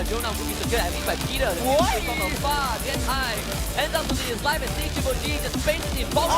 but showdown could be secured at least by Peter. The music from afar, gets high, ends up losing his life, and Stage Triple G just fainted in both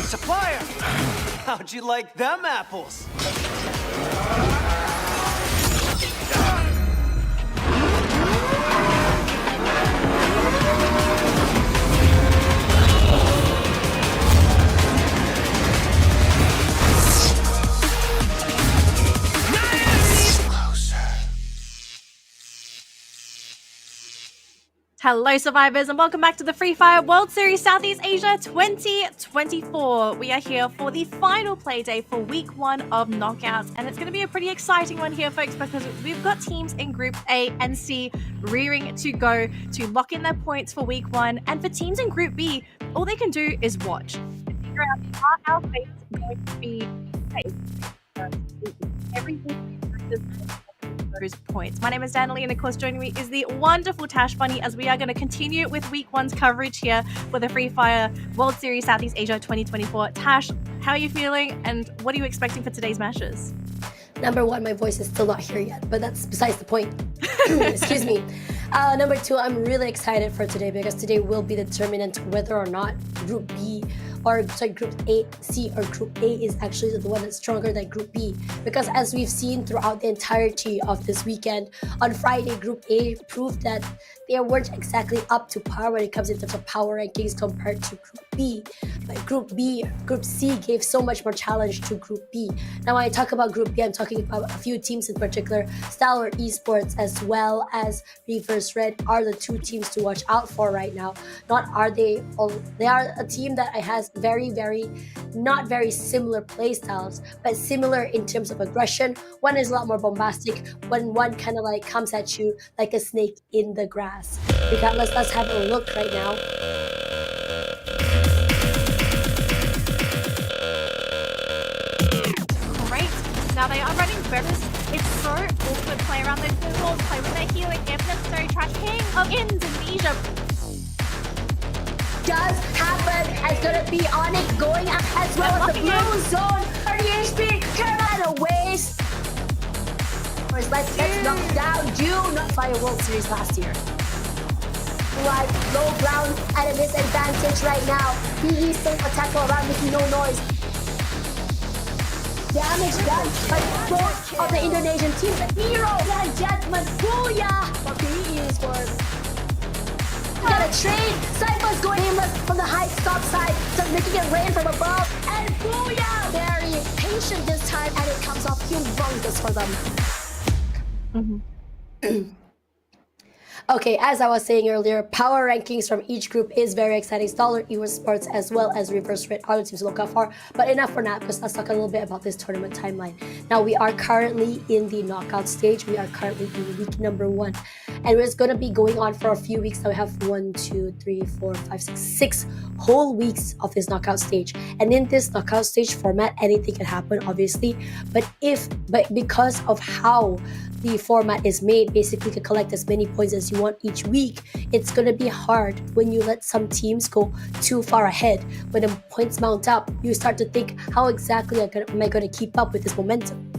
Supplier! How'd you like them apples? Hello survivors and welcome back to the Free Fire World Series Southeast Asia 2024. We are here for the final play day for week 1 of knockouts, and it's going to be a pretty exciting one here, folks, because we've got teams in Group A and C rearing to go to lock in their points for week 1, and for teams in Group B, all they can do is watch and figure out how our fate is going to be safe. Every week those points. My name is Danielle, and of course joining me is the wonderful Tash Bunny as we are going to continue with week 1's coverage here for the Free Fire World Series Southeast Asia 2024. Tash, how are you feeling and what are you expecting for today's matches? Number 1, my voice is still not here yet, but that's besides the point. Excuse me. Number 2, I'm really excited for today because today will be the determinant whether or not Group B or Group A, C or Group A is actually the one that's stronger than Group B. Because as we've seen throughout the entirety of this weekend, on Friday, Group A proved that they weren't exactly up to par when it comes in terms of power rankings compared to Group B. But Group C gave so much more challenge to Group B. Now when I talk about Group B, I'm talking about a few teams in particular. Stalwart Esports as well as Reverse Red are the 2 teams to watch out for right now. They are a team that has not very similar play styles, but similar in terms of aggression. One is a lot more bombastic, when one kind of like comes at you like a snake in the grass. Let's have a look right now. Great. Now they are running Betis. It's so awkward play around those blue walls, play with their healing, if necessary, trash king of Indonesia. Does happen. It's gonna be on it, going up as well as the blue zone. 30 HP, Carolina waste. First, let's knock down. Do not fire World Series last year. Like low ground at a disadvantage right now. He's still attack around making no noise. Damage done by both of the Indonesian team. The hero, the gentleman, booyah! For PE Esports. Got a trade. Cypher's going aimless from the high stop side, so making it rain from above. And booyah! Very patient this time, and it comes off humongous for them. Okay, as I was saying earlier, power rankings from each group is very exciting. Stalwart Esports as well as Reverse Red are the teams to look out for. But enough for now, because let's talk a little bit about this tournament timeline. Now, we are currently in the knockout stage. We are currently in week number 1. And it's going to be going on for a few weeks. Now we have 6 whole weeks of this knockout stage. And in this knockout stage format, anything can happen, obviously. But because of how the format is made, basically you can collect as many points as you want each week. It's going to be hard when you let some teams go too far ahead. When the points mount up, you start to think, how exactly am I going to keep up with this momentum?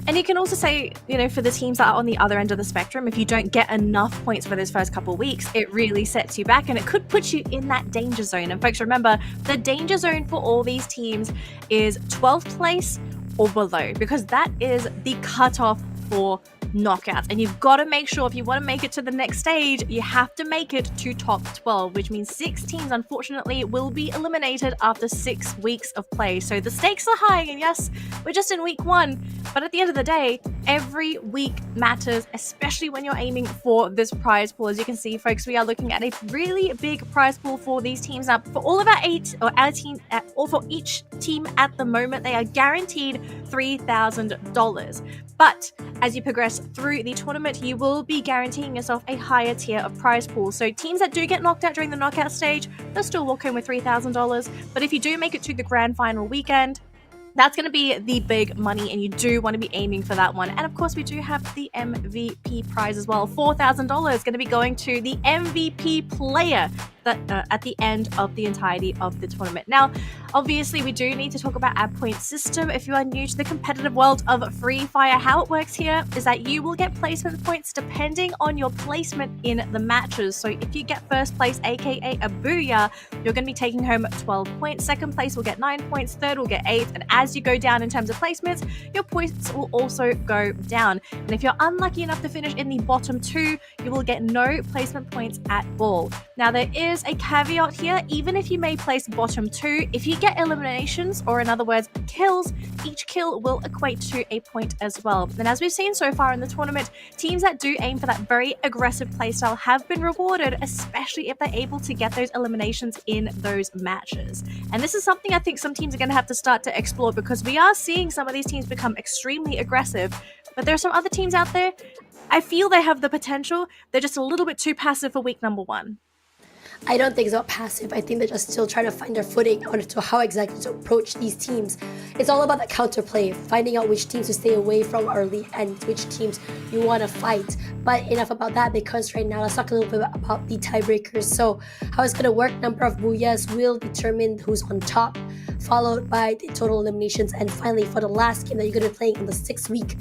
And you can also say, for the teams that are on the other end of the spectrum, if you don't get enough points for those first couple of weeks, it really sets you back and it could put you in that danger zone. And folks, remember, the danger zone for all these teams is 12th place or below, because that is the cutoff for knockouts. And you've got to make sure, if you want to make it to the next stage, you have to make it to top 12, which means 6 teams, unfortunately, will be eliminated after 6 weeks of play. So the stakes are high, and yes, we're just in week 1, but at the end of the day, every week matters, especially when you're aiming for this prize pool. As you can see, folks, we are looking at a really big prize pool for these teams. Now, for all of our team, or for each team at the moment, they are guaranteed $3,000. But as you progress through the tournament, you will be guaranteeing yourself a higher tier of prize pool. So teams that do get knocked out during the knockout stage, they'll still walk home with $3,000. But if you do make it to the grand final weekend, that's going to be the big money, and you do want to be aiming for that one. And of course, we do have the MVP prize as well. $4,000 going to be going to the MVP player that at the end of the entirety of the tournament. Now, obviously, we do need to talk about our point system. If you are new to the competitive world of Free Fire, how it works here is that you will get placement points depending on your placement in the matches. So if you get first place, aka a booyah, you're going to be taking home 12 points. Second place will get 9 points. Third will get 8. And as you go down in terms of placements, your points will also go down. And if you're unlucky enough to finish in the bottom 2, you will get no placement points at all. Now, there is a caveat here. Even if you may place bottom 2, if you get eliminations, or in other words, kills, each kill will equate to a point as well. And as we've seen so far in the tournament, teams that do aim for that very aggressive playstyle have been rewarded, especially if they're able to get those eliminations in those matches. And this is something I think some teams are going to have to start to explore, because we are seeing some of these teams become extremely aggressive, but there are some other teams out there, I feel they have the potential. They're just a little bit too passive for week number 1. I don't think it's about passive. I think they're just still trying to find their footing on to how exactly to approach these teams. It's all about the counterplay, finding out which teams to stay away from early and which teams you want to fight. But enough about that, because right now let's talk a little bit about the tiebreakers. So how it's going to work, number of booyahs will determine who's on top, followed by the total eliminations, and finally for the last game that you're going to be playing in the 6th week,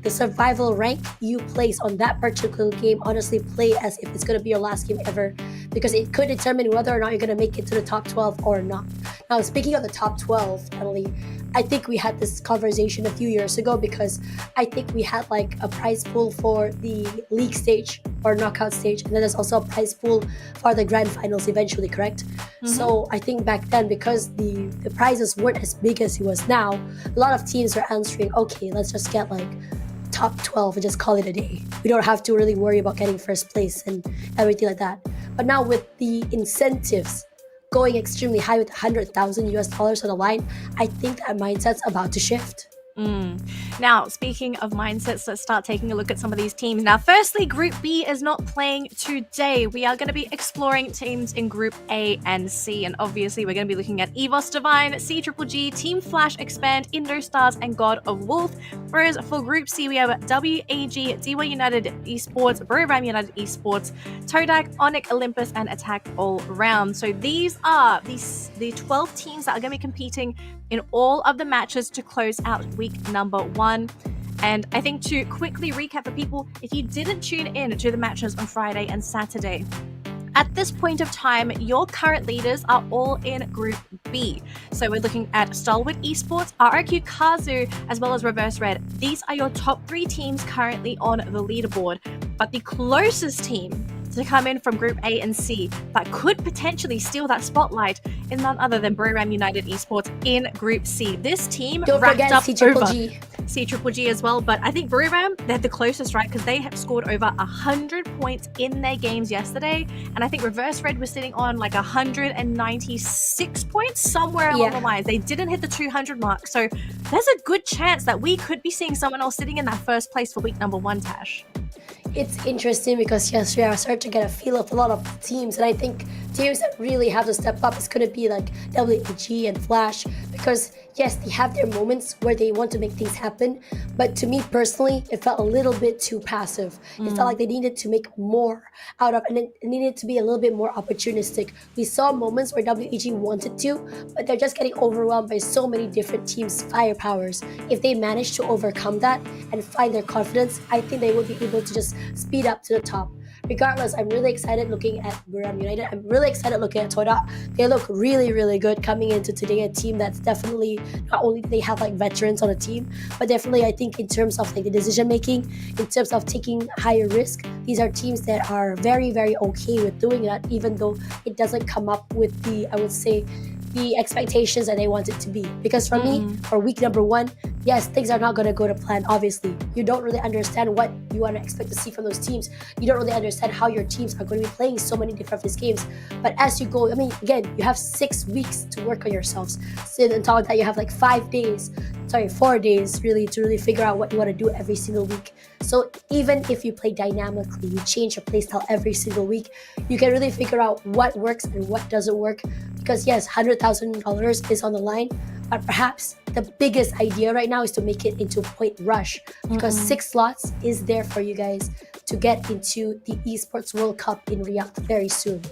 the survival rank you place on that particular game. Honestly, play as if it's going to be your last game ever, because it could determine whether or not you're going to make it to the top 12 or not. Now, speaking of the top 12, Emily, I think we had this conversation a few years ago, because I think we had like a prize pool for the league stage or knockout stage, and then there's also a prize pool for the grand finals eventually, correct? So I think back then, because the prizes weren't as big as it was now, a lot of teams are answering, okay, let's just get like top 12 and just call it a day. We don't have to really worry about getting first place and everything like that. But now with the incentives going extremely high with $100,000 on the line, I think that mindset's about to shift. Now, speaking of mindsets, let's start taking a look at some of these teams. Now, firstly, Group B is not playing today. We are going to be exploring teams in Group A and C, and obviously we're going to be looking at EVOS Divine, CGG, Team Flash Expand, Indostars, and God of Wolf. Whereas for Group C, we have WAG, DY United Esports, Ram United Esports, Todak, Onyx, Olympus, and Attack All Round. So these are the 12 teams that are going to be competing in all of the matches to close out week number 1. And I think to quickly recap for people, if you didn't tune in to the matches on Friday and Saturday, at this point of time, your current leaders are all in Group B. So we're looking at Stalwart Esports, RRQ Kazu, as well as Reverse Red. These are your top 3 teams currently on the leaderboard. But the closest team to come in from Group A and C that could potentially steal that spotlight is none other than Ram United Esports in Group C. This team racked up over CGG as well, but I think Ram, they're the closest, right? Because they have scored over 100 points in their games yesterday, and I think Reverse Red was sitting on like 196 points somewhere along the lines. They didn't hit the 200 mark, so there's a good chance that we could be seeing someone else sitting in that first place for week number 1, Tash. It's interesting because yesterday I started to get a feel of a lot of teams, and I think teams that really have to step up is going to be like WAG and Flash, because yes, they have their moments where they want to make things happen, but to me personally, it felt a little bit too passive. It felt like they needed to make more out of, and it needed to be a little bit more opportunistic. We saw moments where WAG wanted to, but they're just getting overwhelmed by so many different teams' firepowers. If they manage to overcome that and find their confidence, I think they would be able to just speed up to the top. Regardless, I'm really excited looking at Ram United. I'm really excited looking at Todak. They look really, really good coming into today. A team that's definitely, not only do they have like veterans on the team, but definitely I think in terms of like the decision making, in terms of taking higher risk, these are teams that are very, very okay with doing that, even though it doesn't come up with the, I would say, the expectations that they want it to be. Because for me, for week number 1, yes, things are not going to go to plan, obviously. You don't really understand what you want to expect to see from those teams. You don't really understand how your teams are going to be playing so many different games. But as you go, I mean, again, you have 6 weeks to work on yourselves. So on top of that, you have like 4 days really to really figure out what you want to do every single week. So even if you play dynamically, you change your playstyle every single week, you can really figure out what works and what doesn't work. Because yes, $100,000 is on the line, but perhaps the biggest idea right now is to make it into Point Rush, because 6 slots is there for you guys to get into the Esports World Cup in Riyadh very soon.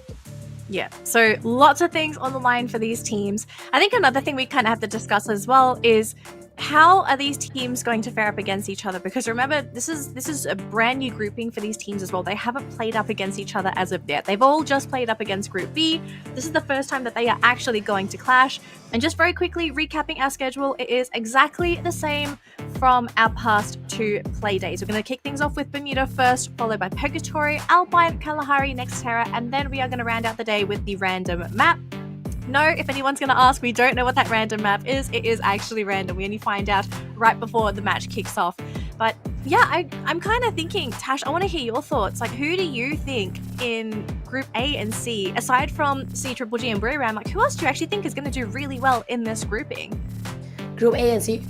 Yeah, so lots of things on the line for these teams. I think another thing we kind of have to discuss as well is how are these teams going to fare up against each other? Because remember, this is a brand new grouping for these teams as well. They haven't played up against each other as of yet. They've all just played up against Group B. This is the first time that they are actually going to clash. And just very quickly recapping our schedule, it is exactly the same from our past 2 play days. We're going to kick things off with Bermuda first, followed by Purgatory, Alpine, Kalahari, Nexterra, and then we are going to round out the day with the random map. No, if anyone's going to ask, we don't know what that random map is. It is actually random. We only find out right before the match kicks off. But yeah, I'm kind of thinking, Tash, I want to hear your thoughts. Like, who do you think in Group A and C, aside from C, Triple G, and Buriram, like, who else do you actually think is going to do really well in this grouping? Group A and C?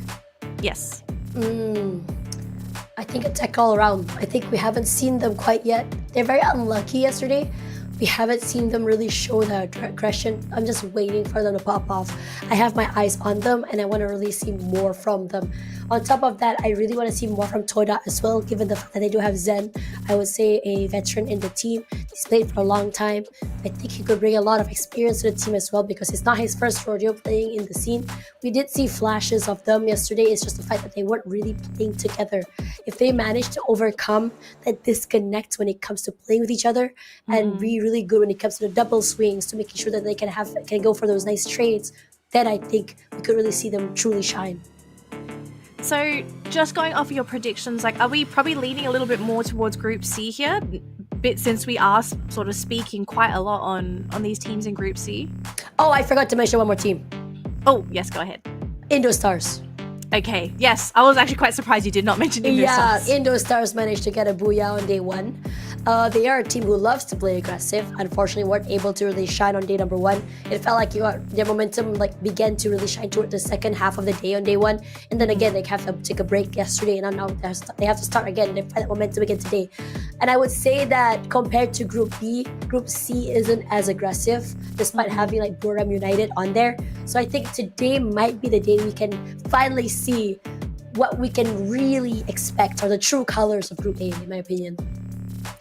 Yes. I think attack all around. I think we haven't seen them quite yet. They're very unlucky yesterday. We haven't seen them really show their aggression. I'm just waiting for them to pop off. I have my eyes on them and I want to really see more from them. On top of that, I really want to see more from Todak as well, given the fact that they do have Zen. I would say a veteran in the team. He's played for a long time. I think he could bring a lot of experience to the team as well, because it's not his first rodeo playing in the scene. We did see flashes of them yesterday. It's just the fact that they weren't really playing together. If they manage to overcome that disconnect when it comes to playing with each other and be really good when it comes to the double swings, to making sure that they can go for those nice trades, then I think we could really see them truly shine. So just going off of your predictions, like, are we probably leaning a little bit more towards Group C here? Bit since we are sort of speaking quite a lot on these teams in Group C. Oh, I forgot to mention one more team. Oh, yes, go ahead. Indostars. Okay, yes. I was actually quite surprised you did not mention Indostars. Yeah, Indostars managed to get a booyah on day 1. They are a team who loves to play aggressive. Unfortunately, weren't able to really shine on day number 1. It felt like their momentum began to really shine toward the second half of the day on day 1. And then again, they have to take a break yesterday, and now they have to start again. They find that momentum again today. And I would say that compared to Group B, Group C isn't as aggressive, despite having like Buriram United on there. So I think today might be the day we can finally see what we can really expect, or the true colors of Group A, in my opinion.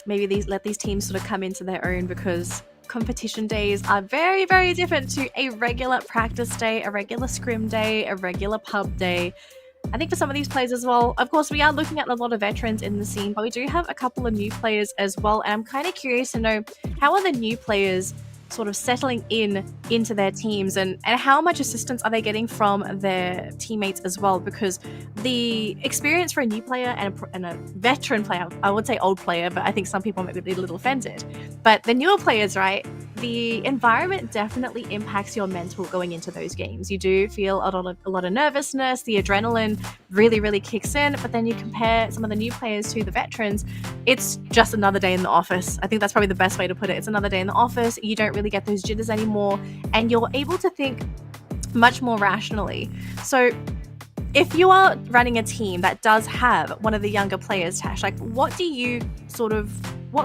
Maybe let these teams sort of come into their own, because competition days are very, very different to a regular practice day, a regular scrim day, a regular pub day. I think for some of these players as well, of course, we are looking at a lot of veterans in the scene, but we do have a couple of new players as well. And I'm kind of curious to know, how are the new players sort of settling into their teams, and how much assistance are they getting from their teammates as well? Because the experience for a new player and a veteran player, I would say old player, but I think some people might be a little offended, but the newer players, right, the environment definitely impacts your mental going into those games. You do feel a lot of nervousness, the adrenaline really, really kicks in, but then you compare some of the new players to the veterans, it's just another day in the office. I think that's probably the best way to put it. It's another day in the office. You don't really get those jitters anymore, and you're able to think much more rationally. So if you are running a team that does have one of the younger players, Tash, like, what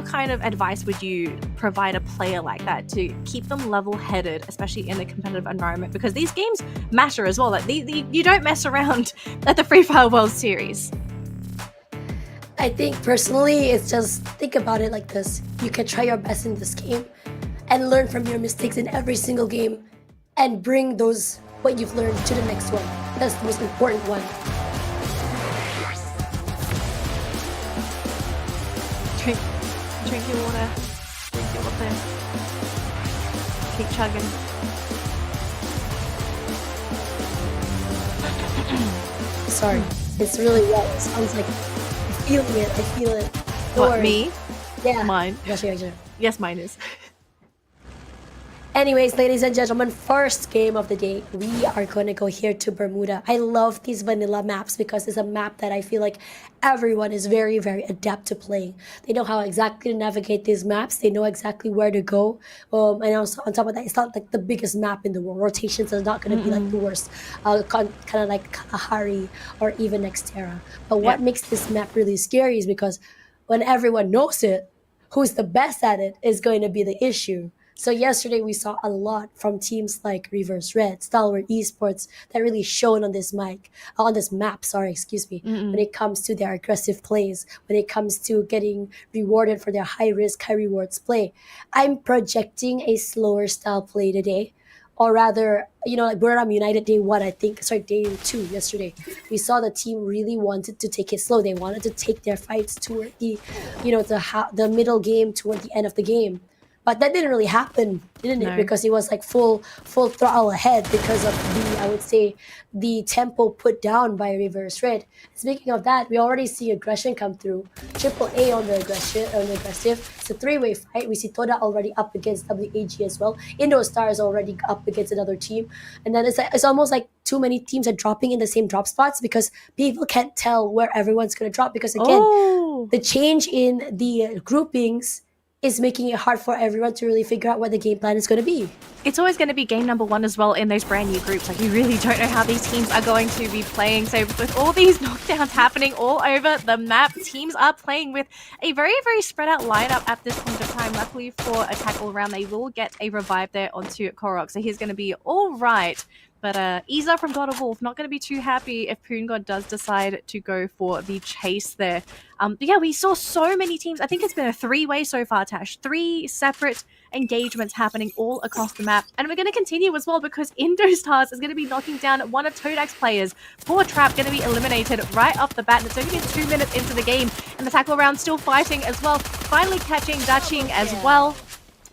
kind of advice would you provide a player like that to keep them level-headed, especially in a competitive environment? Because these games matter as well. Like, you don't mess around at the Free Fire World Series. I think personally, it's just, think about it like this. You can try your best in this game and learn from your mistakes in every single game and bring what you've learned to the next one. That's the most important one. Drink your water. Drink your water. Keep chugging. Sorry, it's really wet. It sounds like I'm feeling it. I feel it. What, me? Yeah. Mine. Gotcha. Yes, mine is. Anyways, ladies and gentlemen, first game of the day, we are going to go here to Bermuda. I love these vanilla maps because it's a map that I feel like everyone is very, very adept to playing. They know how exactly to navigate these maps. They know exactly where to go. And also on top of that, it's not like the biggest map in the world. Rotations are not going to be like the worst. Kind of like Kalahari or even Nexterra. But what makes this map really scary is because when everyone knows it, who's the best at it is going to be the issue. So yesterday we saw a lot from teams like Reverse Red, Stalwart Esports that really shone on this map, when it comes to their aggressive plays, when it comes to getting rewarded for their high risk, high rewards play. I'm projecting a slower style play today. Or rather, like Buriram United day 2 yesterday. We saw the team really wanted to take it slow. They wanted to take their fights toward the middle game, toward the end of the game. But that didn't really happen, didn't it? Because it was like full throttle ahead because of the tempo put down by Reverse Red. Speaking of that, we already see aggression come through. Triple A on the aggressive. It's a three-way fight. We see Todak already up against WAG as well. Indostar is already up against another team. And then it's almost like too many teams are dropping in the same drop spots because people can't tell where everyone's going to drop. Because again, the change in the groupings is making it hard for everyone to really figure out what the game plan is going to be. It's always going to be game number one as well in those brand new groups. Like, you really don't know how these teams are going to be playing. So with all these knockdowns happening all over the map, teams are playing with a very, very spread out lineup at this point of time. Luckily for Attack All Round, they will get a revive there onto Korok. So he's going to be all right. But Isa from God of Wolf not going to be too happy if Poongod does decide to go for the chase there. But yeah, we saw so many teams. I think it's been a three-way so far, Tash. 3 separate engagements happening all across the map. And we're going to continue as well because Indostars is going to be knocking down one of Todak's players. Poor Trap going to be eliminated right off the bat. And it's only been 2 minutes into the game. And the tackle round still fighting as well. Finally catching Daching as well.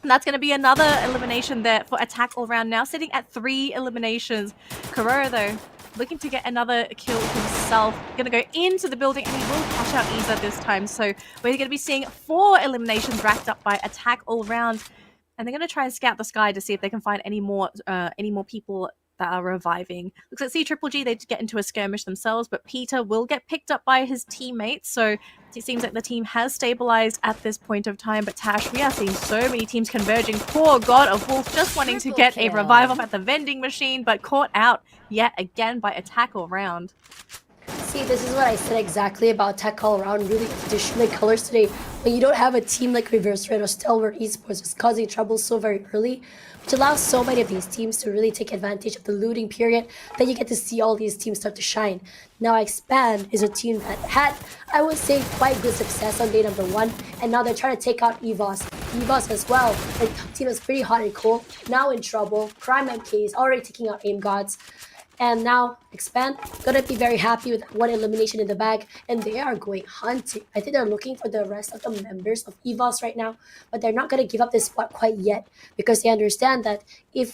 And that's going to be another elimination there for Attack All Round, now sitting at 3 eliminations. Karora, though, looking to get another kill himself. Going to go into the building, and he will catch out Isa this time. So we're going to be seeing 4 eliminations racked up by Attack All Round. And they're going to try and scout the sky to see if they can find any more people that are reviving. Looks like C-Triple-G, they get into a skirmish themselves, but Peter will get picked up by his teammates. So it seems like the team has stabilized at this point of time. But Tash, we are seeing so many teams converging. Poor God of Wolf just wanting to get a revive up at the vending machine, but caught out yet again by Attack All Round. See, this is what I said exactly about Attack All Round, really display colors today. When you don't have a team like Reverse Red or Stalwart Esports, it's causing trouble so very early, which allows so many of these teams to really take advantage of the looting period, that you get to see all these teams start to shine. Now Expand is a team that had, I would say, quite good success on day number 1, and now they're trying to take out EVOS. EVOS as well, the team is pretty hot and cold, now in trouble. Prime MK is already taking out Aim Gods. And now Expand gonna be very happy with 1 elimination in the bag, and they are going hunting. I think they're looking for the rest of the members of EVOS right now, but they're not gonna give up this spot quite yet because they understand that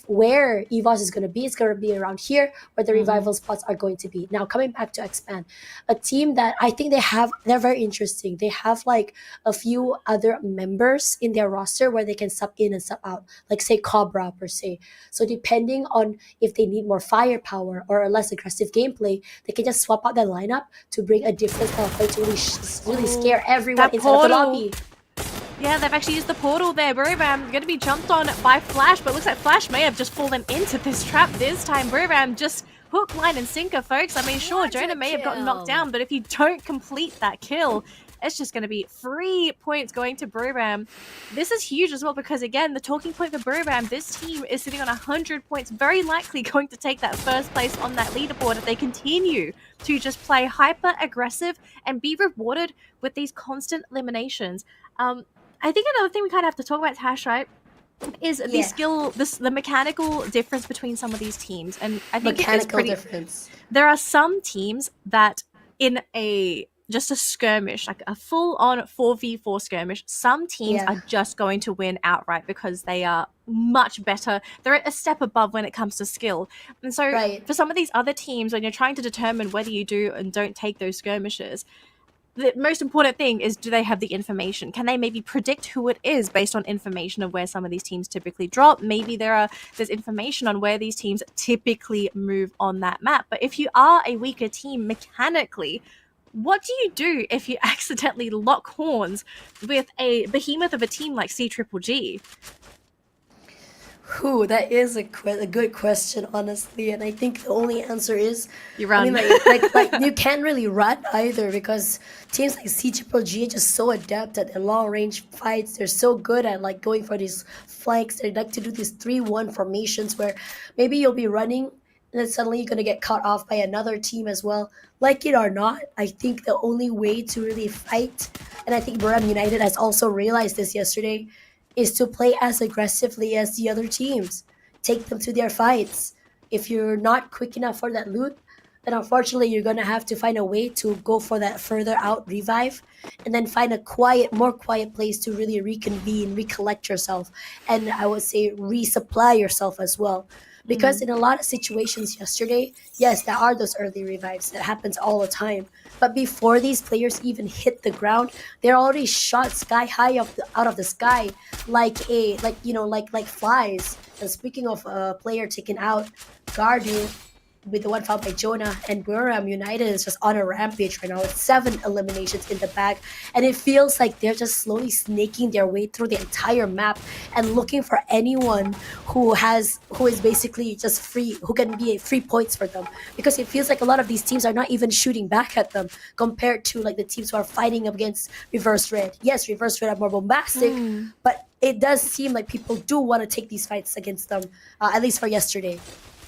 where EVOS is gonna be, it's gonna be around here where the revival spots are going to be. Now coming back to Expand, a team that I think they're very interesting. They have like a few other members in their roster where they can sub in and sub out, like say Cobra per se. So depending on if they need more firepower or a less aggressive gameplay, they can just swap out the lineup to bring a different style of play to really scare everyone inside of the lobby. Yeah, they've actually used the portal there. Buriram going to be jumped on by Flash, but it looks like Flash may have just fallen into this trap this time. Buriram just hook, line, and sinker, folks. I mean, sure, Jonah may have gotten knocked down, but if you don't complete that kill, it's just going to be 3 points going to Buriram. This is huge as well because, again, the talking point for Buriram, this team is sitting on 100 points, very likely going to take that first place on that leaderboard if they continue to just play hyper-aggressive and be rewarded with these constant eliminations. I think another thing we kind of have to talk about, Tash, right, is the skill, the mechanical difference between some of these teams. And I think difference. There are some teams that in just a skirmish, like a full-on 4v4 skirmish, some teams are just going to win outright because they are much better. They're a step above when it comes to skill. And so for some of these other teams, when you're trying to determine whether you do and don't take those skirmishes, the most important thing is, do they have the information? Can they maybe predict who it is based on information of where some of these teams typically drop? Maybe there's information on where these teams typically move on that map. But if you are a weaker team mechanically, what do you do if you accidentally lock horns with a behemoth of a team like C-Triple-G? Whew, that is a good question, honestly, and I think the only answer is You run. I mean, like you can't really run either, because teams like C-Triple-G are just so adept at the long range fights. They're so good at like going for these flanks. They like to do these 3-1 formations where maybe you'll be running and then suddenly you're gonna get cut off by another team as well. Like it or not, I think the only way to really fight, and I think Bermuda United has also realized this yesterday, is to play as aggressively as the other teams. Take them to their fights. If you're not quick enough for that loot, then unfortunately you're gonna have to find a way to go for that further out revive, and then find a more quiet place to really reconvene, recollect yourself, and I would say resupply yourself as well. Because in a lot of situations yesterday, yes, there are those early revives. That happens all the time. But before these players even hit the ground, they're already shot sky high out of the sky, like flies. And speaking of a player taken out, Gardu, with the one found by Jonah, and Bermuda United is just on a rampage right now. It's 7 eliminations in the bag, and it feels like they're just slowly snaking their way through the entire map and looking for anyone who is basically just free, who can be free points for them. Because it feels like a lot of these teams are not even shooting back at them compared to like the teams who are fighting against Reverse Red. Yes, Reverse Red are more bombastic, but it does seem like people do want to take these fights against them, at least for yesterday.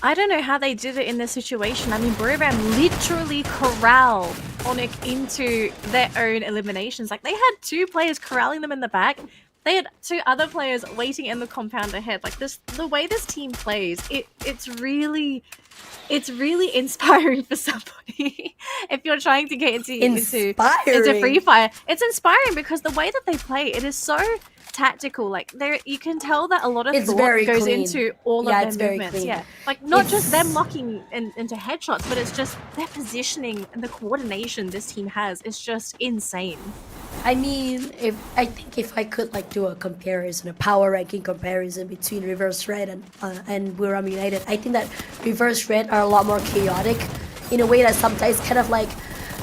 I don't know how they did it in this situation. I mean, Brewram literally corralled Onyx into their own eliminations. Like, they had 2 players corralling them in the back. They had 2 other players waiting in the compound ahead. Like, the way this team plays, it's really inspiring for somebody. If you're trying to get into Free Fire, it's inspiring because the way that they play, it is so tactical. Like, you can tell that a lot of thought goes into all of their movements. Yeah, like not just them locking into headshots, but it's just their positioning and the coordination this team has is just insane. I mean, I think if I could like do a comparison, a power ranking comparison between Reverse Red and Bermuda United, I think that Reverse Red are a lot more chaotic in a way that sometimes kind of like,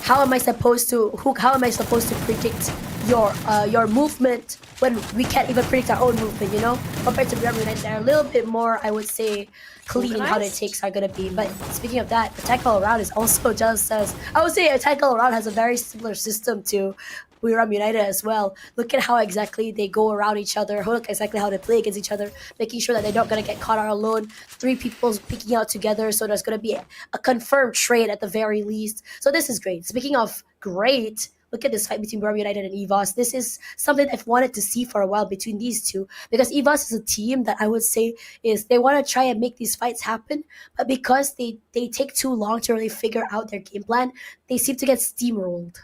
how am I supposed to predict your movement when we can't even predict our own movement, you know? Compared to Bermuda United, they're a little bit more, I would say, clean in how their takes are gonna be. But speaking of that, Attack All Around is also just as, I would say Attack All Around has a very similar system to Bermuda United as well. Look at how exactly they go around each other, look exactly how they play against each other, making sure that they're not gonna get caught out alone. 3 people picking out together, so there's gonna be a confirmed trade at the very least. So this is great. Speaking of great, look at this fight between Bermuda United and EVOS. This is something I've wanted to see for a while between these two, because EVOS is a team that I would say is they want to try and make these fights happen, but because they take too long to really figure out their game plan, they seem to get steamrolled.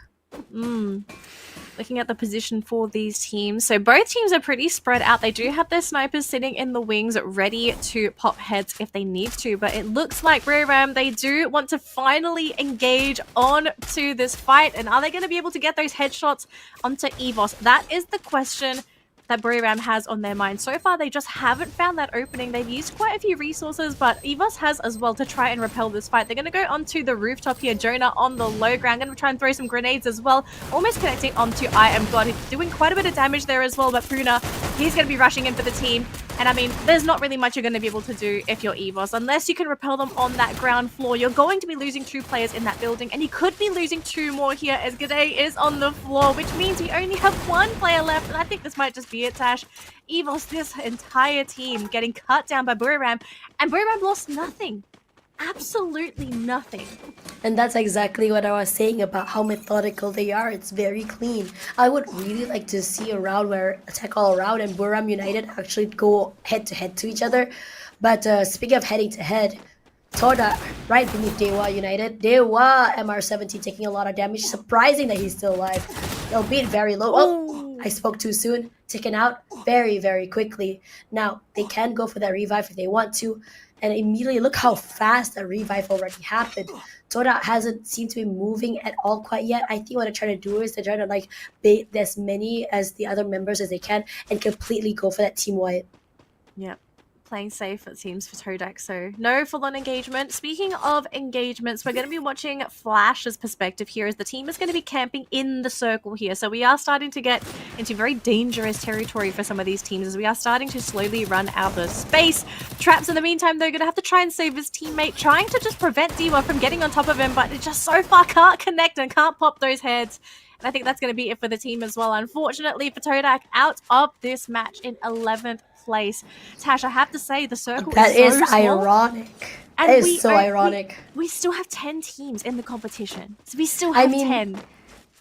Looking at the position for these teams, so both teams are pretty spread out. They do have their snipers sitting in the wings ready to pop heads if they need to, but it looks like Ram, they do want to finally engage on to this fight. And are they going to be able to get those headshots onto EVOS? That is the question that Ram has on their mind. So far, they just haven't found that opening. They've used quite a few resources, but EVOS has as well to try and repel this fight. They're going to go onto the rooftop here. Jonah on the low ground. Going to try and throw some grenades as well. Almost connecting onto I Am God. He's doing quite a bit of damage there as well, but Puna, he's going to be rushing in for the team. And I mean, there's not really much you're going to be able to do if you're EVOS. Unless you can repel them on that ground floor, you're going to be losing 2 players in that building. And you could be losing 2 more here as G'day is on the floor, which means we only have 1 player left. And I think this might just be it, Tash. EVOS, this entire team getting cut down by Buriram. And Buriram lost nothing. Absolutely nothing. And that's exactly what I was saying about how methodical they are. It's very clean. I would really like to see a round where Attack All Around and Bermuda United actually go head-to-head to each other. But speaking of heading to head, Todak right beneath Dewa United. Dewa MR17 taking a lot of damage. Surprising that he's still alive. Albeit very low. Oh, I spoke too soon. Taken out very, very quickly. Now, they can go for that revive if they want to. And immediately, look how fast that revive already happened. Todak hasn't seemed to be moving at all quite yet. I think what they're trying to do is they're trying to like bait as many as the other members as they can and completely go for that team wide. Yeah. Playing safe, it seems, for Todak, so no full-on engagement. Speaking of engagements, we're going to be watching Flash's perspective here as the team is going to be camping in the circle here. So we are starting to get into very dangerous territory for some of these teams as we are starting to slowly run out of space. Traps, in the meantime, they're going to have to try and save his teammate, trying to just prevent Diwa from getting on top of him, but it just so far can't connect and can't pop those heads. And I think that's going to be it for the team as well. Unfortunately for Todak, out of this match in 11th place. Tash, I have to say, the circle is so small. Ironic. And it is so ironic. We still have 10 teams in the competition. So we still have 10.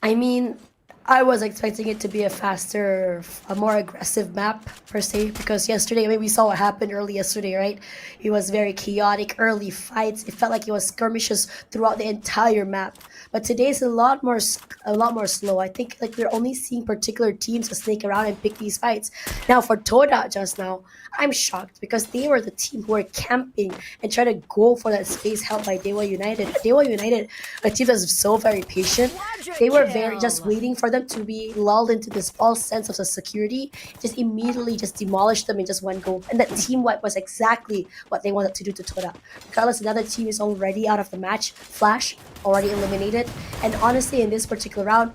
I mean, I was expecting it to be a faster, a more aggressive map, per se, because yesterday, I mean, we saw what happened early yesterday, right? It was very chaotic, early fights. It felt like it was skirmishes throughout the entire map. But today's a lot more slow. I think like we're only seeing particular teams to snake around and pick these fights. Now for Todak just now, I'm shocked because they were the team who were camping and trying to go for that space held by Dewa United. Dewa United, a team that's so very patient. They were just waiting for them to be lulled into this false sense of security, just immediately just demolished them in just one go. And that team wipe was exactly what they wanted to do to Todak. Regardless, another team is already out of the match. Flash already eliminated. And honestly, in this particular round,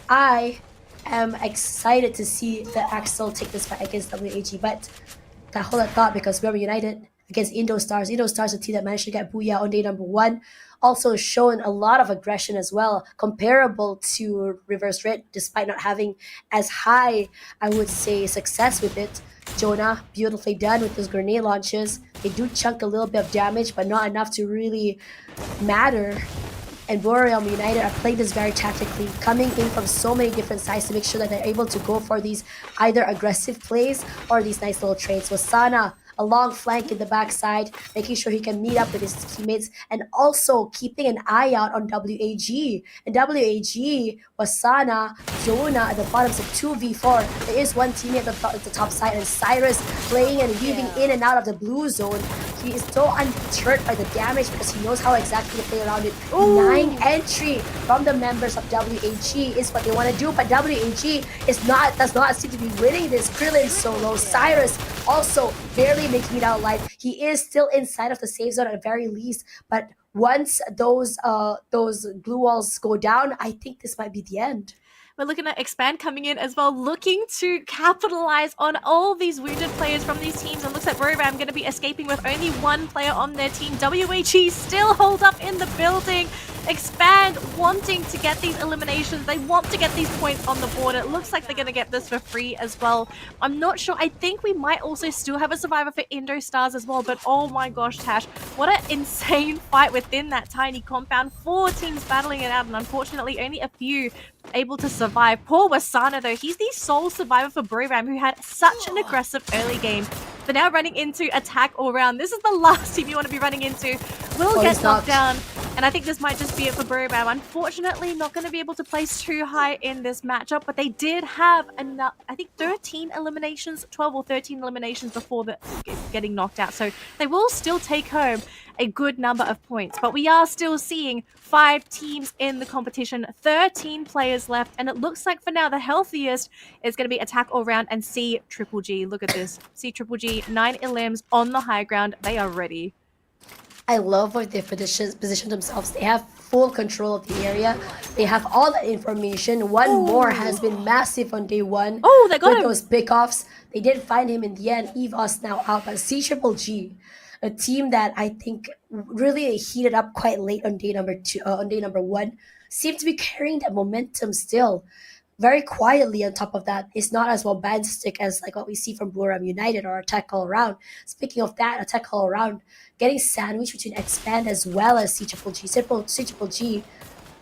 I am excited to see the Axel take this fight against WAG. But that hold that thought, because we are United against Indostars. Indostars, a team that managed to get Booyah on day number 1. Also shown a lot of aggression as well, comparable to Reverse Red, despite not having as high, I would say, success with it. Jonah, beautifully done with those grenade launches. They do chunk a little bit of damage, but not enough to really matter. And Boreum United are playing this very tactically, coming in from so many different sides to make sure that they're able to go for these either aggressive plays or these nice little trades. Wasana, a long flank in the backside, making sure he can meet up with his teammates, and also keeping an eye out on WAG. And WAG, Wasana, Jonah at the bottom, so 2v4. There is one teammate at the top side, and Cyrus playing and weaving in and out of the blue zone. He is so undeterred by the damage because he knows how exactly to play around it. Ooh. 9 entry from the members of WAG is what they want to do, but WAG does not seem to be winning this. Krillin solo. Cyrus also barely making it out alive. He is still inside of the safe zone at the very least, but once those blue walls go down, I think this might be the end. We're looking at Expand coming in as well, looking to capitalize on all these wounded players from these teams. And looks like Roram going to be escaping with only one player on their team. WAG still hold up in the building. Expand wanting to get these eliminations. They want to get these points on the board. It looks like they're going to get this for free as well. I'm not sure. I think we might also still have a survivor for Indostars as well. But oh my gosh, Tash, what an insane fight within that tiny compound. 4 teams battling it out, and unfortunately only a few able to survive. Poor Wasana though, he's the sole survivor for Boream, who had such an aggressive early game. But now running into attack all round. This is the last team you want to be running into. Will get knocked down. And I think this might just be it for Boream. Unfortunately, not going to be able to place too high in this matchup. But they did have enough, I think 13 eliminations, 12 or 13 eliminations before getting knocked out. So they will still take home a good number of points. But we are still seeing 5 teams in the competition, 13 players left. And it looks like for now the healthiest is going to be attack all round and C Triple G. Look at this. C Triple G, 9 elims on the high ground. They are ready. I love what they've positioned themselves. They have full control of the area. They have all the information. One more has been massive on day 1. Oh, they got him. Those pickoffs. They did find him in the end. Evos now out, but C Triple G, a team that I think really heated up quite late on day number 2, on day number 1, seemed to be carrying that momentum still. Very quietly on top of that. It's not as bombastic as like what we see from Boream United or Attack All Around. Speaking of that, Attack All Around, getting sandwiched between Expand as well as C Triple G. C Triple G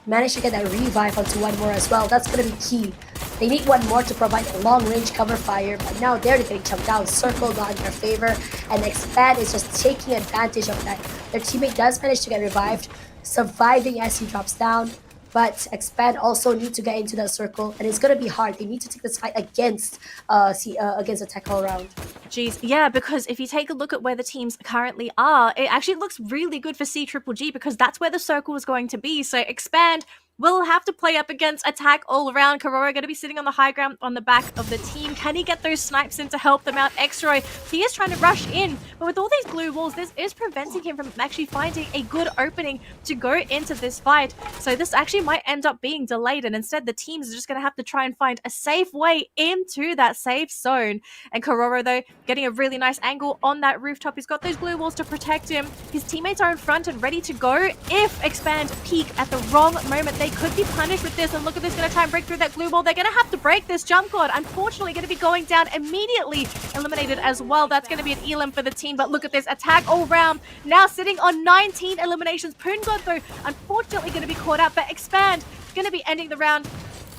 managed to get that revive onto one more as well. That's going to be key. They need one more to provide a long-range cover fire, but now they're getting chunked down. Circle not in their favor, and Expand is just taking advantage of that. Their teammate does manage to get revived, surviving as he drops down. But Expand also need to get into that circle, and it's gonna be hard. They need to take this fight against against Attack All Around. Jeez, yeah, because if you take a look at where the teams currently are, it actually looks really good for CGGG because that's where the circle is going to be. So Expand will have to play up against Attack all around. Karora going to be sitting on the high ground on the back of the team. Can he get those snipes in to help them out? Xroy, he is trying to rush in, but with all these blue walls, this is preventing him from actually finding a good opening to go into this fight. So this actually might end up being delayed, and instead the teams are just going to have to try and find a safe way into that safe zone. And Karora, though, getting a really nice angle on that rooftop. He's got those blue walls to protect him. His teammates are in front and ready to go. If Expand peak at the wrong moment, they could be punished with this. And look at this, going to try and break through that glue wall. They're going to have to break this jump cord. Unfortunately, going to be going down immediately. Eliminated as well. That's going to be an elim for the team. But look at this, Attack all round. Now sitting on 19 eliminations. Purgatory, though, unfortunately going to be caught out. But Expand going to be ending the round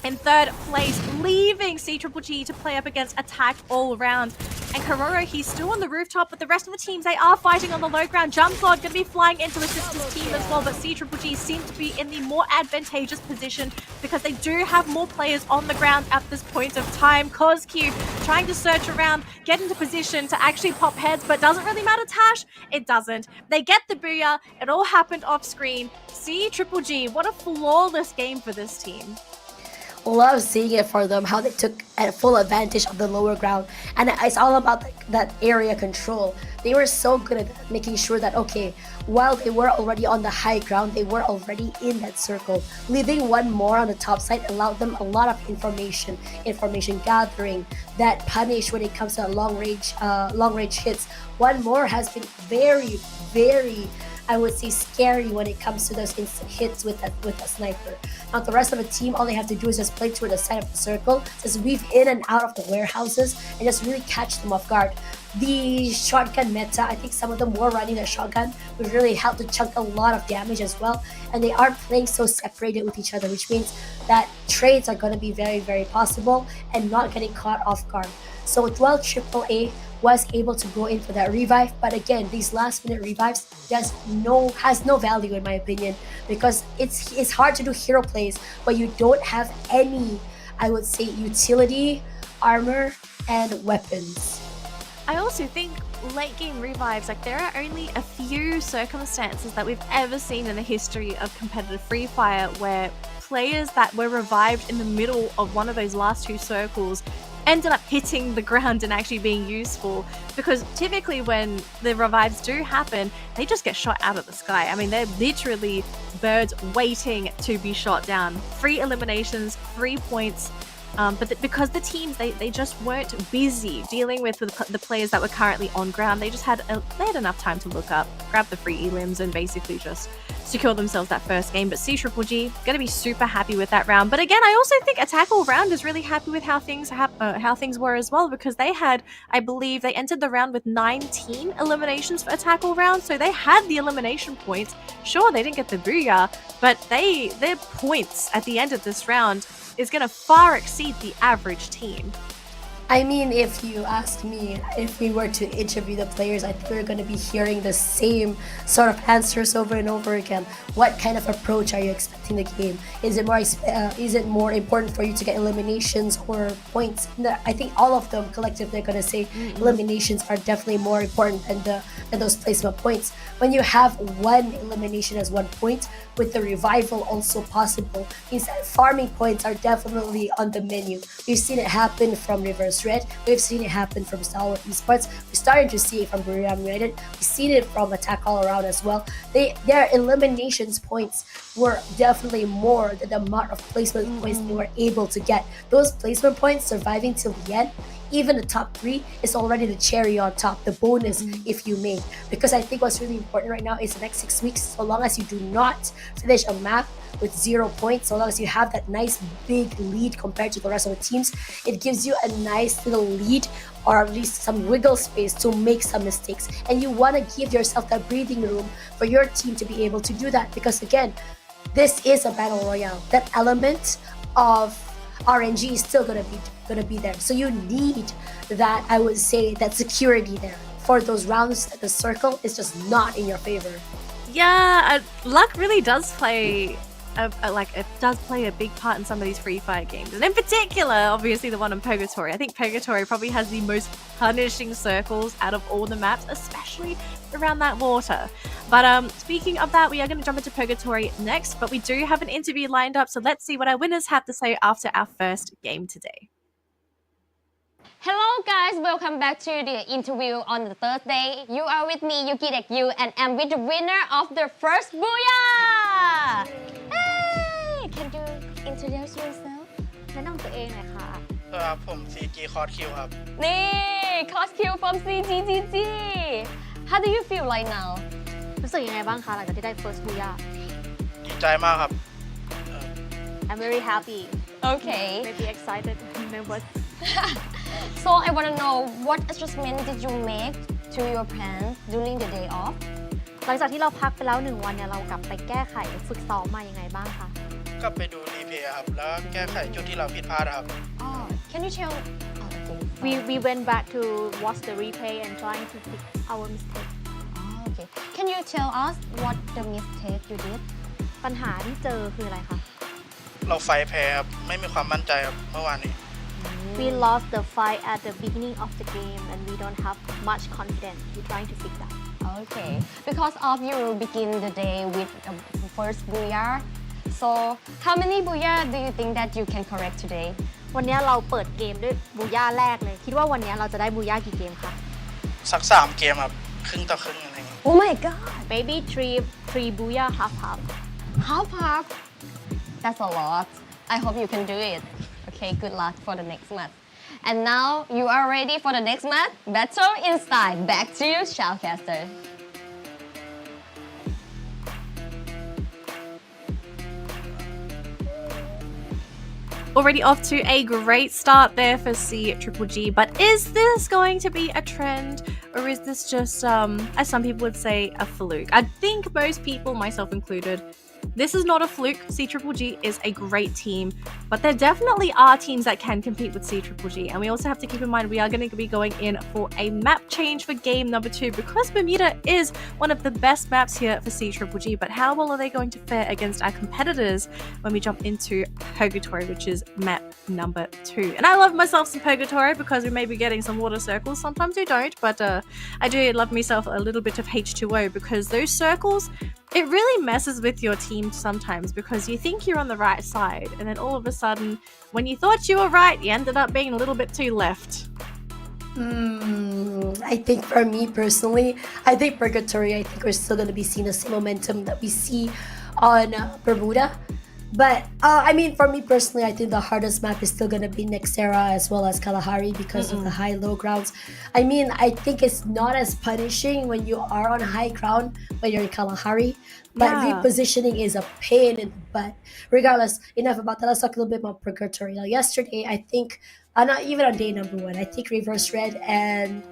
in third place, leaving CGGG to play up against Attack all round. And Karoro, he's still on the rooftop, but the rest of the teams, they are fighting on the low ground. Jump Squad going to be flying into assist his team as well, but CGGG seem to be in the more advantageous position because they do have more players on the ground at this point of time. CosQ trying to search around, get into position to actually pop heads, but doesn't really matter, Tash. It doesn't. They get the booyah. It all happened off screen. CGGG, what a flawless game for this team. Love seeing it for them, how they took full advantage of the lower ground, and it's all about that area control. They were so good at making sure that, okay, while they were already on the high ground, they were already in that circle. Leaving one more on the top side allowed them a lot of information gathering, that punish when it comes to long range hits. One more has been very, very, I would say, scary when it comes to those instant hits with a sniper. Now the rest of the team, all they have to do is just play toward the side of the circle, just weave in and out of the warehouses, and just really catch them off guard. The shotgun meta, I think some of them were running their shotgun, which really helped to chunk a lot of damage as well. And they aren't playing so separated with each other, which means that trades are going to be very, very possible and not getting caught off guard. So while AAA was able to go in for that revive, but again, these last minute revives has no value in my opinion, because it's hard to do hero plays but you don't have any, I would say, utility, armor, and weapons. I also think late game revives, like there are only a few circumstances that we've ever seen in the history of competitive Free Fire where players that were revived in the middle of one of those last two circles ended up hitting the ground and actually being useful, because typically when the revives do happen, they just get shot out of the sky. I mean, they're literally birds waiting to be shot down. 3 eliminations, 3 points. But because the teams, they just weren't busy dealing with the players that were currently on ground. They just had enough time to look up, grab the free elims, and basically just secure themselves that first game. But CGGG gonna be super happy with that round. But again, I also think Attack all round is really happy with how things were as well, because they had, I believe, they entered the round with 19 eliminations for Attack all round, so they had the elimination points. Sure, they didn't get the booyah, but their points at the end of this round is going to far exceed the average team. I mean, if you ask me, if we were to interview the players, I think we're going to be hearing the same sort of answers over and over again. What kind of approach are you expecting the game? Is it more important for you to get eliminations or points? No, I think all of them collectively are going to say eliminations are definitely more important than those placement points. When you have one elimination as 1 point, with the revival also possible, means that farming points are definitely on the menu. We've seen it happen from Reverse Red, we've seen it happen from Stalwart Esports, we're starting to see it from Bermuda United, we've seen it from Attack all around as well. Their eliminations points were definitely more than the amount of placement points they were able to get. Those placement points surviving till the end, even the top 3 is already the cherry on top, the bonus if you may. Because I think what's really important right now is the next 6 weeks, so long as you do not finish a map with 0 points, so long as you have that nice big lead compared to the rest of the teams, it gives you a nice little lead, or at least some wiggle space to make some mistakes. And you want to give yourself that breathing room for your team to be able to do that, because again, this is a battle royale. That element of RNG is still gonna be there. So you need that, I would say, that security there for those rounds that the circle is just not in your favor. Yeah, luck really does play it does play a big part in some of these free fire games, and in particular, obviously the one in Purgatory. I think Purgatory probably has the most punishing circles out of all the maps, especially around that water. But speaking of that, we are going to jump into Purgatory next, but we do have an interview lined up, so let's see what our winners have to say after our first game today. Hello guys, welcome back to the interview on the third day. You are with me, Yuki Dekyu, and I'm with the winner of the first Booyah! Hey! Can you introduce yourself? แนะนำตัวเองหน่อยค่ะ ครับผม CG Cos Q ครับ นี่ Cost Q from CGGG. How do you feel right now? รู้สึกยังไงบ้างคะหลังจากที่ได้ first Booyah ดีใจมากครับ I'm very happy Okay. maybe excited nervous So I want to know what adjustment did you make to your plans during the day off? หลังจากที่เราพักไปแล้ว1วันเนี่ยเรากลับไปแก้ไขฝึกซ้อมมายังไงบ้างคะ ก็ไปดูรีเพลย์ครับ แล้วแก้ไขจุดที่เราผิดพลาดครับ Oh, can you tell? Oh, okay. we went back to watch the replay and trying to fix our mistake Oh, okay. Can you tell us what the mistake you did? ปัญหาที่เจอคืออะไรคะ เราไฟแพ้ครับ ไม่มีความมั่นใจครับเมื่อวานนี้ We lost the fight at the beginning of the game and we don't have much confidence we're trying to fix that Okay. Because of you begin the day with the first Booyah. So how many Booyah do you think that you can correct today? วันนี้เราเปิดเกมด้วยบูย่าแรกเลยคิดว่าวันนี้เราจะได้บูย่ากี่เกมคะ สัก3เกมครับ ครึ่งต่อครึ่งอะไรอย่างเงี้ย Oh my god. maybe three booyah half Half. That's a lot. I hope you can do it. Okay, good luck for the next match. And now you are ready for the next match? Battle Inside. Back to you, Shoutcaster. Already off to a great start there for CGGG, but is this going to be a trend, or is this just, as some people would say, a fluke? I think most people, myself included, this is not a fluke. CGGG is a great team, but there definitely are teams that can compete with CGGG, and we also have to keep in mind we are going to be going in for a map change for game number 2 because Bermuda is one of the best maps here for CGGG, but how well are they going to fare against our competitors when we jump into Purgatory, which is map number 2? And I love myself some Purgatory because we may be getting some water circles. Sometimes we don't, but I do love myself a little bit of H2O because those circles, it really messes with your team sometimes because you think you're on the right side and then all of a sudden when you thought you were right, you ended up being a little bit too left. I think for me personally, I think Purgatory, I think we're still going to be seeing the same momentum that we see on Bermuda. But I mean, for me personally, I think the hardest map is still going to be Nexterra as well as Kalahari because of the high-low grounds. I mean, I think it's not as punishing when you are on high ground when you're in Kalahari, but repositioning is a pain in the butt. Regardless, enough about that. Let's talk a little bit about Purgatory. Now, yesterday, I think, not even on day number 1, I think Reverse Red and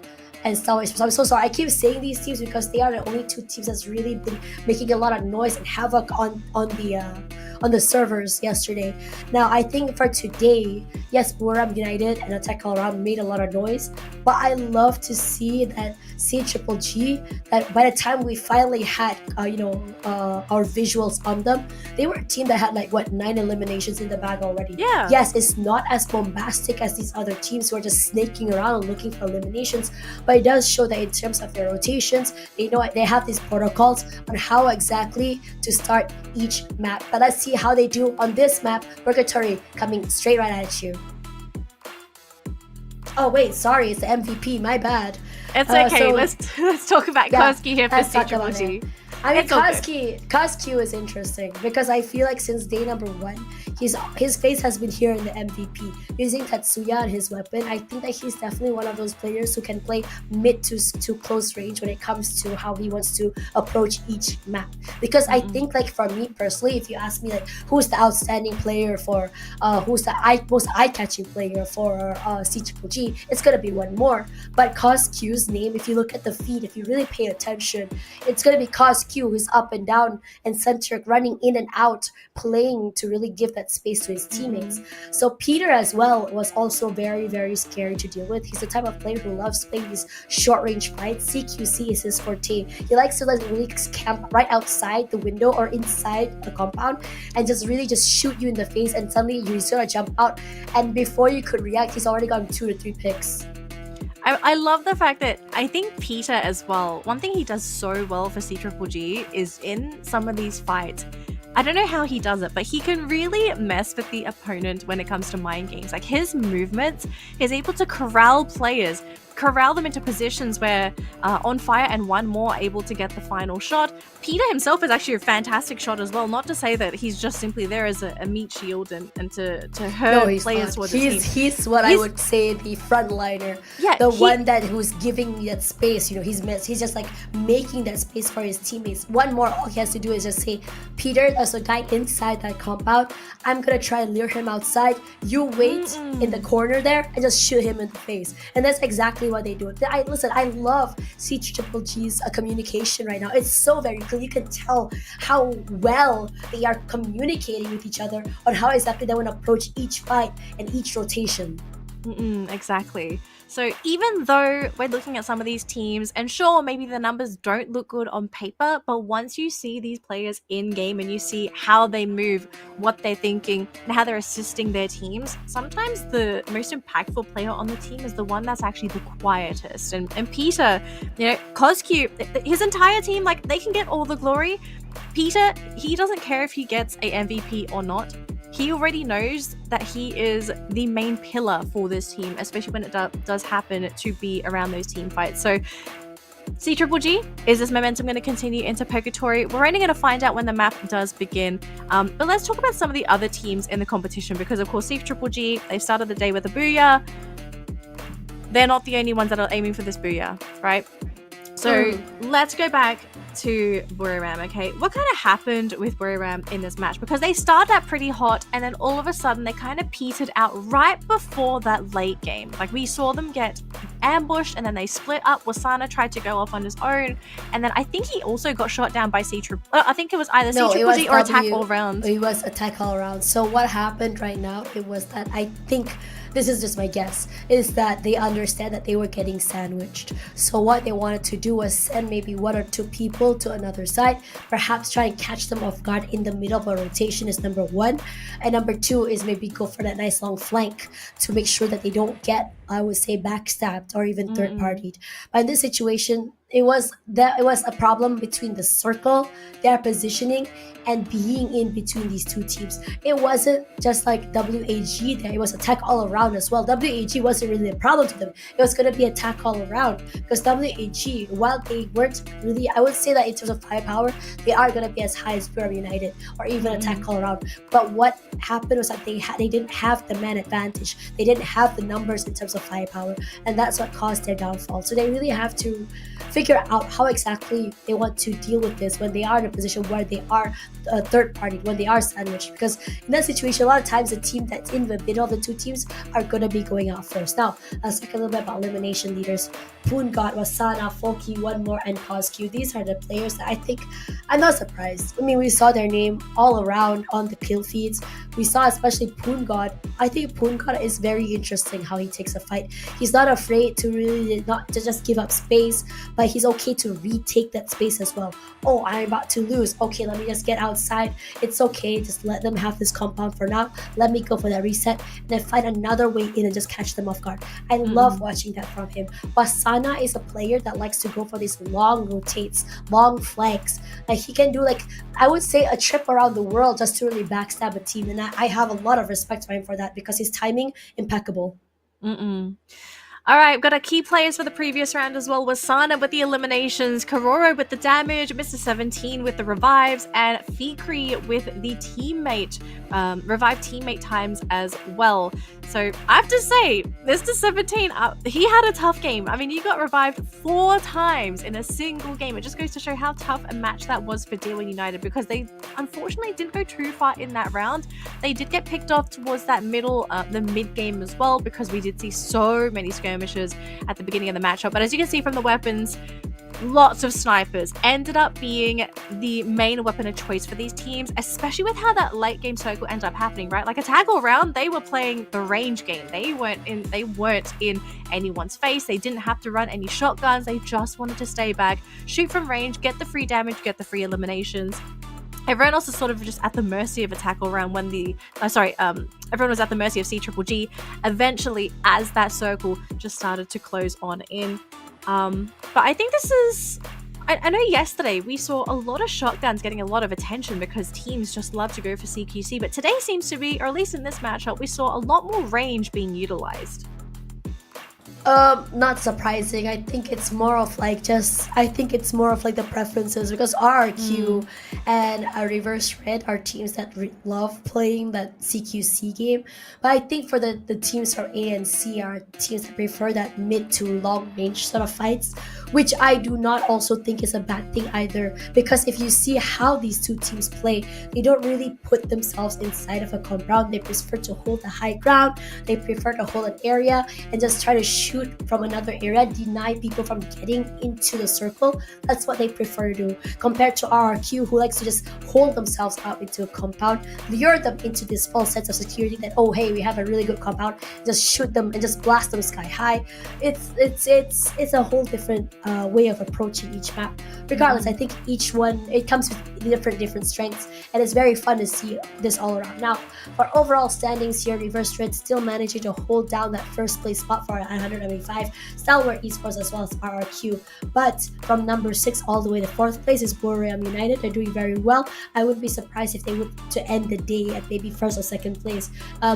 Star Wars. I'm so sorry. I keep saying these teams because they are the only 2 teams that's really been making a lot of noise and havoc on the servers yesterday. Now, I think for today, yes, Buram United and Attack All Around made a lot of noise, but I love to see that CGGG, that by the time we finally had, our visuals on them, they were a team that had 9 eliminations in the bag already. Yeah. Yes, it's not as bombastic as these other teams who are just snaking around looking for eliminations, but it does show that in terms of their rotations, they have these protocols on how exactly to start each map. But let's see how they do on this map. Purgatory coming straight right at you. Oh wait, sorry, it's the MVP. My bad. It's okay. Let's talk about Koski here for CGGG. I mean, Koski is interesting because I feel like since day number 1, his face has been here in the MVP. Using Tatsuya and his weapon, I think that he's definitely one of those players who can play mid to close range when it comes to how he wants to approach each map. Because I think, for me personally, if you ask me, who's the outstanding player for, who's the most eye-catching player for CGGG, it's gonna be one more. But Koski's name, if you look at the feed, if you really pay attention, it's gonna be Koski Cosq, who's up and down and centric, running in and out, playing to really give that space to his teammates. So Peter as well was also very, very scary to deal with. He's the type of player who loves playing these short-range fights. CQC is his forte. He likes to really camp right outside the window or inside the compound and just really just shoot you in the face, and suddenly you're just gonna jump out, and before you could react, he's already gotten 2 to 3 picks. I love the fact that I think Peter as well, one thing he does so well for CGGG is in some of these fights, I don't know how he does it, but he can really mess with the opponent when it comes to mind games. Like his movements, he's able to corral players, corral them into positions where On Fire and one more are able to get the final shot. Peter himself is actually a fantastic shot as well, not to say that he's just simply there as a meat shield and to hurt players towards his team. He's what I would say the frontliner, one that who's giving that space. You know, he's just like making that space for his teammates. One more, all he has to do is just say, Peter, there's a guy inside that compound. I'm gonna try and lure him outside. You wait in the corner there and just shoot him in the face. And that's exactly what they do. I love CGGG's communication right now. It's so very clear. You can tell how well they are communicating with each other on how exactly they want to approach each fight and each rotation. Exactly. So even though we're looking at some of these teams, and sure, maybe the numbers don't look good on paper, but once you see these players in game and you see how they move, what they're thinking, and how they're assisting their teams, sometimes the most impactful player on the team is the one that's actually the quietest. And Peter, you know, Cosq, his entire team, like, they can get all the glory. Peter, he doesn't care if he gets a MVP or not. He already knows that he is the main pillar for this team, especially when it does happen to be around those team fights. So CGGG, is this momentum going to continue into Purgatory? We're only going to find out when the map does begin. But let's talk about some of the other teams in the competition, because of course CGGG, they started the day with a booyah. They're not the only ones that are aiming for this booyah, right? So let's go back to Buriram, okay? What kind of happened with Buriram in this match? Because they started out pretty hot, and then all of a sudden they kind of petered out right before that late game. Like, we saw them get ambushed, and then they split up. Wasana tried to go off on his own, and then I think he also got shot down by I think it was either CGGG or Attack All Round. It was Attack All Round. So what happened right now, it was that I think, this is just my guess, is that they understand that they were getting sandwiched. So what they wanted to do was send maybe 1 or 2 people to another side, perhaps try and catch them off guard in the middle of a rotation is number 1. And number 2 is maybe go for that nice long flank to make sure that they don't get, I would say, backstabbed or even third-partied. But in this situation, it was a problem between the circle, their positioning, and being in between these two teams. It wasn't just like WAG there, it was attack all around as well. WAG wasn't really a problem to them. It was going to be attack all around, because WAG, while they weren't really, I would say that in terms of firepower, they are going to be as high as Buriram United or even attack all around. But what happened was that they didn't have the man advantage. They didn't have the numbers in terms of firepower, and that's what caused their downfall. So they really have to figure out how exactly they want to deal with this when they are in a position where they are a third party, when they are sandwiched. Because in that situation, a lot of times the team that's in the middle of the two teams are going to be going out first. Now, let's talk a little bit about elimination leaders. Purgatory, Wasana, Folky, One More, and Cosq. These are the players that I think, I'm not surprised. I mean, we saw their name all around on the kill feeds. We saw especially Purgatory. I think Purgatory is very interesting how he takes a fight. He's not afraid to really not to just give up space, but he's okay to retake that space as well. Oh, I'm about to lose. Okay, let me just get outside. It's okay. Just let them have this compound for now. Let me go for that reset and then find another way in and just catch them off guard. I love watching that from him. Wasana is a player that likes to go for these long rotates, long flanks. Like, he can do, like, I would say a trip around the world just to really backstab a team. And I have a lot of respect for him for that, because his timing, impeccable. All right, we've got our key players for the previous round as well. Wasana with the eliminations, Kororo with the damage, Mr. 17 with the revives, and Fikri with the teammate, revive teammate times as well. So I have to say, Mr. 17, he had a tough game. I mean, you got revived 4 times in a single game. It just goes to show how tough a match that was for D1 United, because they unfortunately didn't go too far in that round. They did get picked off towards that middle, the mid game as well, because we did see so many skirmishes at the beginning of the matchup. But as you can see from the weapons, lots of snipers ended up being the main weapon of choice for these teams, especially with how that late game circle ended up happening, right? Like Attack All Round, they were playing the range game. They weren't in anyone's face. They didn't have to run any shotguns. They just wanted to stay back, shoot from range, get the free damage, get the free eliminations. Everyone else is sort of just at the mercy of Attack All Round when everyone was at the mercy of CGGG eventually as that circle just started to close on in. But I think this is... I know yesterday we saw a lot of shotguns getting a lot of attention because teams just love to go for CQC, but today seems to be, or at least in this matchup, we saw a lot more range being utilized. Not surprising. I think it's more of like the preferences, because RRQ and Reverse Red are teams that love playing that CQC game. But I think for the teams from A and C are teams that prefer that mid to long range sort of fights, which I do not also think is a bad thing either, because if you see how these two teams play, they don't really put themselves inside of a compound. They prefer to hold the high ground. They prefer to hold an area and just try to shoot from another area, deny people from getting into the circle. That's what they prefer to do, compared to RRQ, who likes to just hold themselves out into a compound, lure them into this false sense of security that, oh hey, we have a really good compound, just shoot them and just blast them sky high. It's a whole different way of approaching each map. Regardless, I think each one, it comes with different strengths, and it's very fun to see this all around. Now, for overall standings here, Reverse Red still managing to hold down that first place spot for 175. Stalwart Esports as well as RRQ. But from number 6 all the way to 4th place is Buriram United. They're doing very well. I wouldn't be surprised if they would to end the day at maybe 1st or 2nd place,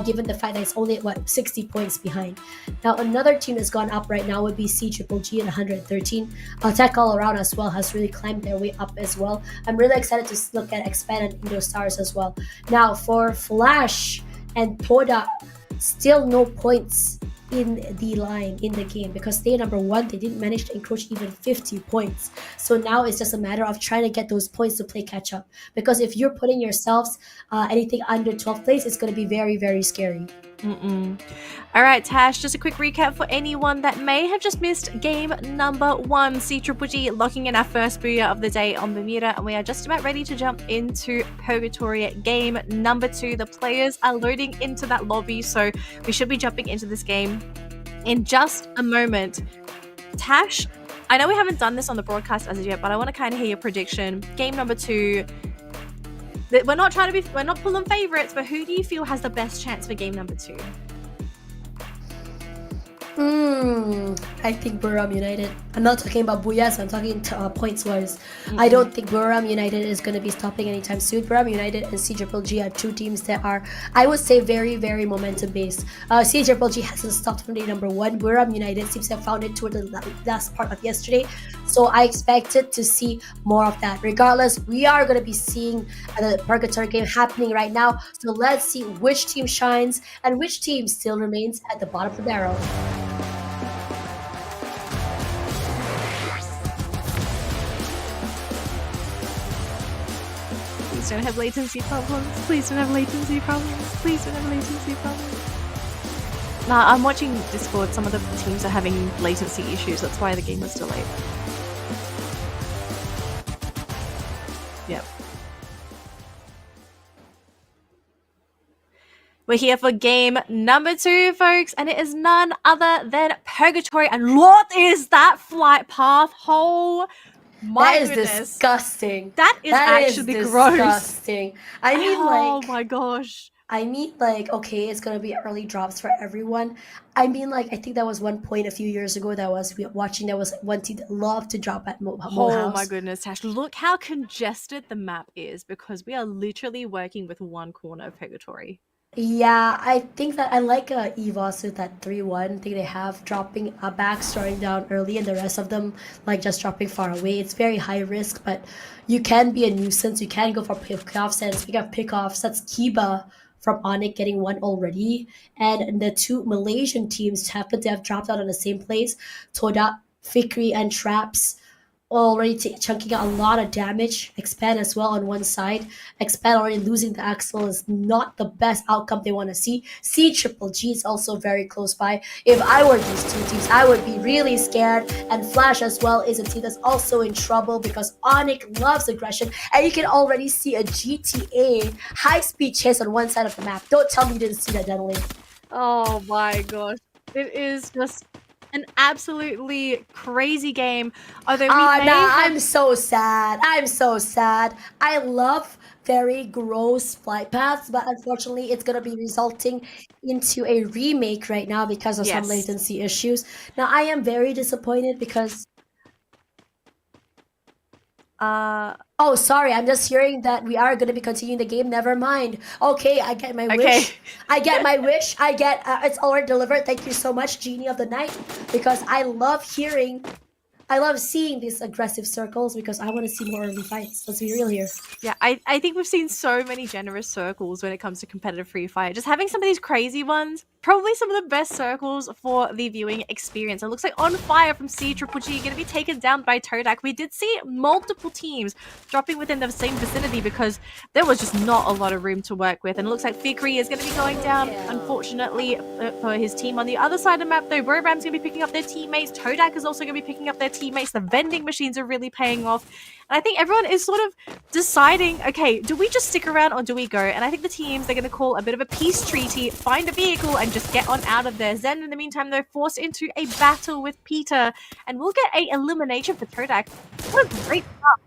given the fact that it's only 60 points behind. Now, another team that's gone up right now would be CGGG at 113. Attack All Around as well has really climbed their way up as well. I'm really excited to look at Expand and Indostars as well. Now, for Flash and Todak, still no points in the line in the game, because they number 1, they didn't manage to encroach even 50 points. So now it's just a matter of trying to get those points to play catch up, because if you're putting yourselves anything under 12th place, it's going to be very, very scary. All right, Tash, just a quick recap for anyone that may have just missed game number 1, CGGG locking in our first booyah of the day on Bermuda, and we are just about ready to jump into Purgatory game number 2. The players are loading into that lobby, so we should be jumping into this game in just a moment. Tash, I know we haven't done this on the broadcast as of yet, but I want to kind of hear your prediction. Game number 2. We're not pulling favorites, but who do you feel has the best chance for game number 2? I think Buriram United. I'm not talking about Booyahs, I'm talking points wise. I don't think Buriram United is going to be stopping anytime soon. Buriram United and CGGG are two teams that are, I would say, very, very momentum based. CGGG hasn't stopped from day number 1. Buriram United seems to have found it toward the last part of yesterday. So I expected to see more of that. Regardless, we are going to be seeing the Purgatory game happening right now. So let's see which team shines and which team still remains at the bottom of the barrel. Please don't have latency problems. Please don't have latency problems. Please don't have latency problems. Nah, I'm watching Discord. Some of the teams are having latency issues. That's why the game was delayed. Yep. We're here for game number 2, folks, and it is none other than Purgatory. And what is that flight path? Oh my goodness. That is disgusting. That is actually gross. Disgusting. I mean, oh my gosh. I mean, like, okay, it's gonna be early drops for everyone. I mean, like, I think that was one point a few years ago that was watching. There was one team that loved to drop at Mo House. Oh my goodness, Tash! Look how congested the map is, because we are literally working with one corner of Purgatory. Yeah, I think that I like EVOS with that 3-1 thing they have, dropping back, starting down early, and the rest of them like just dropping far away. It's very high risk, but you can be a nuisance. You can go for pickoffs, and speaking of pickoffs, that's Kiba from Onyx getting one already, and the two Malaysian teams happen to have dropped out on the same place. Todak, Fikri, and Traps. already chunking out a lot of damage. Expand as well on one side. Expand already losing the axle is not the best outcome they want to see. C Triple G is also very close by. If I were these two teams, I would be really scared. And Flash as well is a team that's also in trouble because Onyx loves aggression. And you can already see a GTA high-speed chase on one side of the map. Don't tell me you didn't see that, Denley. Oh my gosh. It is just an absolutely crazy game. Although we may have... I'm so sad. I'm so sad. I love very gross flight paths, but unfortunately it's gonna be resulting into a remake right now because of some Yes. latency issues. Now I am very disappointed because oh, sorry, I'm just hearing that we are going to be continuing the game. Never mind. Okay, I get my wish. I get my wish. I get, it's already delivered. Thank you so much, Genie of the Night, because I love seeing these aggressive circles because I want to see more early fights. Let's be real here. Yeah, I think we've seen so many generous circles when it comes to competitive Free Fire. Just having some of these crazy ones, probably some of the best circles for the viewing experience. It looks like On Fire from C Triple G going to be taken down by Todak. We did see multiple teams dropping within the same vicinity because there was just not a lot of room to work with. And it looks like Fikri is going to be going down, unfortunately, for his team. On the other side of the map, though, Brobram's going to be picking up their teammates. Todak is also going to be picking up their teammates. The vending machines are really paying off. And I think everyone is sort of deciding, okay, do we just stick around or do we go? And I think the teams, they're going to call a bit of a peace treaty, find a vehicle and just get on out of there. Zen, in the meantime, they're forced into a battle with Peter. And we'll get a elimination for Todak. What a great start.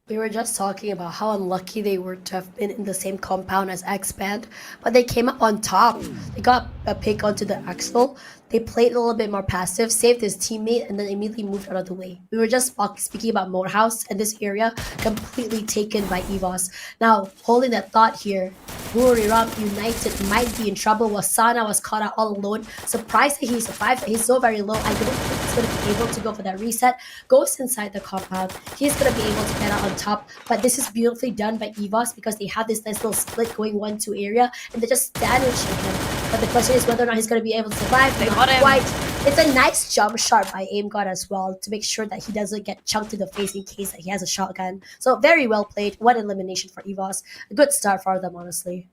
We were just talking about how unlucky they were to have been in the same compound as X-Band, but they came up on top. They got a pick onto the axle. They played a little bit more passive, saved his teammate, and then immediately moved out of the way. We were just speaking about Morehouse and this area completely taken by EVOS. Now, holding that thought here, Buriram United might be in trouble. Wasana was caught out all alone. Surprised that he survived. He's so very low. I don't think he's going to be able to go for that reset. Goes inside the compound. He's going to be able to get out on top. But this is beautifully done by EVOS because they have this nice little split going 1-2 area and they're just sandwiching him. But the question is whether or not he's going to be able to survive. They got him. Quite. It's a nice jump shot by AimGod as well to make sure that he doesn't get chunked in the face in case that he has a shotgun. So very well played. One elimination for EVOS. A good start for them, honestly.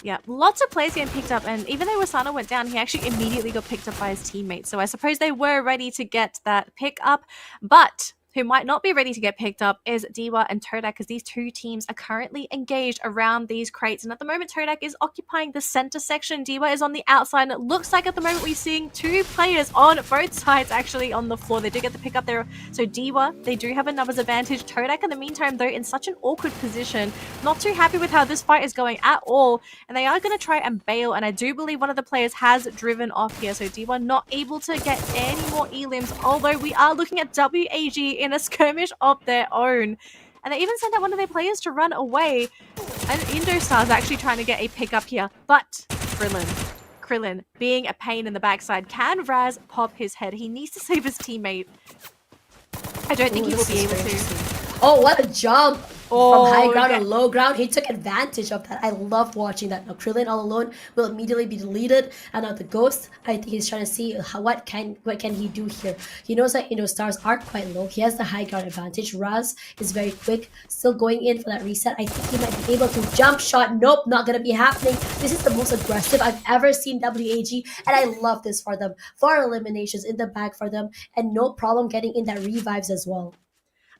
Yeah, lots of players getting picked up, and even though Wasana went down, he actually immediately got picked up by his teammates. So I suppose they were ready to get that pick up, but who might not be ready to get picked up is Diwa and Todak, because these two teams are currently engaged around these crates. And at the moment, Todak is occupying the center section. Diwa is on the outside, and it looks like at the moment we're seeing two players on both sides actually on the floor. They do get the pick up there. So Diwa, they do have a numbers advantage. Todak, in the meantime, though, in such an awkward position, not too happy with how this fight is going at all. And they are going to try and bail, and I do believe one of the players has driven off here. So Diwa not able to get any more elims, although we are looking at WAG in a skirmish of their own. And they even sent out one of their players to run away. And Indostar's actually trying to get a pickup here. But Krillin, being a pain in the backside, can Raz pop his head? He needs to save his teammate. I don't think he will be able to. Oh, what a jump! From high ground and low ground, he took advantage of that. I love watching that. Now Krillin all alone will immediately be deleted, and now the Ghost, I think he's trying to see what can he do here. He knows that Stars are quite low. He has the high ground advantage. Raz is very quick, still going in for that reset. I think he might be able to jump shot. Nope, not gonna be happening. This is the most aggressive I've ever seen WAG, and I love this for them. 4 eliminations in the bag for them, and no problem getting in that revives as well.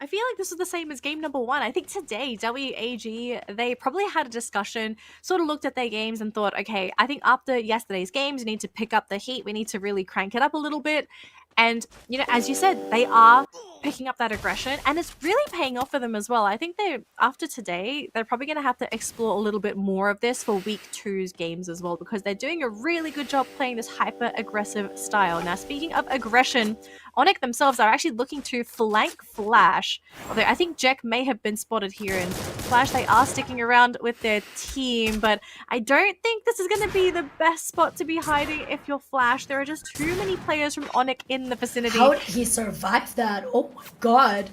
I feel like this is the same as game number 1. I think today, WAG, they probably had a discussion, sort of looked at their games and thought, okay, I think after yesterday's games, we need to pick up the heat. We need to really crank it up a little bit. And, you know, as you said, they are picking up that aggression, and it's really paying off for them as well. I think after today, they're probably going to have to explore a little bit more of this for week 2's games as well, because they're doing a really good job playing this hyper-aggressive style. Now, speaking of aggression, Onyx themselves are actually looking to flank Flash, although I think Jack may have been spotted here, and Flash, they are sticking around with their team, but I don't think this is going to be the best spot to be hiding if you're Flash. There are just too many players from Onyx in the vicinity. How did he survive that? Oh my god.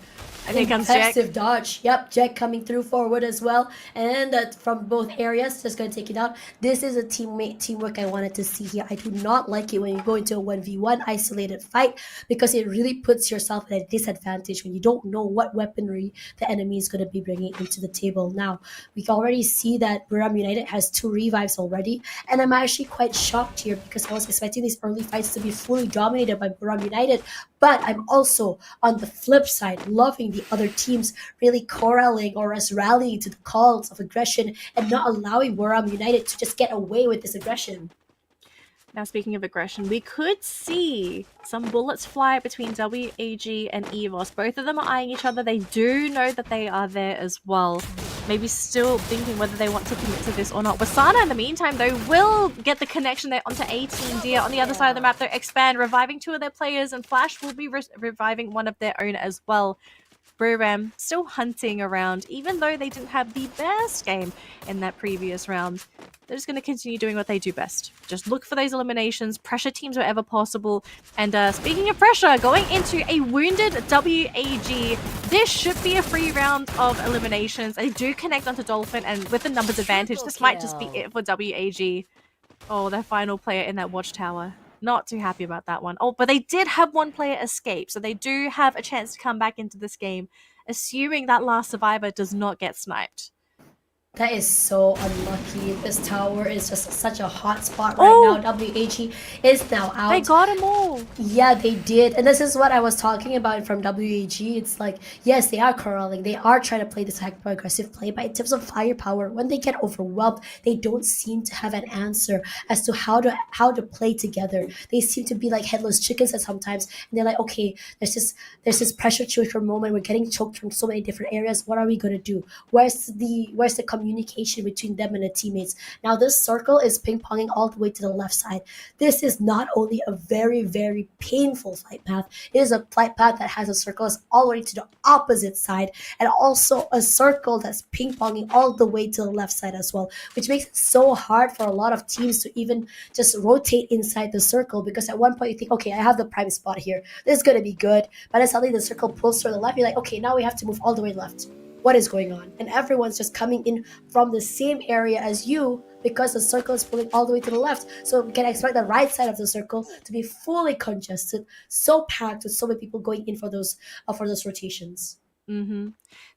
And here comes Jack. Impressive dodge. Yep, Jack coming through forward as well. And from both areas, just going to take it out. This is a teamwork I wanted to see here. I do not like it when you go into a 1v1 isolated fight because it really puts yourself at a disadvantage when you don't know what weaponry the enemy is going to be bringing into the table. Now, we can already see that Buram United has 2 revives already. And I'm actually quite shocked here because I was expecting these early fights to be fully dominated by Buram United. But I'm also, on the flip side, loving the other teams really corralling or as rallying to the calls of aggression and not allowing Buram United to just get away with this aggression. Now, speaking of aggression, we could see some bullets fly between WAG and EVOS. Both of them are eyeing each other. They do know that they are there as well. Maybe still thinking whether they want to commit to this or not. Wasana, in the meantime, though, will get the connection there onto 18 Deer. On the other side of the map, though, Expand reviving 2 of their players, and Flash will be reviving 1 of their own as well. Buram still hunting around, even though they didn't have the best game in that previous round. They're just going to continue doing what they do best. Just look for those eliminations, pressure teams wherever possible. And speaking of pressure, going into a wounded WAG, this should be a free round of eliminations. They do connect onto Dolphin, and with the numbers advantage, this might just be it for WAG. Oh, their final player in that watchtower. Not too happy about that one. Oh, but they did have 1 player escape, so they do have a chance to come back into this game, assuming that last survivor does not get sniped. That is so unlucky. This tower is just such a hot spot right now. WAG is now out. They got them all. Yeah, they did. And this is what I was talking about from WAG. It's like, yes, they are corralling. They are trying to play this hyper-aggressive play. But in terms of firepower, when they get overwhelmed, they don't seem to have an answer as to how to play together. They seem to be like headless chickens at sometimes. And they're like, okay, there's this pressure choker moment. We're getting choked from so many different areas. What are we going to do? Where's the communication between them and the teammates? Now this circle is ping-ponging all the way to the left side. This is not only a very, very painful flight path, it is a flight path that has a circle that's all the way to the opposite side, and also a circle that's ping-ponging all the way to the left side as well, which makes it so hard for a lot of teams to even just rotate inside the circle, because at one point you think, okay, I have the prime spot here, this is going to be good, but then suddenly the circle pulls to the left, you're like, okay, now we have to move all the way left. What is going on? And everyone's just coming in from the same area as you because the circle is pulling all the way to the left. So we can expect the right side of the circle to be fully congested, so packed with so many people going in for those rotations.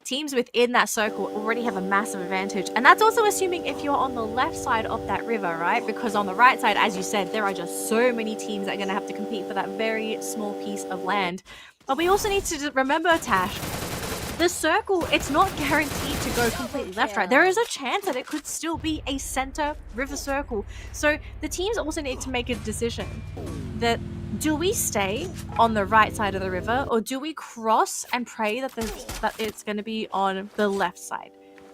Teams within that circle already have a massive advantage, and that's also assuming if you're on the left side of that river, right? Because on the right side, as you said, there are just so many teams that are going to have to compete for that very small piece of land. But we also need to remember, Tash, the circle, it's not guaranteed to go completely left, right? There is a chance that it could still be a center river circle. So the teams also need to make a decision that, do we stay on the right side of the river, or do we cross and pray that it's going to be on the left side?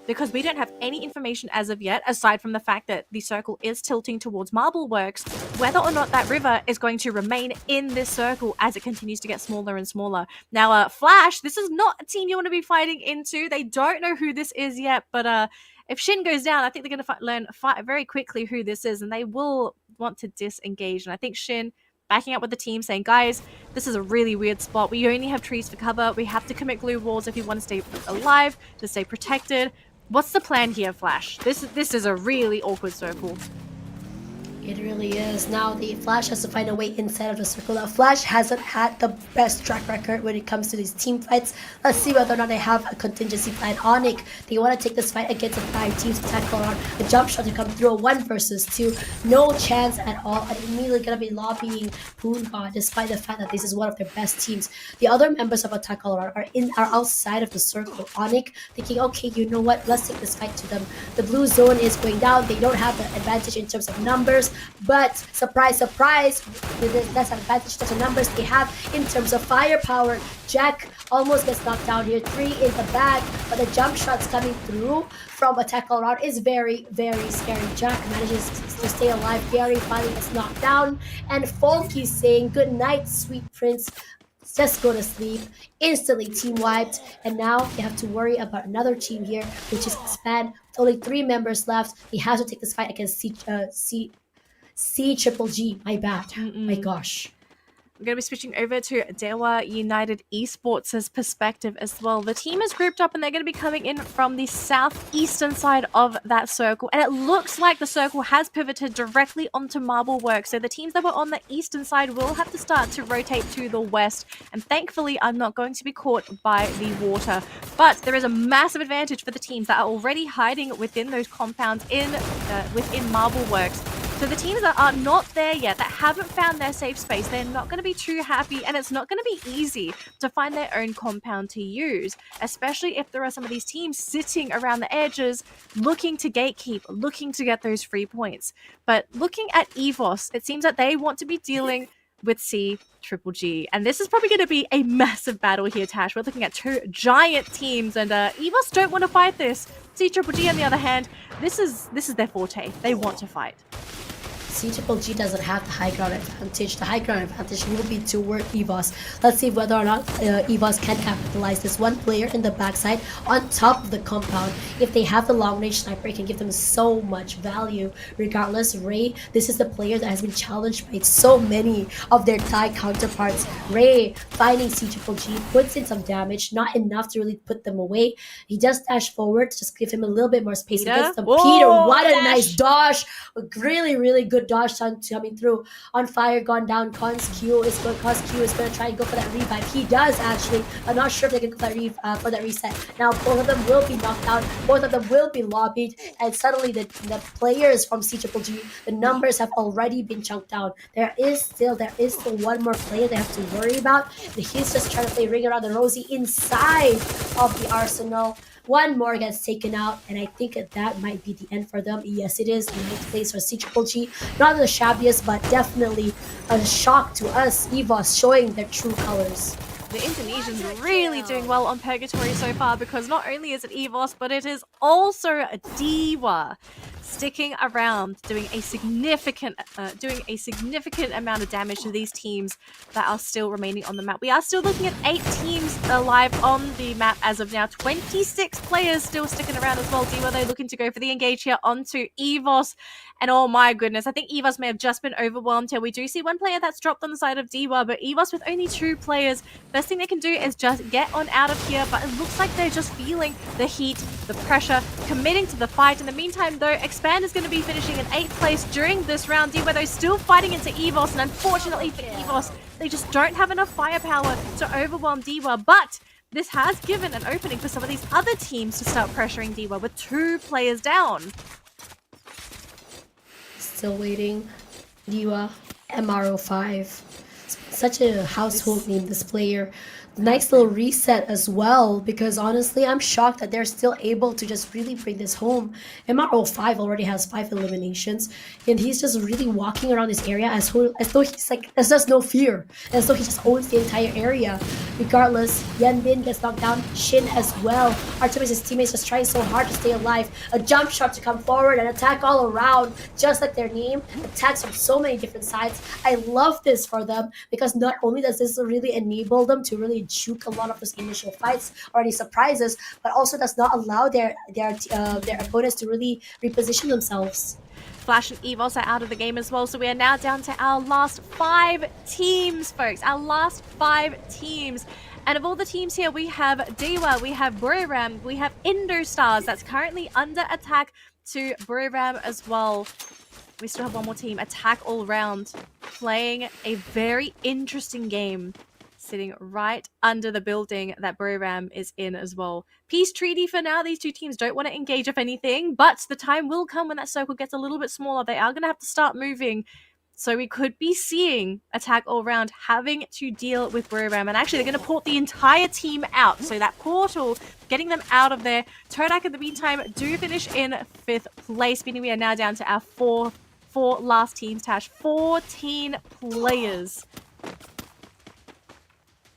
Because we don't have any information as of yet, aside from the fact that the circle is tilting towards Marble Works, whether or not that river is going to remain in this circle as it continues to get smaller and smaller. Now, Flash, this is not a team you want to be fighting into. They don't know who this is yet, but if Shin goes down, I think they're going to learn very quickly who this is, and they will want to disengage. And I think Shin backing up with the team, saying, guys, this is a really weird spot. We only have trees for cover. We have to commit glue walls if we want to stay alive, to stay protected. What's the plan here, Flash? This is a really awkward circle. It really is. Now the Flash has to find a way inside of the circle. Now Flash hasn't had the best track record when it comes to these team fights. Let's see whether or not they have a contingency plan on it. They want to take this fight against the 5 teams to tackle around a jump shot to come through a 1 versus 2. No chance at all. And immediately gonna be lobbying Poonga, despite the fact that this is one of their best teams. The other members of Attack All Around are outside of the circle. Onyx thinking, okay, you know what? Let's take this fight to them. The blue zone is going down. They don't have the advantage in terms of numbers. But surprise, surprise, that's an advantage to the numbers they have in terms of firepower. Jack almost gets knocked down here, 3 in the bag, but the jump shots coming through from Attack All Around is very, very scary. Jack manages to stay alive. Gary finally gets knocked down, and Folky saying, good night, sweet prince. Just go to sleep. Instantly team wiped, and now they have to worry about another team here, which is Expand. With only 3 members left, he has to take this fight against C Triple G. My bad. My gosh. We're going to be switching over to Dewa United Esports' perspective as well. The team is grouped up and they're going to be coming in from the southeastern side of that circle. And it looks like the circle has pivoted directly onto Marble Work. So the teams that were on the eastern side will have to start to rotate to the west. And thankfully, I'm not going to be caught by the water. But there is a massive advantage for the teams that are already hiding within those compounds within Marble Works. So the teams that are not there yet, that haven't found their safe space, they're not going to be too happy, and it's not going to be easy to find their own compound to use, especially if there are some of these teams sitting around the edges looking to gatekeep, looking to get those free points. But looking at EVOS, it seems that they want to be dealing with CGG. And this is probably going to be a massive battle here, Tash. We're looking at two giant teams, and EVOS don't want to fight this. CGG, on the other hand, this is their forte. They want to fight. CGG doesn't have the high ground advantage. The high ground advantage will be toward EVOS. Let's see whether or not EVOS can capitalize this one player in the backside on top of the compound. If they have the long range sniper, it can give them so much value. Regardless, Ray, this is the player that has been challenged by so many of their Thai counterparts. Ray finding CGG puts in some damage, not enough to really put them away. He does dash forward to just give him a little bit more space against them. Peter, what a nice dodge! Really good dodge coming through. On fire, gone down. Cons Q is going to try and go for that revive. He does actually. I'm not sure if they can go for that reset. Now both of them will be knocked out. Both of them will be lobbied, and suddenly the players from CGG, the numbers have already been chunked down. There is still one more player they have to worry about. He's just trying to play ring around the rosy inside of the arsenal. One more gets taken out, and I think that might be the end for them. Yes, it is. 9th place for CGG. Not the shabbiest, but definitely a shock to us. EVOS showing their true colors. The Indonesians really doing well on Purgatory so far, because not only is it EVOS, but it is also a Dewa sticking around, doing a significant amount of damage to these teams that are still remaining on the map. We are still looking at 8 teams alive on the map as of now. 26 players still sticking around as well. Dewa, they're looking to go for the engage here onto EVOS. And oh my goodness, I think EVOS may have just been overwhelmed here. We do see one player that's dropped on the side of Dewa, but EVOS with only 2 players, best thing they can do is just get on out of here. But it looks like they're just feeling the heat, the pressure, committing to the fight. In the meantime, though, Expand is going to be finishing in 8th place during this round. Dewa, though, still fighting into EVOS, and unfortunately for EVOS, they just don't have enough firepower to overwhelm Dewa. But this has given an opening for some of these other teams to start pressuring Dewa with 2 players down. Still waiting. Dewa, MRO5. Such a household name, this player. Nice little reset as well, because honestly, I'm shocked that they're still able to just really bring this home. MRO5 already has 5 eliminations, and he's just really walking around this area as though he's like, there's just no fear, as though he just owns the entire area. Regardless, Yanbin gets knocked down, Shin as well. Artemis' teammates just trying so hard to stay alive. A jump shot to come forward and attack all around, just like their name. Attacks from so many different sides. I love this for them, because not only does this really enable them to really juke a lot of those initial fights or any surprises, but also does not allow their opponents to really reposition themselves. Flash and EVOS are out of the game as well, so we are now down to our last 5 teams, folks. Our last 5 teams. And of all the teams here, we have Dewa, we have Buriram, we have Indostars that's currently under attack to Buriram as well. We still have one more team, Attack All Round, playing a very interesting game, sitting right under the building that Buriram is in as well. Peace treaty for now. These 2 teams don't want to engage, if anything, but the time will come when that circle gets a little bit smaller. They are going to have to start moving. So we could be seeing Attack All Round having to deal with Buriram. And actually, they're going to port the entire team out. So that portal, getting them out of there. Todak, in the meantime, do finish in 5th place, meaning we are now down to our 4 last teams, Tash. 14 players.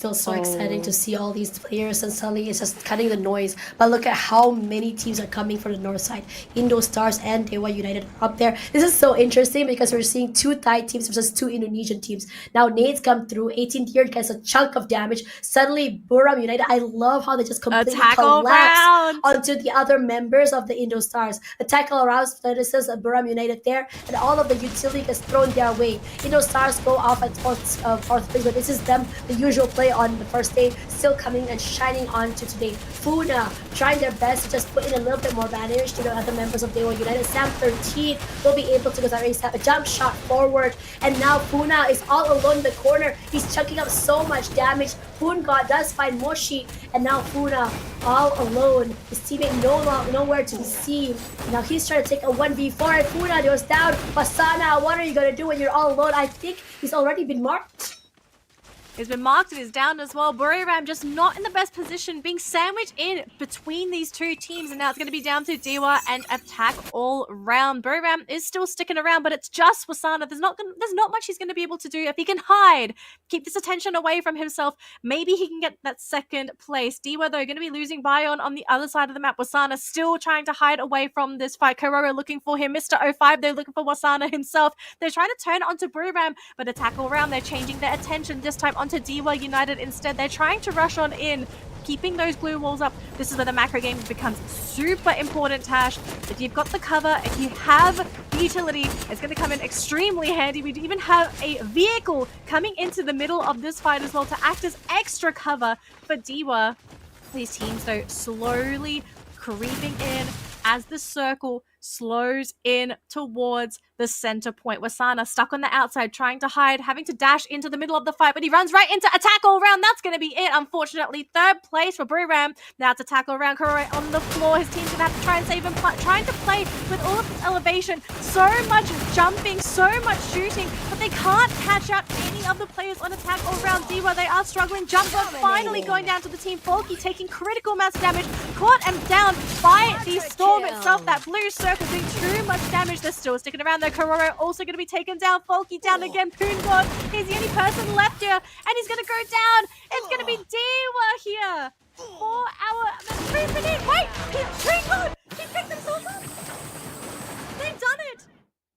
still so exciting to see all these players, and suddenly it's just cutting the noise. But look at how many teams are coming from the north side. Indo Stars and Dewa United are up there. This is so interesting because we're seeing 2 Thai teams versus 2 Indonesian teams. Now nades come through, 18th year gets a chunk of damage. Suddenly Buram United, I love how they just completely collapse onto the other members of the Indo Stars. A tackle around notices Buram United there, and all of the utility gets thrown their way. Indo Stars go off at fourth place, but this is them, the usual play on the first day, still coming and shining on to today. Funa trying their best to just put in a little bit more advantage to the other members of Dewa United. Sam 13 will be able to go a jump shot forward, and now Funa is all alone in the corner. He's chunking up so much damage. Purgatory does find Moshi, and now Funa all alone. His teammate nowhere to be seen. Now he's trying to take a 1v4, and Funa goes down. Wasana, what are you gonna do when you're all alone? I think he's already been marked. He's been marked and is down as well. Buriram just not in the best position, being sandwiched in between these 2 teams, and now it's going to be down to Dewa and attack all round. Buriram is still sticking around, but it's just Wasana. There's not much he's going to be able to do. If he can hide, keep this attention away from himself, maybe he can get that 2nd place. Dewa, though, going to be losing Bion on the other side of the map. Wasana still trying to hide away from this fight. Kororo looking for him. Mr. 05, they're looking for Wasana himself. They're trying to turn onto Buriram, but attack all round. They're changing their attention this time onto Dewa United instead. They're trying to rush on in, keeping those glue walls up. This is where the macro game becomes super important, Tash. If you've got the cover, if you have the utility, it's going to come in extremely handy. We even have a vehicle coming into the middle of this fight as well to act as extra cover for Dewa. These teams, though, slowly creeping in as the circle slows in towards the center point. Wasana stuck on the outside, trying to hide, having to dash into the middle of the fight, but he runs right into attack all round. That's going to be it, unfortunately. 3rd place for Buriram. Now to tackle around. Kororo on the floor. His team's going to have to try and save him, trying to play with all of this elevation. So much jumping, so much shooting, but they can't catch out any of the players on attack all round. Dewa, they are struggling. Jump on finally going down to the team. Falky taking critical mass damage, caught and down by the storm itself. That blue circle doing too much damage. They're still sticking around there. Kororo also going to be taken down. Falky down again. Purgatory is the only person left here, and he's going to go down. It's going to be Dewa here for our 3 minutes. Wait, Purgatory, he picked himself up. They've done it.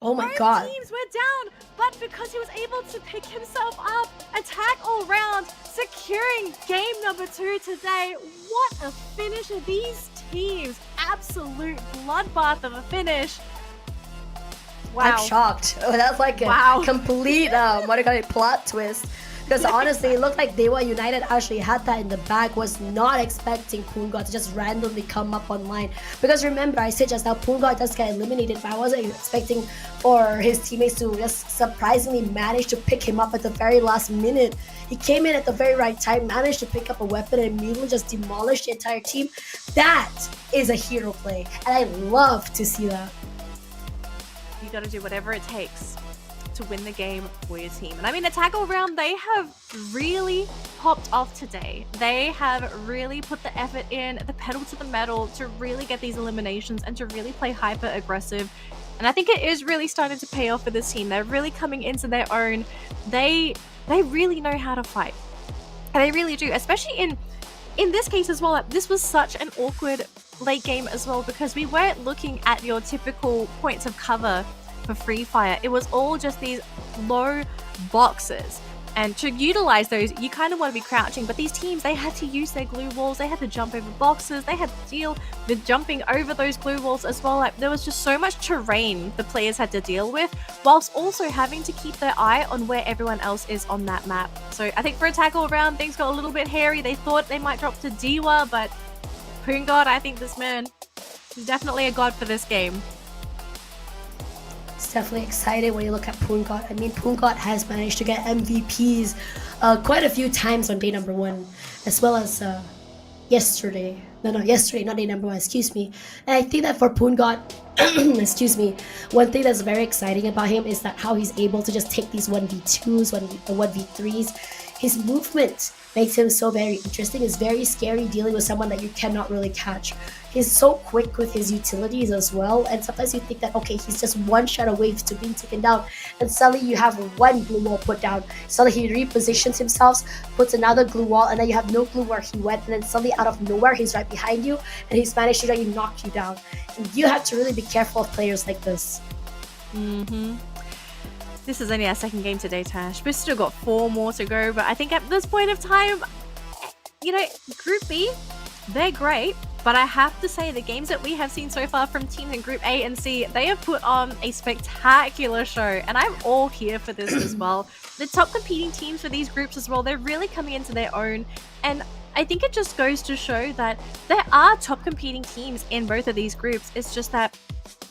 Oh my Both god. teams were down, but because he was able to pick himself up, attack all round, securing game number 2 today. What a finish of these teams. Absolute bloodbath of a finish. Wow. I'm shocked. Oh, that's like a complete plot twist. Because honestly, it looked like Dewa United actually had that in the bag, was not expecting Purgatory to just randomly come up online. Because remember, I said just now, Purgatory does get eliminated, but I wasn't expecting for his teammates to just surprisingly manage to pick him up at the very last minute. He came in at the very right time, managed to pick up a weapon, and immediately just demolished the entire team. That is a hero play, and I love to see that. You got to do whatever it takes to win the game for your team. And I mean, attack all round, they have really popped off today. They have really put the effort in, the pedal to the metal, to really get these eliminations and to really play hyper aggressive. And I think it is really starting to pay off for this team. They're really coming into their own. They really know how to fight. And they really do, especially in this case as well. This was such an awkward late game as well, because we weren't looking at your typical points of cover for Free Fire. It was all just these low boxes, and to utilize those you kind of want to be crouching, but these teams, they had to use their glue walls, they had to jump over boxes, they had to deal with jumping over those glue walls as well. Like, there was just so much terrain the players had to deal with, whilst also having to keep their eye on where everyone else is on that map. So I think for attack all round, things got a little bit hairy. They thought they might drop to Dewa, but Purgatory, I think this man is definitely a god for this game. It's definitely exciting when you look at Purgatory. I mean, Purgatory has managed to get MVPs quite a few times on day number 1, as well as yesterday. Yesterday, not day number 1, excuse me. And I think that for Purgatory, excuse me, one thing that's very exciting about him is that how he's able to just take these 1v2s, 1v3s, His movement makes him so very interesting. It's very scary dealing with someone that you cannot really catch. He's so quick with his utilities as well, and sometimes you think that, okay, he's just one shot away to being taken down, and suddenly you have one glue wall put down. Suddenly he repositions himself, puts another glue wall, and then you have no clue where he went, and then suddenly out of nowhere he's right behind you, and he's managed to really knock you down. And you have to really be careful of players like this. This is only our second game today, Tash. We've still got 4 more to go, but I think at this point of time, you know, Group B, they're great, but I have to say the games that we have seen so far from teams in Group A and C, they have put on a spectacular show, and I'm all here for this as well. The top competing teams for these groups as well, they're really coming into their own, and I think it just goes to show that there are top competing teams in both of these groups. It's just that,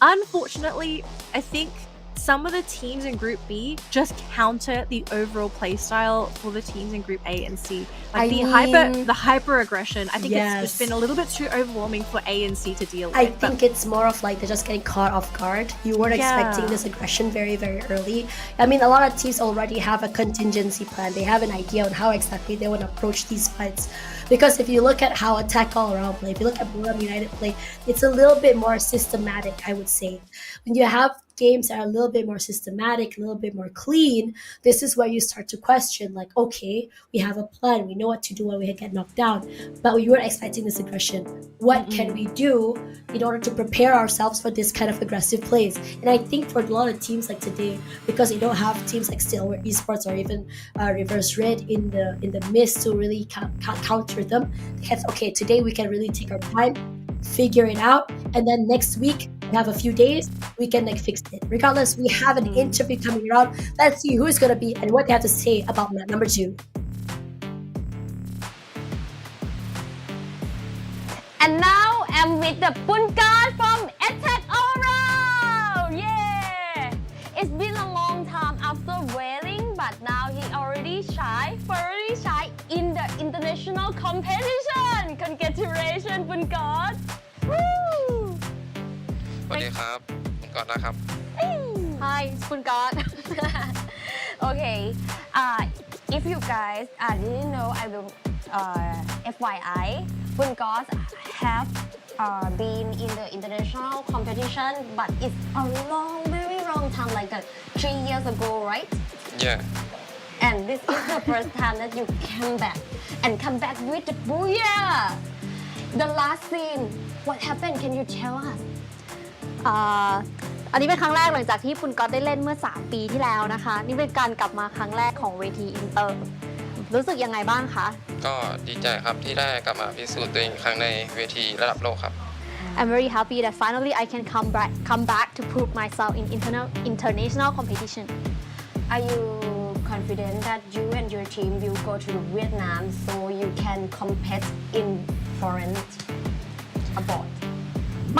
unfortunately, I think some of the teams in Group B just counter the overall playstyle for the teams in Group A and C. Like the hyper aggression, I think it's just been a little bit too overwhelming for A and C to deal with. I think it's more of like they're just getting caught off guard. You weren't expecting this aggression very, very early. I mean, a lot of teams already have a contingency plan. They have an idea on how exactly they want to approach these fights. Because if you look at how Attack All Around play, if you look at Bermuda United play, it's a little bit more systematic, I would say. When you have games that are a little bit more systematic, a little bit more clean, this is where you start to question, like, okay, we have a plan, we know what to do when we get knocked down, but we weren't expecting this aggression. What can we do in order to prepare ourselves for this kind of aggressive plays? And I think for a lot of teams like today, because you don't have teams like Stillware Esports or even Reverse Red in the midst to really counter them, they have, okay, today we can really take our time, figure it out, and then next week we have a few days, we can like fix it. Regardless, we have an interview coming around. Let's see who is going to be and what they have to say about map number 2. And now I'm with the Purgatory from Attack All Around! Yeah! It's been a long time after waiting, but now he already shy in the international competition! Congratulations, Purgatory! Woo! สวัสดีครับผมก่อนนะครับ Hi, it's Purgatory. Okay, if you guys didn't know, I will FYI, Purgatory have been in the international competition, but it's a very long time, like 3 years ago, right? Yeah. And this is the first time that you come back with the booyah. The last scene, what happened? Can you tell us? อันนี้เป็นครั้งแรกหลังจากที่ปุณก๊อตได้เล่นเมื่อ3 ปีที่แล้วนะคะนี่เป็นการกลับมาครั้งแรกของเวทีอินเตอร์รู้สึกยังไงบ้างคะ ก็ดีใจครับที่ได้กลับมาพิสูจน์ตัวเองครั้งในเวทีระดับโลกครับ I'm very happy that finally I can come back to prove myself in international competition. Are you confident that you and your team will go to Vietnam so you can compete in foreign abroad?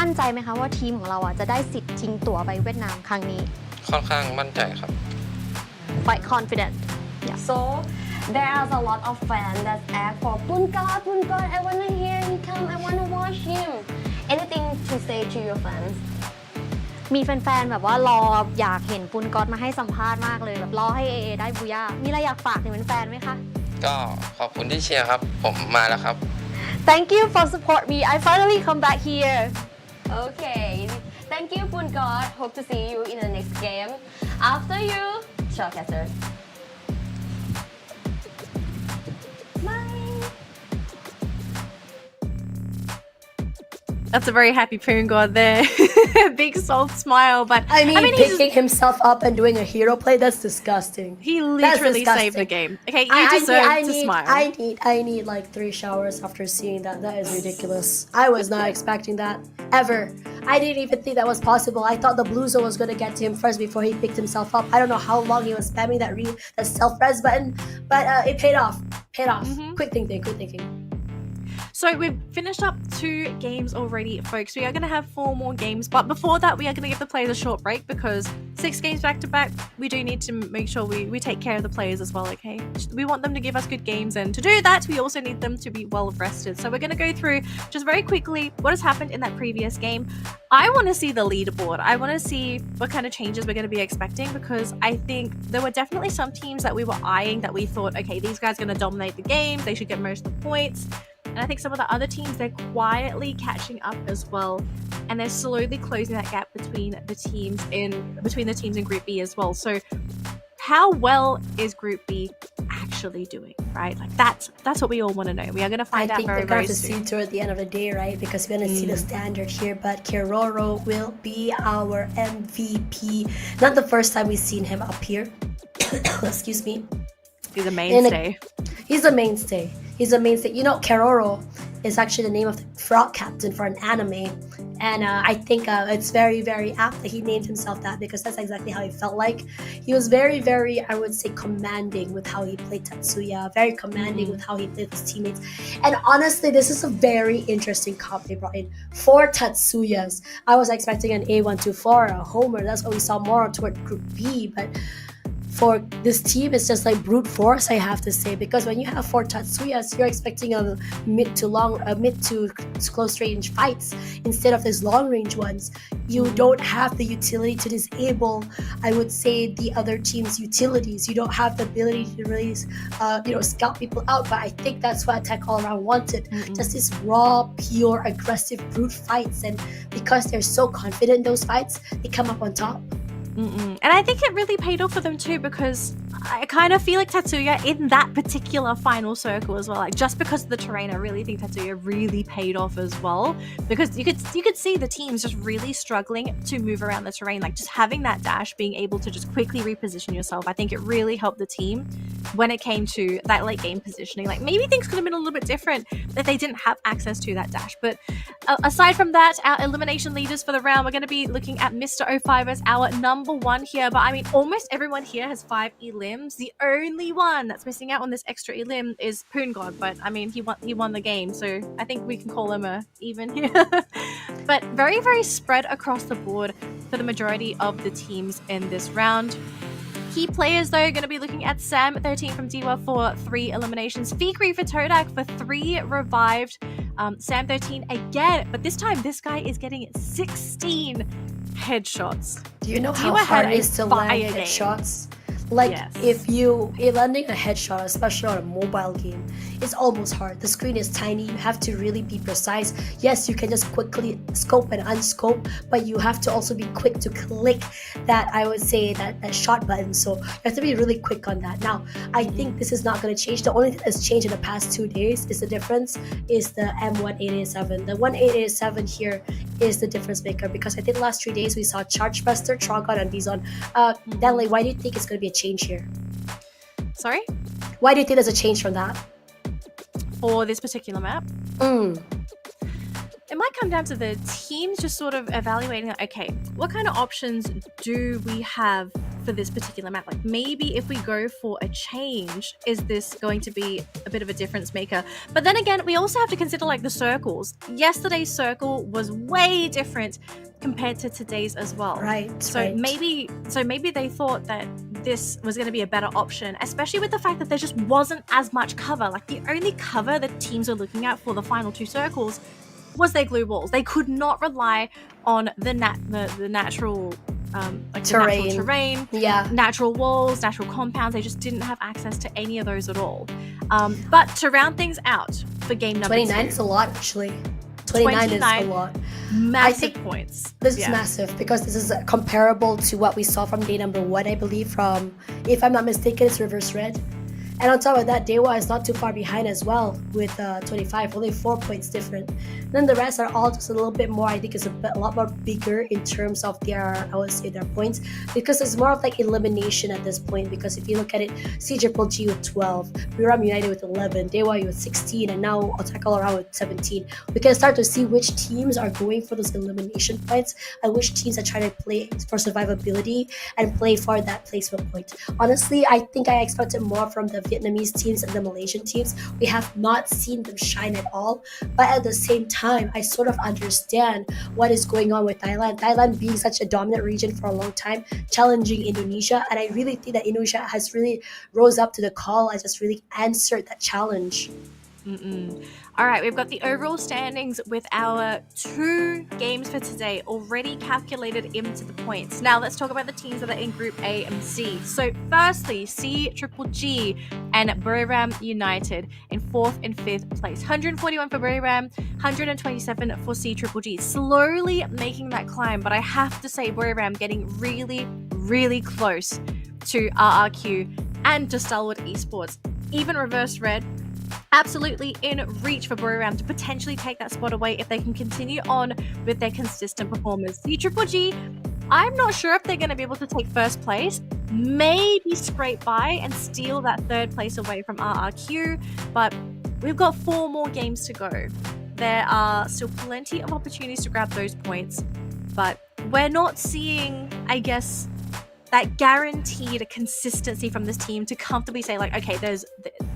มั่นใจไหมคะว่าทีมของเราจะได้สิทธิ์ชิงตั๋วไปเวียดนามครั้งนี้ ค่อนข้างมั่นใจครับ Quite confident. Yeah. So there are a lot of fans that ask for Purgatory, I wanna hear him come, I wanna watch him. Anything to say to your fans? มีแฟนๆแบบว่ารออยากเห็นปุณก๊อตมาให้สัมภาษณ์มากเลยแบบรอให้เอได้บูย่ามีอะไรอยากฝากถึงแฟนๆไหมคะ ก็ขอบคุณที่เชียร์ครับผมมาแล้วครับ Thank you for support me. I finally come back here. Okay, thank you, Purgatory. Hope to see you in the next game. After you, Showcaster. Bye. That's a very happy Purgatory there. Big soft smile, but I mean picking himself up and doing a hero play, that's disgusting. He literally saved the game. Okay, you deserve to smile. I need like 3 showers after seeing that. That is ridiculous. I was not expecting that ever. I didn't even think that was possible. I thought the blue zone was gonna get to him first before he picked himself up. I don't know how long he was spamming that self-res button, but it paid off. Quick thinking. So we've finished up 2 games already, folks. We are going to have 4 more games, but before that, we are going to give the players a short break because 6 games back to back, we do need to make sure we take care of the players as well, okay? We want them to give us good games, and to do that, we also need them to be well rested. So we're going to go through just very quickly what has happened in that previous game. I want to see the leaderboard. I want to see what kind of changes we're going to be expecting, because I think there were definitely some teams that we were eyeing that we thought, okay, these guys are going to dominate the game, they should get most of the points. And I think some of the other teams, they're quietly catching up as well, and they're slowly closing that gap between the teams in Group B as well. So how well is Group B actually doing, right? Like that's what we all want to know. We are going to find out very, very soon. I think we're going to see toward the end of the day, right? Because we're going to see the standard here, but Keroro will be our MVP. Not the first time we've seen him up here. Excuse me. He's a mainstay. He's a mainstay. He's a mainstay. You know, Keroro is actually the name of the frog captain for an anime. And I think it's very, very apt that he named himself that, because that's exactly how he felt like. He was very, very, I would say, commanding with how he played Tatsuya, very commanding with how he played his teammates. And honestly, this is a very interesting comp they brought in. 4 Tatsuyas. I was expecting an A124, a Homer. That's what we saw more toward Group B, but for this team, it's just like brute force, I have to say, because when you have 4 Tatsuyas, you're expecting a mid to close range fights instead of these long range ones. You don't have the utility to disable, I would say, the other team's utilities. You don't have the ability to really, scout people out. But I think that's what Attack All Around wanted, just this raw, pure, aggressive brute fights. And because they're so confident in those fights, they come up on top. And I think it really paid off for them too, because I kind of feel like Tatsuya in that particular final circle as well, like just because of the terrain, I really think Tatsuya really paid off as well, because you could see the teams just really struggling to move around the terrain, like just having that dash, being able to just quickly reposition yourself. I think it really helped the team when it came to that late game positioning. Like maybe things could have been a little bit different if they didn't have access to that dash. But aside from that, our elimination leaders for the round, we're going to be looking at Mr. 05 as our number 1 here. But I mean, almost everyone here has 5 elims. The only one that's missing out on this extra elim is Poongod, but I mean, he won the game, so I think we can call him a even here. But very, very spread across the board for the majority of the teams in this round. Key players, though, are going to be looking at Sam 13 from D.Va for 3 eliminations, Fikri for Todak for 3 revived, Sam 13 again, but this time this guy is getting 16 headshots. Do you know how hard it is to land headshots? Like, yes. if you're landing a headshot, especially on a mobile game, it's almost hard. The screen is tiny. You have to really be precise. Yes, you can just quickly scope and unscope, but you have to also be quick to click that, I would say, that shot button. So you have to be really quick on that. Now, I think this is not going to change. The only thing that's changed in the past 2 days is the difference is the M1887. The 1887 here is the difference maker, because I think the last 3 days we saw Chargebuster, Trogon, and Bison. Danley, why do you think it's going to be a change here? Sorry? Why do you think there's a change from that? For this particular map? It might come down to the teams just sort of evaluating, okay, what kind of options do we have for this particular map? Like maybe if we go for a change, is this going to be a bit of a difference maker? But then again, we also have to consider like the circles. Yesterday's circle was way different compared to today's as well. Right. Maybe they thought that this was going to be a better option, especially with the fact that there just wasn't as much cover. Like the only cover that teams are looking at for the final 2 circles was their glue walls. They could not rely on the natural terrain, natural walls, natural compounds. They just didn't have access to any of those at all. But to round things out for game number 29 2, is a lot, actually. 29 is a lot. Massive points. This is massive, because this is comparable to what we saw from day number 1, I believe, from, if I'm not mistaken, it's Reverse Red. And on top of that, Dewa is not too far behind as well with 25, only 4 points different. Then the rest are all just a little bit more, I think it's a lot more bigger in terms of their, I would say, their points, because it's more of like elimination at this point. Because if you look at it, C Triple G with 12, Biram United with 11, Dewa with 16, and now Attack All Around with 17. We can start to see which teams are going for those elimination points and which teams are trying to play for survivability and play for that placement point. Honestly, I think I expected more from the Vietnamese teams and the Malaysian teams. We have not seen them shine at all. But at the same time, I sort of understand what is going on with Thailand. Thailand being such a dominant region for a long time, challenging Indonesia. And I really think that Indonesia has really rose up to the call and just really answered that challenge. All right, we've got the overall standings with our 2 games for today already calculated into the points. Now let's talk about the teams that are in Group A and C. So firstly, C Triple G and Buriram United in 4th and 5th place. 141 for Buriram, 127 for C Triple G. Slowly making that climb, but I have to say Buriram getting really, really close to RRQ and to Starwood Esports. Even Reverse Red, absolutely in reach for Buriram to potentially take that spot away if they can continue on with their consistent performance. The Triple G, I'm not sure if they're going to be able to take first place, maybe scrape by and steal that 3rd place away from RRQ, but we've got 4 more games to go. There are still plenty of opportunities to grab those points, but we're not seeing, I guess, that guaranteed consistency from this team to comfortably say, like, okay, there's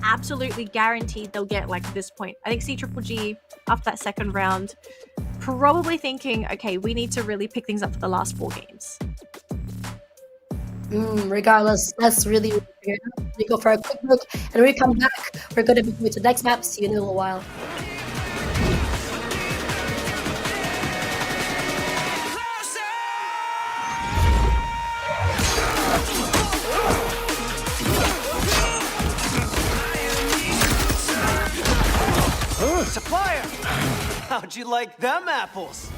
absolutely guaranteed they'll get like this point. I think C Triple G after that 2nd round probably thinking, okay, we need to really pick things up for the last 4 games. Regardless, that's really weird. We go for a quick break, and when we come back, we're going to be moving to the next map. See you in a little while. Supplier! How'd you like them apples?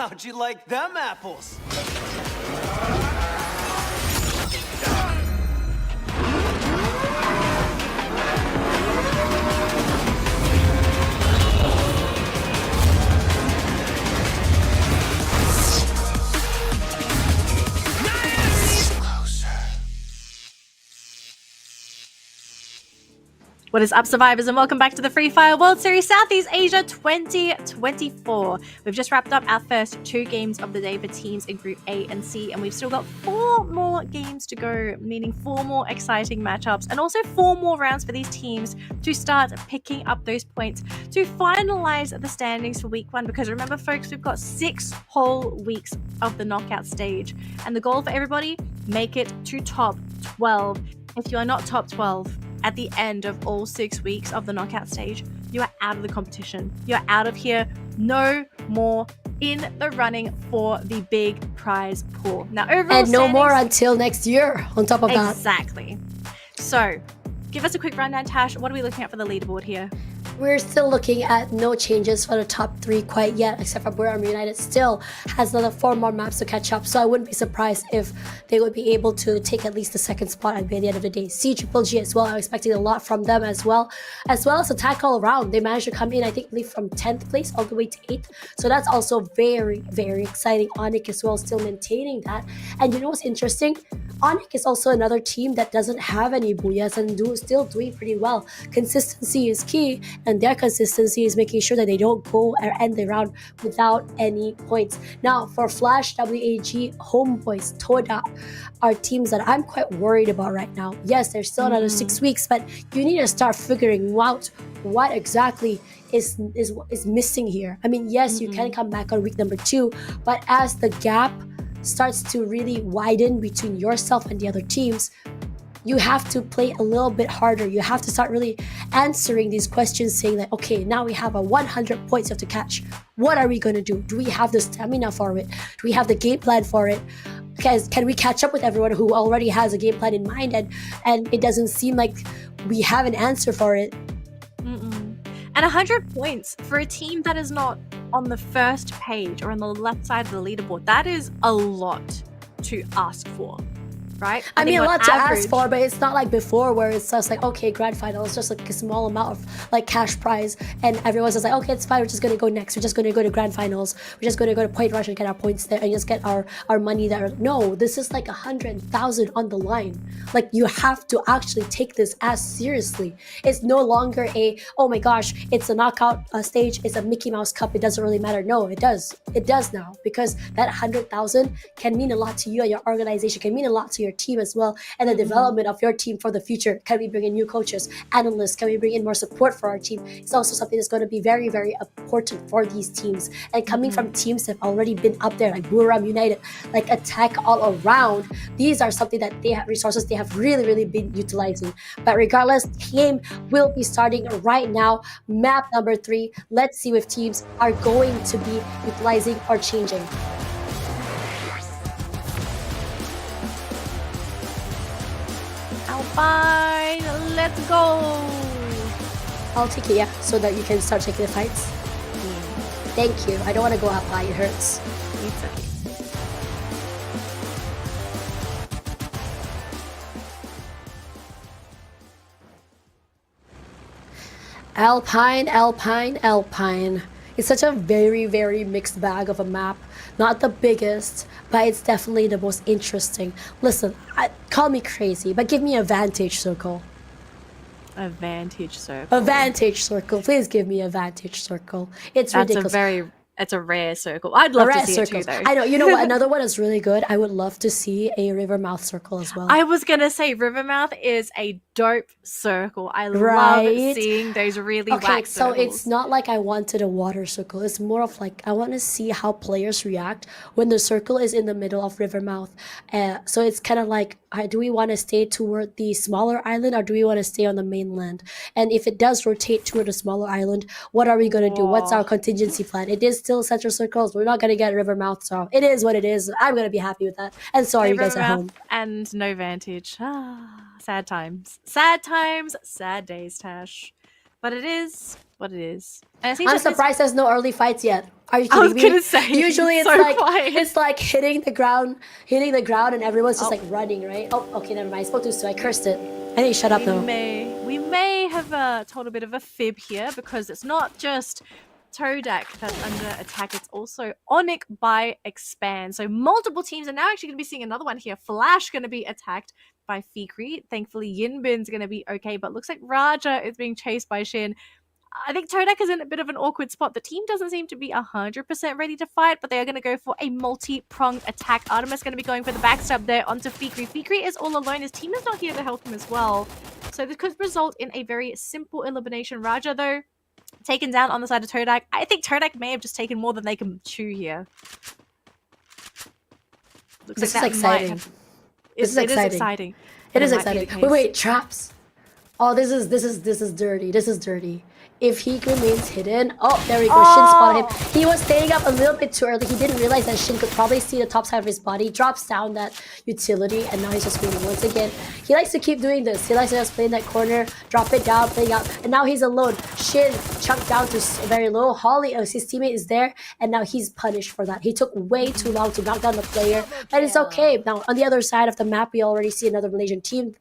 How'd you like them apples? What is up, survivors, and welcome back to the Free Fire World Series Southeast Asia 2024. We've just wrapped up our first 2 games of the day for teams in Group A and C, and we've still got 4 more games to go, meaning 4 more exciting matchups, and also 4 more rounds for these teams to start picking up those points to finalize the standings for week 1. Because remember, folks, we've got 6 whole weeks of the knockout stage, and the goal for everybody, make it to top 12. If you are not top 12, at the end of all 6 weeks of the knockout stage, you are out of the competition. You're out of here. No more in the running for the big prize pool. Now, overall And no more until next year, on top of that. Exactly. So, give us a quick rundown, Tash. What are we looking at for the leaderboard here? We're still looking at no changes for the top 3 quite yet, except for Bermuda United still has another 4 more maps to catch up, so I wouldn't be surprised if they would be able to take at least the 2nd spot at the end of the day. CGG as well, I'm expecting a lot from them as well as attack all around. They managed to come in, I think, from 10th place all the way to 8th, so that's also very, very exciting. Onyx as well, still maintaining that. And you know what's interesting? Onyx is also another team that doesn't have any booyahs and still doing pretty well. Consistency is key, and their consistency is making sure that they don't go or end the round without any points. Now, for Flash, WAG, Homebois, Todak are teams that I'm quite worried about right now. Yes, there's still another 6 weeks, but you need to start figuring out what exactly is missing here. I mean, yes, you can come back on week number 2, but as the gap starts to really widen between yourself and the other teams, you have to play a little bit harder. You have to start really answering these questions, saying that, okay, now we have a 100 points you have to catch. What are we going to do? Do we have the stamina for it? Do we have the game plan for it? Can we catch up with everyone who already has a game plan in mind, and it doesn't seem like we have an answer for it? And 100 points for a team that is not on the first page or on the left side of the leaderboard, that is a lot to ask for, right? I mean, a lot to ask for, but it's not like before where it's just like, okay, grand final is just like a small amount of like cash prize, and everyone's just like, okay, it's fine, we're just going to go next, we're just going to go to grand finals, we're just going to go to point rush and get our points there and just get our money there. No, this is like 100,000 on the line. Like, you have to actually take this as seriously. It's no longer oh my gosh, it's a knockout stage, it's a Mickey Mouse Cup, it doesn't really matter. No, it does now, because that 100,000 can mean a lot to you and your organization, can mean a lot to your team as well, and the development of your team for the future. Can we bring in new coaches, analysts? Can we bring in more support for our team? It's also something that's going to be very, very important for these teams. And coming from teams that have already been up there, like Bermuda United, like attack all around, these are something that they have resources they have really, really been utilizing. But regardless, game will be starting right now. Map number 3. Let's see if teams are going to be utilizing or changing. Alpine, let's go. I'll take it, yeah, so that you can start taking the fights. Thank you. I don't want to go up high, it hurts. It's okay. Alpine, Alpine, Alpine. It's such a very, very mixed bag of a map. Not the biggest, but it's definitely the most interesting. Listen, call me crazy, but give me a vantage circle. A vantage circle. A vantage circle. Please give me a vantage circle. It's ridiculous. It's a rare circle. I'd love to see circle. it too, though. I know. You know what? Another one is really good. I would love to see a river mouth circle as well. I was gonna say Rivermouth is a dope circle. I love seeing those really wax so circles. it's not like I wanted a water circle. It's more of like I want to see how players react when the circle is in the middle of river mouth. So it's kind of like, do we want to stay toward the smaller island or do we want to stay on the mainland? And if it does rotate toward the smaller island, what are we going to do? What's our contingency plan? It is still central circles. We're not going to get river mouth, so it is what it is. I'm going to be happy with that. And so are you guys at home. And no vantage. Sad times. Sad times, sad days, Tash. But it is what what it is. And it seems I'm like this- surprised there's no early fights yet. Are you I was kidding me? gonna say, Usually it's so like quiet. it's like hitting the ground, and everyone's just like running, right? Oh, okay, never mind. I spoke too soon. I cursed it. I need to shut up though. We may have told a bit of a fib here because it's not just Todak that's under attack, it's also Onyx by Expand. So multiple teams are now actually going to be seeing another one here. Flash going to be attacked by Fikri. Thankfully, Yinbin's going to be okay, but looks like Raja is being chased by Shin. I think Todak is in a bit of an awkward spot. The team doesn't seem to be 100% ready to fight, but they are going to go for a multi-pronged attack. Artemis going to be going for the backstab there onto Fikri. Fikri is all alone. His team is not here to help him as well. So this could result in a very simple elimination. Raja, though, taken down on the side of Todak. I think Todak may have just taken more than they can chew here. Looks This like is that exciting. might have... This is exciting. It is might be the exciting. case. Wait, traps. Oh, this is dirty. This is dirty. If he remains hidden, oh, there we go. Shin spotted him. He was staying up a little bit too early. He didn't realize that Shin could probably see the top side of his body. Drops down that utility, and now he's just waiting once again. He likes to keep doing this. He likes to just play in that corner, drop it down, playing out, and now he's alone. Shin chunked down to very low. Holly, his teammate, is there, and now he's punished for that. He took way too long to knock down the player, but it's okay. Now, on the other side of the map, we already see another Malaysian team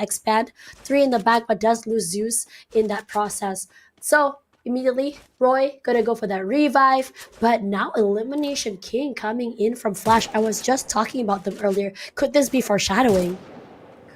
expand. 3 in the back, but does lose Zeus in that process. So immediately, Roy gonna go for that revive, but now Elimination King coming in from Flash. I was just talking about them earlier. Could this be foreshadowing?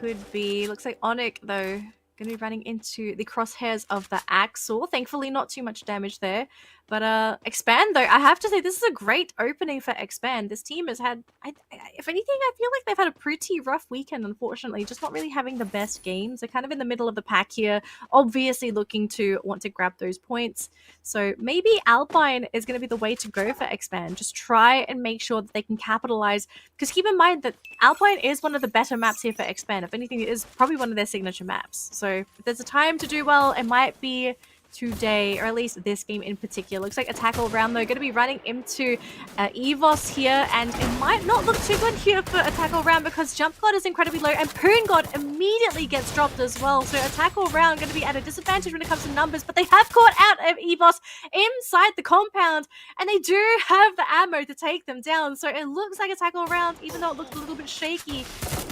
Could be. Looks like Onyx, though, going to be running into the crosshairs of the Axel. Thankfully, not too much damage there. But Expand, though, I have to say, this is a great opening for Expand. This team has had, if anything, I feel like they've had a pretty rough weekend, unfortunately. Just not really having the best games. They're kind of in the middle of the pack here, obviously looking to want to grab those points. So maybe Alpine is going to be the way to go for Expand. Just try and make sure that they can capitalize. Because keep in mind that Alpine is one of the better maps here for Expand. If anything, it is probably one of their signature maps. So if there's a time to do well, it might be today, or at least this game in particular. Looks like a tackle round, though, going to be running into Evos here, and it might not look too good here for a tackle round because Jump God is incredibly low, and Poon God immediately gets dropped as well. So a tackle round going to be at a disadvantage when it comes to numbers, but they have caught out of Evos inside the compound, and they do have the ammo to take them down. So it looks like a tackle round, even though it looked a little bit shaky,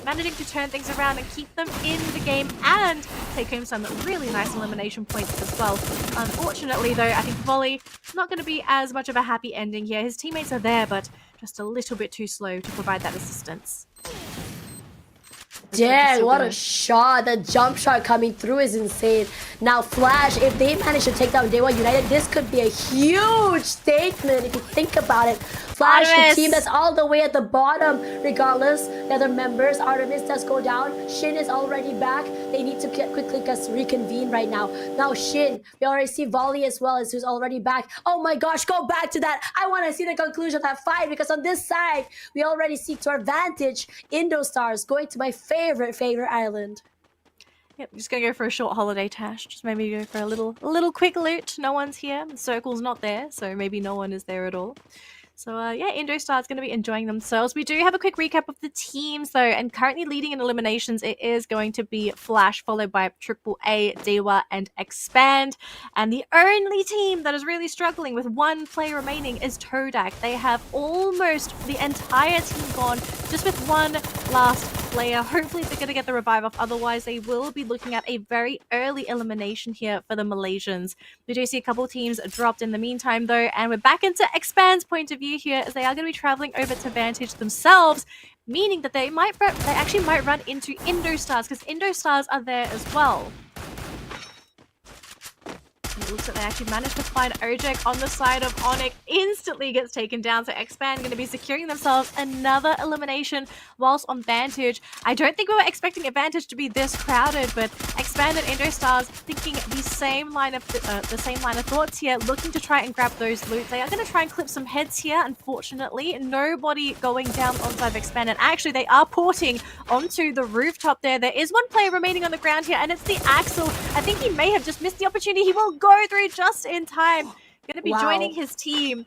managing to turn things around and keep them in the game and take home some really nice elimination points as well. Unfortunately, though, I think Volley not going to be as much of a happy ending here. His teammates are there, but just a little bit too slow to provide that assistance. Dang, what a shot. The jump shot coming through is insane. Now, Flash, if they manage to take down Day One United, this could be a huge statement if you think about it. Flash, the team that's all the way at the bottom, regardless. The other members, Artemis does go down. Shin is already back. They need to quickly reconvene right now. Now, Shin, we already see Volley as well as who's already back. Oh my gosh, go back to that. I want to see the conclusion of that fight because on this side, we already see to our advantage Indostars going to my favorite island. Yep, just gonna go for a short holiday, Tash. Just maybe go for a little quick loot. No one's here. The circle's not there, so maybe no one is there at all. So yeah, Indostar's going to be enjoying themselves. We do have a quick recap of the teams, though, and currently leading in eliminations, it is going to be Flash, followed by AAA, Dewa, and Expand. And the only team that is really struggling with one player remaining is Todak. They have almost the entire team gone, just with one last player. Hopefully they're going to get the revive off, otherwise they will be looking at a very early elimination here for the Malaysians. We do see a couple teams dropped in the meantime, though, and we're back into Expand's point of view here, as they are going to be traveling over to Vantage themselves, meaning that they actually might run into Indostars, because Indostars are there as well. And it looks like they actually managed to find Ojek on the side of Onyx. Instantly gets taken down, so Expand going to be securing themselves another elimination whilst on Vantage. I don't think we were expecting Vantage to be this crowded, but Expand and Indostars thinking the same line of thoughts here, looking to try and grab those loot. They are going to try and clip some heads here. Unfortunately, nobody going down on side of Expand, and actually they are porting onto the rooftop there. There is one player remaining on the ground here, and it's the Axel. I think he may have just missed the opportunity. He will go through just in time. Going to be joining his team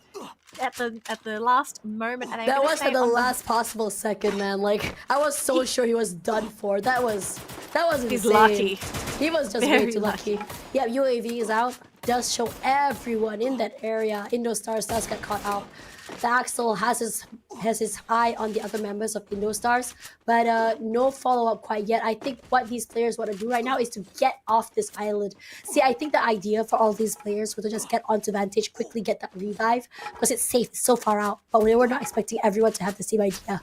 at the last moment. And that was at the last possible second, man. Like, I was so sure he was done for. That was insane. He's lucky. He was just way too lucky. Yeah, UAV is out. does show everyone in that area. Indostars does get caught out. The Axel has his eye on the other members of Indostars, but no follow-up quite yet. I think what these players want to do right now is to get off this island. See, I think the idea for all these players was to just get onto Vantage, quickly get that revive, because it's safe, it's so far out. But we were not expecting everyone to have the same idea.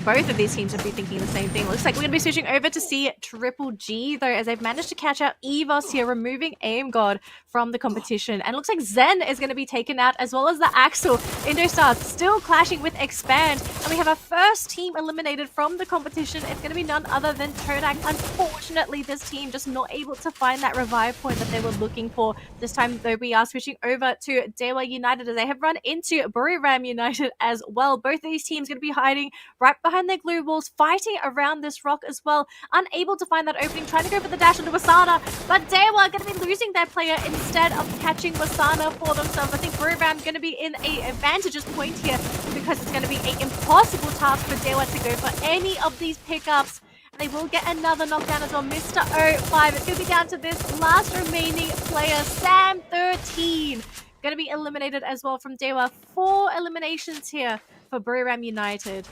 Both of these teams would be thinking the same thing. Looks like we're going to be switching over to see Triple G, though, as they've managed to catch out EVOS here, removing Aim God from the competition. And it looks like Zen is going to be taken out, as well as the Axel. Indostar still clashing with Expand. And we have our first team eliminated from the competition. It's going to be none other than Todak. Unfortunately, this team just not able to find that revive point that they were looking for. This time, though, we are switching over to Dewa United, as they have run into Buriram United as well. Both of these teams going to be hiding right behind their glue walls, fighting around this rock as well, unable to find that opening, trying to go for the dash onto Wasana, but Dewa are going to be losing their player instead of catching Wasana for themselves. I think Buriram going to be in a advantageous point here, because it's going to be an impossible task for Dewa to go for any of these pickups. They will get another knockdown as well. Mr. 05, it's going to be down to this last remaining player, Sam 13. Going to be eliminated as well from Dewa. 4 eliminations here for Buriram United.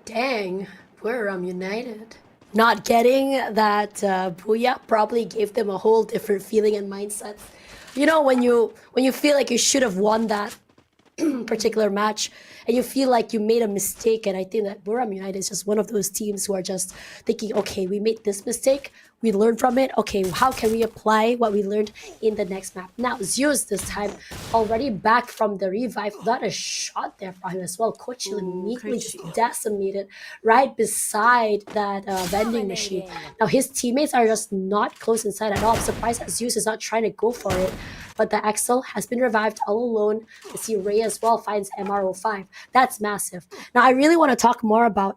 Dang, Buriram United. Not getting that Booyah probably gave them a whole different feeling and mindset. You know, when you feel like you should have won that particular match, and you feel like you made a mistake, and I think that Buriram United is just one of those teams who are just thinking, okay, we made this mistake, we learned from it, okay, how can we apply what we learned in the next map? Now, Zeus this time already back from the revive, got a shot there for him as well. Kochil immediately just decimated right beside that vending machine. Now, his teammates are just not close inside at all. I'm surprised that Zeus is not trying to go for it, but the Axel has been revived all alone. You see Ray as well finds MR05. That's massive. Now, I really want to talk more about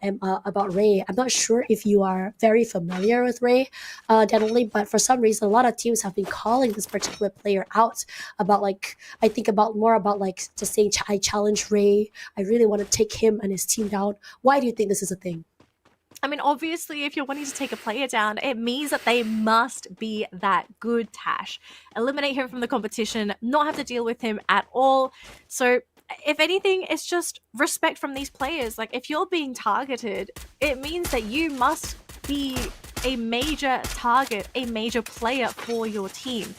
Ray. I'm not sure if you are very familiar with Ray, definitely, but for some reason, a lot of teams have been calling this particular player out about, like, I think about more about like just saying, I challenge Ray. I really want to take him and his team down. Why do you think this is a thing? I mean, obviously, if you're wanting to take a player down, it means that they must be that good, Tash. Eliminate him from the competition, not have to deal with him at all. So, if anything, it's just respect from these players. Like, if you're being targeted, it means that you must be a major target, a major player for your team.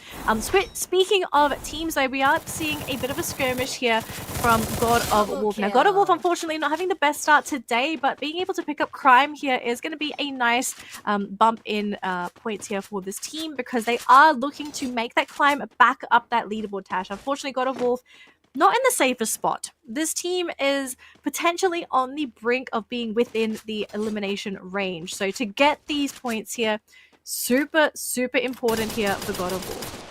Speaking of teams, though, we are seeing a bit of a skirmish here from God of Wolf. Now, God of Wolf, unfortunately, not having the best start today, but being able to pick up Crime here is going to be a nice bump in points here for this team, because they are looking to make that climb back up that leaderboard, Tash. Unfortunately, God of Wolf not in the safest spot. This team is potentially on the brink of being within the elimination range. So to get these points here, super, super important here for God of War.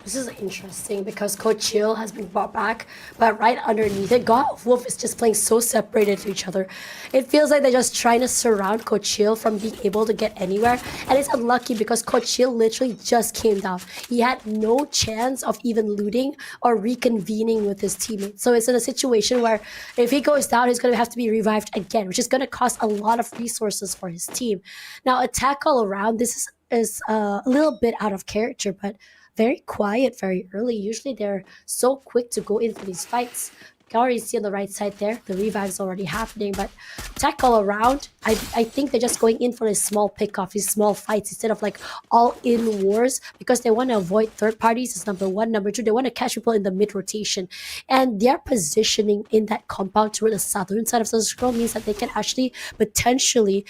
This is interesting because Coach Chill has been brought back, but right underneath it, God of Wolf is just playing so separated to each other. It feels like they're just trying to surround Coach Chill from being able to get anywhere, and it's unlucky because Coach Chill literally just came down. He had no chance of even looting or reconvening with his teammates. So it's in a situation where if he goes down, he's going to have to be revived again, which is going to cost a lot of resources for his team. Now, attack all around, this is a little bit out of character, but very quiet very early. Usually they're so quick to go in for these fights. You can already see on the right side there, the revive's already happening, but attack all around, I think they're just going in for a small pick-off, these small fights, instead of like all-in wars, because they want to avoid third parties, is number one. Number two, they want to catch people in the mid-rotation. And their positioning in that compound toward the southern side of the scroll means that they can actually potentially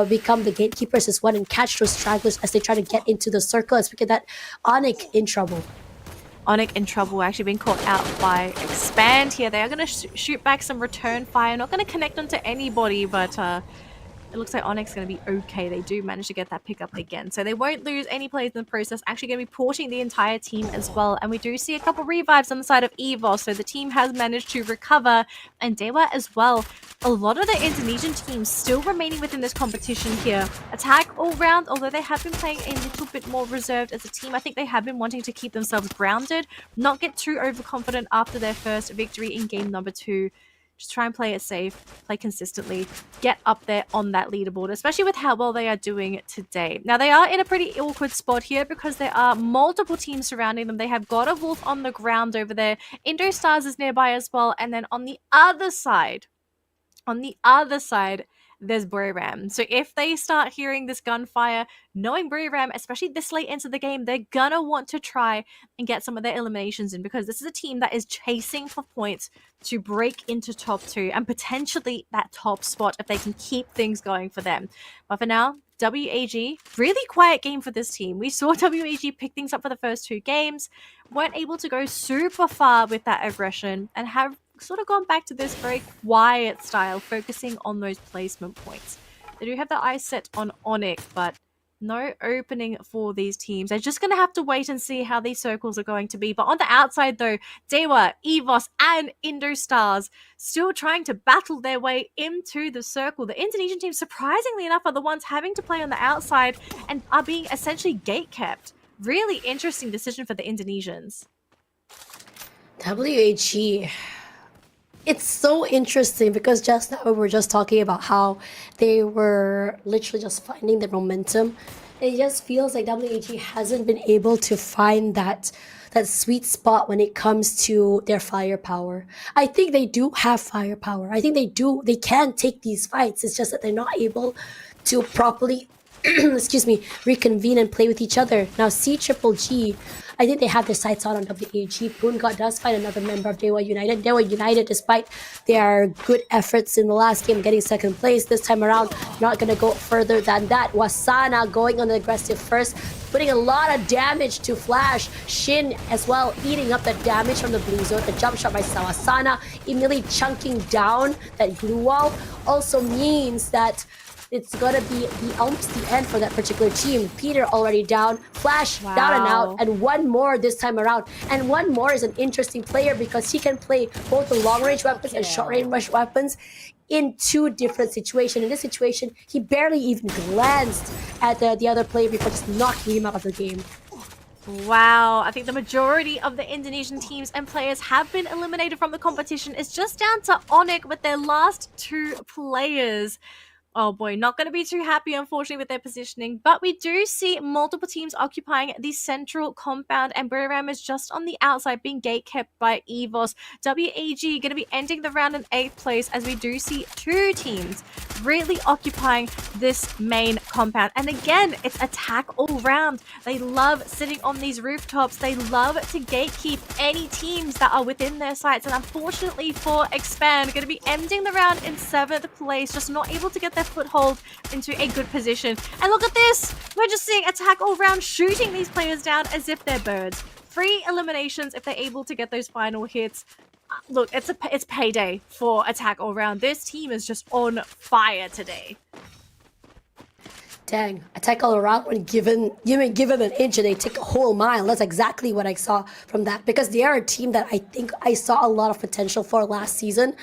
become the gatekeepers as well and catch those stragglers as they try to get into the circle. Let's look at that. Onyx in trouble. Onyx in trouble, actually being caught out by Expand here. They are going to shoot back some return fire. Not going to connect onto anybody, but it looks like Onyx is going to be okay. They do manage to get that pickup again. So they won't lose any players in the process. Actually going to be porting the entire team as well. And we do see a couple revives on the side of Evo. So the team has managed to recover. And Dewa as well. A lot of the Indonesian teams still remaining within this competition here. Attack all round, although they have been playing a little bit more reserved as a team. I think they have been wanting to keep themselves grounded, not get too overconfident after their first victory in game number 2. Just try and play it safe, play consistently, get up there on that leaderboard, especially with how well they are doing today. Now, they are in a pretty awkward spot here because there are multiple teams surrounding them. They have got a Wolf on the ground over there. Indo Stars is nearby as well. And then on the other side, there's Buriram. So if they start hearing this gunfire, knowing Buriram, especially this late into the game, they're gonna want to try and get some of their eliminations in, because this is a team that is chasing for points to break into top 2 and potentially that top spot if they can keep things going for them. But for now, WAG, really quiet game for this team. We saw WAG pick things up for the first 2 games, weren't able to go super far with that aggression, and have sort of gone back to this very quiet style, focusing on those placement points. They do have the eyes set on Onyx, but no opening for these teams. They're just going to have to wait and see how these circles are going to be. But on the outside, though, Dewa, EVOS, and Indo Stars still trying to battle their way into the circle. The Indonesian team, surprisingly enough, are the ones having to play on the outside and are being essentially gate-kept. Really interesting decision for the Indonesians. WAG. It's so interesting because just now we were just talking about how they were literally just finding their momentum. It just feels like WAG hasn't been able to find that sweet spot when it comes to their firepower. I think they do have firepower. I think they can take these fights. It's just that they're not able to properly reconvene and play with each other. Now CGG, I think they have their sights on WAG. Purgatory does find another member of Dewa United. Dewa United, despite their good efforts in the last game, getting second place, this time around, not going to go further than that. Wasana going on the aggressive first, putting a lot of damage to Flash. Shin as well, eating up the damage from the blue zone. A jump shot by Wasana, immediately chunking down that blue wall. Also means that it's gonna be almost the end for that particular team. Peter already down, Flash down and out, and one more this time around. And one more is an interesting player because he can play both the long-range weapons and short-range weapons in 2 different situations. In this situation, he barely even glanced at the other player before just knocking him out of the game. Wow, I think the majority of the Indonesian teams and players have been eliminated from the competition. It's just down to Onyx with their last 2 players. Oh boy, not going to be too happy, unfortunately, with their positioning. But we do see multiple teams occupying the central compound, and Buriram is just on the outside, being gate-kept by EVOS. WAG going to be ending the round in 8th place, as we do see 2 teams really occupying this main compound. And again, it's attack all round. They love sitting on these rooftops. They love to gatekeep any teams that are within their sights. And unfortunately for Expand, going to be ending the round in 7th place, just not able to get their foothold into a good position. And look at this! We're just seeing attack all round, shooting these players down as if they're birds. 3 eliminations if they're able to get those final hits. Look, it's payday for attack all round. This team is just on fire today. Dang, attack all around when give them an inch and they take a whole mile. That's exactly what I saw from that, because they are a team that I think I saw a lot of potential for last season.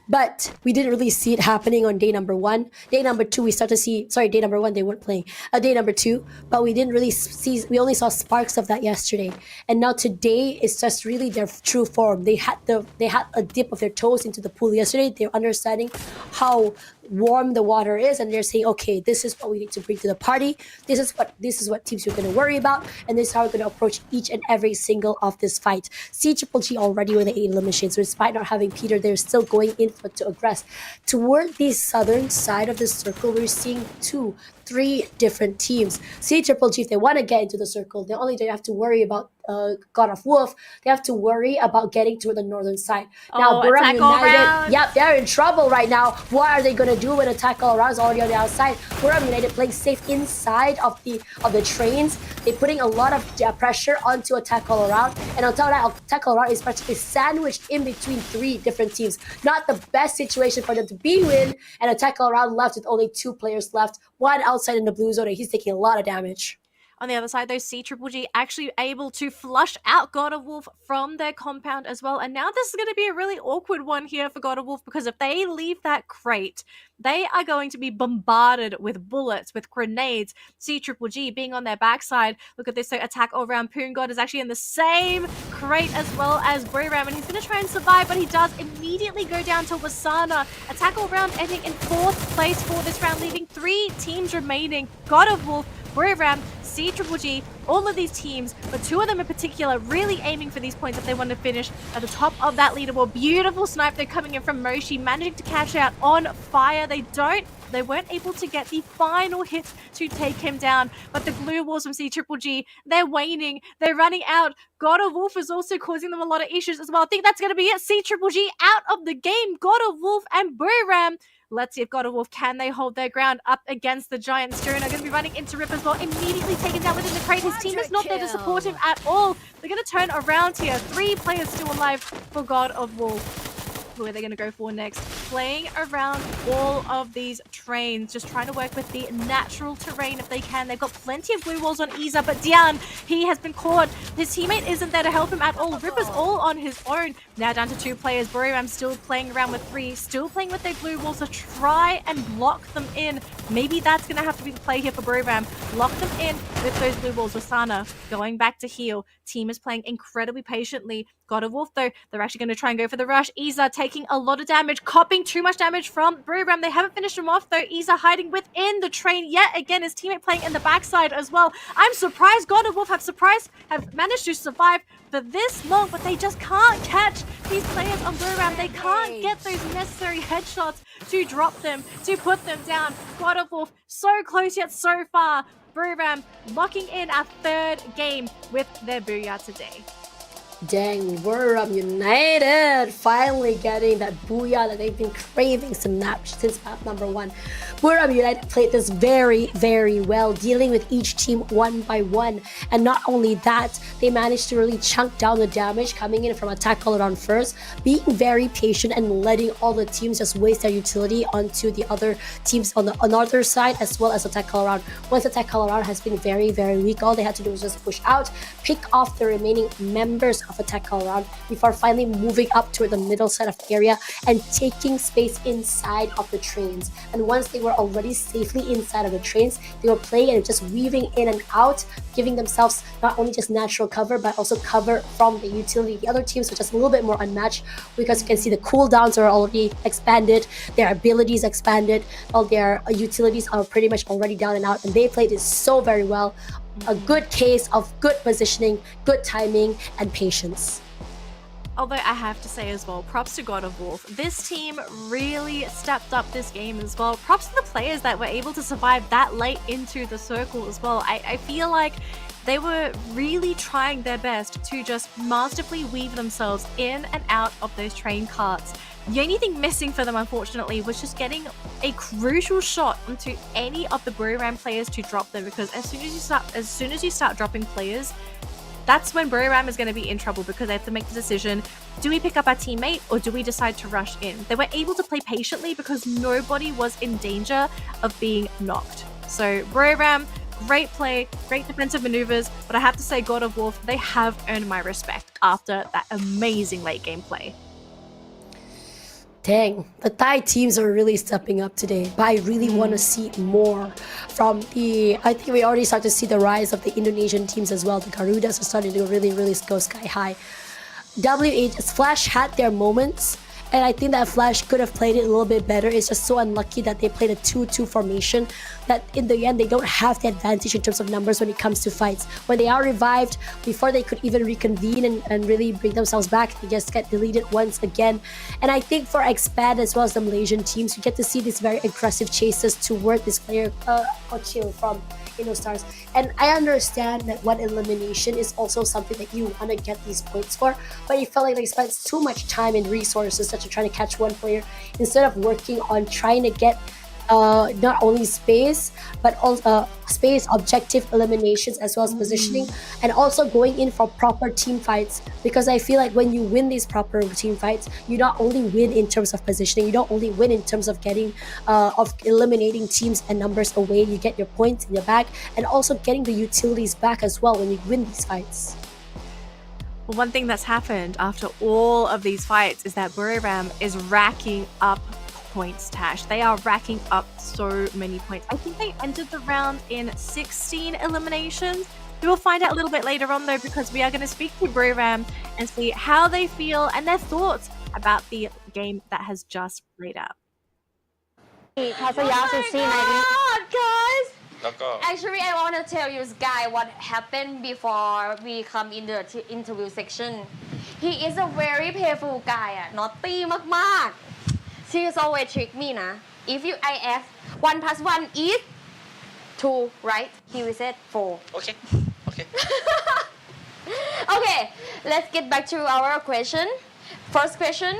But we didn't really see it happening on day number 1. Day number 2, we start to see, day number 1, they weren't playing. Day number 2, but we didn't really see, we only saw sparks of that yesterday. And now today is just really their true form. They had a dip of their toes into the pool yesterday. They're understanding how warm the water is, and they're saying, okay, this is what we need to bring to the party. This is what teams we're going to worry about, and this is how we're going to approach each and every single of this fight. CGG already with the 8 eliminations, so despite not having Peter, they're still going in to aggress. Toward the southern side of the circle, we're seeing 2-3 different teams. CGG, if they want to get into the circle, they have to worry about God of Wolf. They have to worry about getting to the northern side. Now, Buriram United, they're in trouble right now. What are they going to do when attack all around is already on the outside? Buriram United playing safe inside of the trains. They're putting a lot of pressure onto attack all around, and on top of that, attack all around is practically sandwiched in between 3 different teams. Not the best situation for them to be in, and attack all around left with only 2 players left. One outside in the blue zone, and he's taking a lot of damage. On the other side, though, CGGG actually able to flush out God of Wolf from their compound as well. And now this is going to be a really awkward one here for God of Wolf, because if they leave that crate, they are going to be bombarded with bullets, with grenades. CGGG being on their backside. Look at this, so attack all around. Purgatory is actually in the same crate as well as Buriram, and he's going to try and survive, but he does immediately go down to Wasana. Attack all round ending in 4th place for this round, leaving 3 teams remaining. God of Wolf, Buriram, CGGG, all of these teams, but 2 of them in particular really aiming for these points if they want to finish at the top of that leaderboard. Beautiful snipe they're coming in from Moshi, managing to catch out on fire. They weren't able to get the final hit to take him down, but the glue walls from CGGG, they're waning, they're running out. God of Wolf is also causing them a lot of issues as well. I think that's going to be it. CGGG out of the game. God of Wolf and Buriram. Let's see if God of Wolf, can they hold their ground up against the Giant Stone? Are going to be running into Rip as well, immediately taken down within the crate. His team is not there to support him at all. They're going to turn around here. 3 players still alive for God of Wolf. Who are they going to go for next? Playing around all of these trains, just trying to work with the natural terrain if they can. They've got plenty of blue walls on Iza, but Dian, he has been caught. His teammate isn't there to help him at all. Ripper's all on his own. Now down to 2 players. Buriram still playing around with 3, still playing with their blue walls to try and block them in. Maybe that's going to have to be the play here for Buriram. Lock them in with those blue walls. Wasana going back to heal. Team is playing incredibly patiently. God of Wolf, though, they're actually going to try and go for the rush. Iza taking a lot of damage, copping too much damage from Buriram. They haven't finished him off, though. Iza hiding within the train yet again. His teammate playing in the backside as well. I'm surprised God of Wolf have managed to survive for this long, but they just can't catch these players on Buriram. They can't get those necessary headshots to drop them, to put them down. God of Wolf so close yet so far. Buriram locking in a 3rd game with their booyah today. Dang, Buriram United finally getting that booyah that they've been craving since map number 1. Buriram United played this very, very well, dealing with each team one by one. And not only that, they managed to really chunk down the damage coming in from attack all around first, being very patient and letting all the teams just waste their utility onto the other teams on the other side, as well as attack all around. Once attack all around has been very, very weak, all they had to do was just push out, pick off the remaining members of attack all around before finally moving up toward the middle side of the area and taking space inside of the trains. And once they were already safely inside of the trains, they were playing and just weaving in and out, giving themselves not only just natural cover but also cover from the utility. The other teams were just a little bit more unmatched, because you can see the cooldowns are already expanded, their abilities expanded, all their utilities are pretty much already down and out, and they played it so very well. A good case of good positioning, good timing, and patience. Although I have to say as well, props to God of Wolf. This team really stepped up this game as well. Props to the players that were able to survive that late into the circle as well. I feel like they were really trying their best to just masterfully weave themselves in and out of those train carts. The only thing missing for them, unfortunately, was just getting a crucial shot onto any of the Buriram players to drop them, because as soon as you start dropping players, that's when Buriram is going to be in trouble, because they have to make the decision, do we pick up our teammate or do we decide to rush in? They were able to play patiently because nobody was in danger of being knocked. So Buriram, great play, great defensive maneuvers, but I have to say God of Wolf, they have earned my respect after that amazing late game play. Dang, the Thai teams are really stepping up today, but I really want to see more from I think we already start to see the rise of the Indonesian teams as well. The Garudas are starting to really go sky high. WH, Flash had their moments, and I think that Flash could have played it a little bit better. It's just so unlucky that they played a 2-2 formation, that in the end they don't have the advantage in terms of numbers when it comes to fights. When they are revived, before they could even reconvene and really bring themselves back, they just get deleted once again. And I think for Expand as well as the Malaysian teams, you get to see these very aggressive chases toward this player, Ochil from InnoStars. And I understand that one elimination is also something that you want to get these points for, but you felt like they spent too much time and resources such as trying to catch one player instead of working on trying to get not only space, but also space, objective eliminations, as well as positioning, and also going in for proper team fights. Because I feel like when you win these proper team fights, you not only win in terms of positioning, you don't only win in terms of getting, of eliminating teams and numbers away. You get your points in your back, and also getting the utilities back as well when you win these fights. Well, one thing that's happened after all of these fights is that Buriram is racking up points, Tash. They are racking up so many points. I think they entered the round in 16 eliminations. We will find out a little bit later on though, because we are going to speak to Buriram and see how they feel and their thoughts about the game that has just played out. ทัศยาสุดซีในนี้ God, guys! แล้วก็ Actually, I want to tell you guy what happened before we come in the interview section. He is a very playful guy, naughty มากๆ He is always trick me นะ If you I ask 1 plus 1 is 2, right? He will say 4. โอเค Okay, let's get back to our question. First question,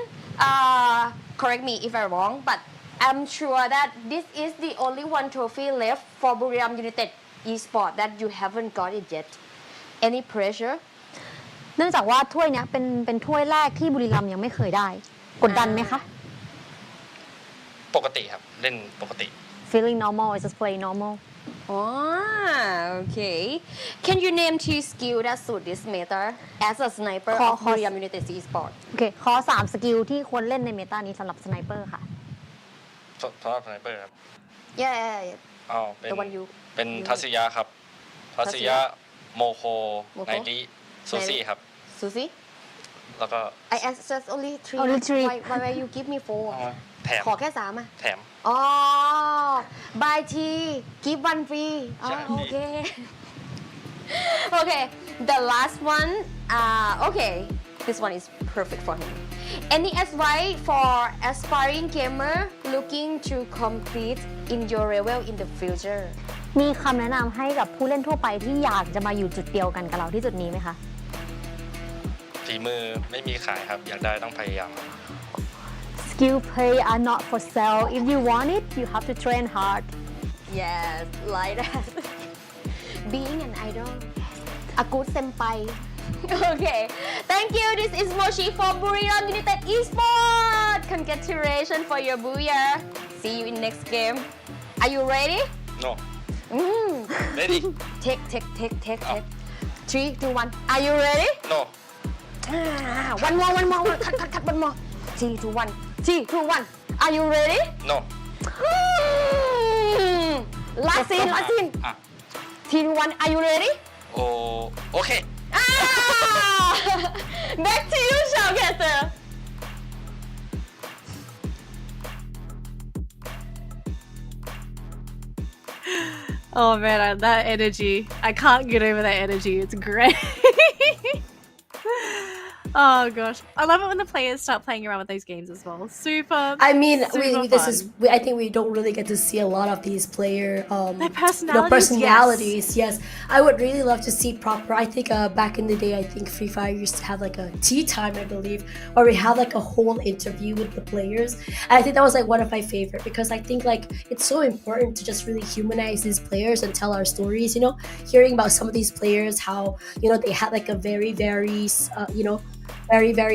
correct me if I'm wrong, but I'm sure that this is the only one trophy left for Buriram United Esports that you haven't got it yet. Any pressure? เนื่องจากว่าถ้วยเนี้ยเป็นถ้วยแรกที่บุรีรัมย์ยังไม่เคยได้กดดันไหมคะ ปกติครับเล่นปกติ feeling normal is just play normal Okay. Can you name 2 skills that suit this meta as a sniper of Buriram United Esports? โอเคขอ3สกิลที่ควรเล่นในเมตานี้สำหรับสไนเปอร์ค่ะ สำหรับสไนเปอร์ครับ Yeah. อ๋อเป็น The one you เป็นทัศยาครับทัศยาโมโคไนริซูซี่ครับ Susie? แล้วก็ I asked just only 3. Only 3. Why you give me 4? แถม ขอแค่ 3 อ่ะ แถม อ๋อ buy tea give 1 free อ๋อ ใช่ โอเค Okay the last one okay this one is perfect for him any advice for aspiring gamer looking to compete in your level in the future มีคำแนะนำให้กับผู้เล่นทั่วไปที่อยากจะมาอยู่จุดเดียวกันกับเราที่จุดนี้ไหมคะ ฝีมือไม่มีขายครับอยากได้ต้องพยายาม Skill play are not for sale if you want it you have to train hard yes like that being an idol a good senpai okay thank you this is Moshi for Buriram United Esports congratulations for your booyah see you in next game are you ready no ready take 3 2 1 are you ready no one more cut one more 3 2 1 3 2 1 are you ready no last scene 3 2 1 are you ready โอเค back to you Showcaster Oh man, that energy. I can't get over that energy. It's great. Oh gosh. I love it when the players start playing around with those games as well. Super. I mean, super I think we don't really get to see a lot of these player their personalities. personalities. Yes, I would really love to see proper. I think back in the day, I think Free Fire used to have like a tea time, I believe, where we had like a whole interview with the players. And I think that was like one of my favorite because I think like it's so important to just really humanize these players and tell our stories. You know, hearing about some of these players, how they had like a very very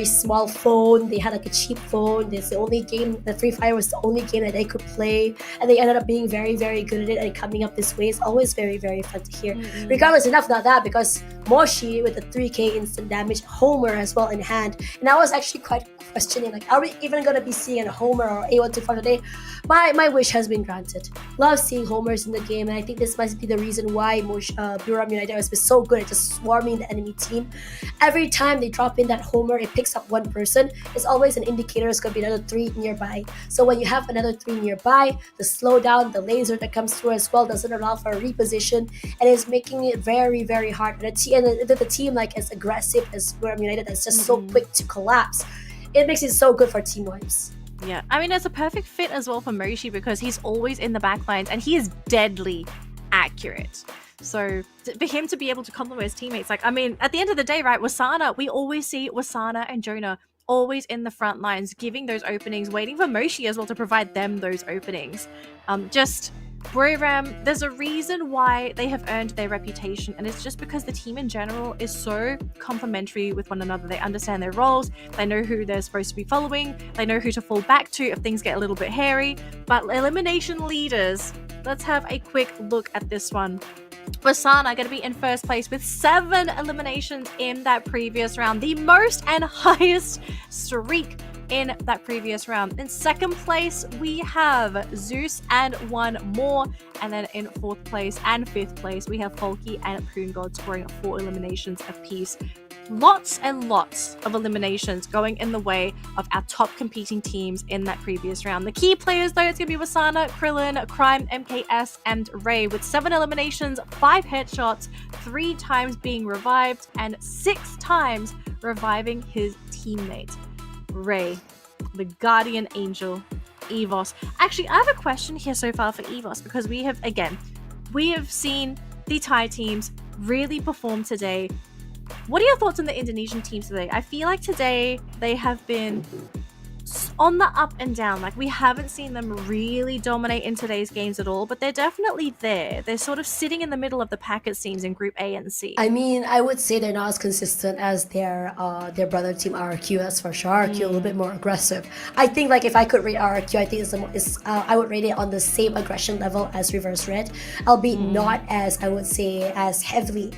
small phone. They had like a cheap phone. It's the only game, the Free Fire was the only game that they could play, and they ended up being very good at it and coming up this way. It's always very fun to hear. Regardless, enough about that, because Moshi with the 3k instant damage, Homer as well in hand, and I was actually quite questioning, like, are we even gonna be seeing a Homer or A125 today? My wish has been granted. Love seeing Homers in the game, and I think this must be the reason why Buriram United has been so good at just swarming the enemy team. Every time they drop in that Homer, it picks up one person. It's always an indicator it's going to be another 3 nearby. So when you have another 3 nearby, the slowdown, the laser that comes through as well doesn't allow for a reposition, and is making it very hard. And the team like as aggressive as Buriram United, that's just so quick to collapse. It makes it so good for team wipes. Yeah, I mean, it's a perfect fit as well for Moshi because he's always in the back lines and he is deadly accurate. So for him to be able to compliment his teammates, like, I mean, at the end of the day, right, Wasana, we always see Wasana and Jonah always in the front lines, giving those openings, waiting for Moshi as well to provide them those openings. Just Broram, there's a reason why they have earned their reputation, and it's just because the team in general is so complementary with one another. They understand their roles, they know who they're supposed to be following, they know who to fall back to if things get a little bit hairy. But elimination leaders, let's have a quick look at this one. Wasana going to be in first place with 7 eliminations in that previous round, the most and highest streak in that previous round. In second place, we have Zeus and 1 more. And then in 4th place and 5th place, we have Folky and Poongod scoring 4 eliminations apiece. Lots and lots of eliminations going in the way of our top competing teams in that previous round. The key players, though, it's going to be Wasana, Krillin, Crime, MKS, and Ray with 7 eliminations, 5 headshots, 3 times being revived, and 6 times reviving his teammate. Ray, the guardian angel, EVOS. Actually, I have a question here so far for EVOS, because we have seen the Thai teams really perform today. What are your thoughts on the Indonesian teams today? I feel like today they have been on the up and down. Like, we haven't seen them really dominate in today's games at all, but they're definitely there. They're sort of sitting in the middle of the pack, it seems, in Group A and C. I mean, I would say they're not as consistent as their brother team RRQ. That's for sure. RRQ a little bit more aggressive. I think, like, if I could rate RRQ, I think I would rate it on the same aggression level as Reverse Red, albeit not as, I would say, as heavy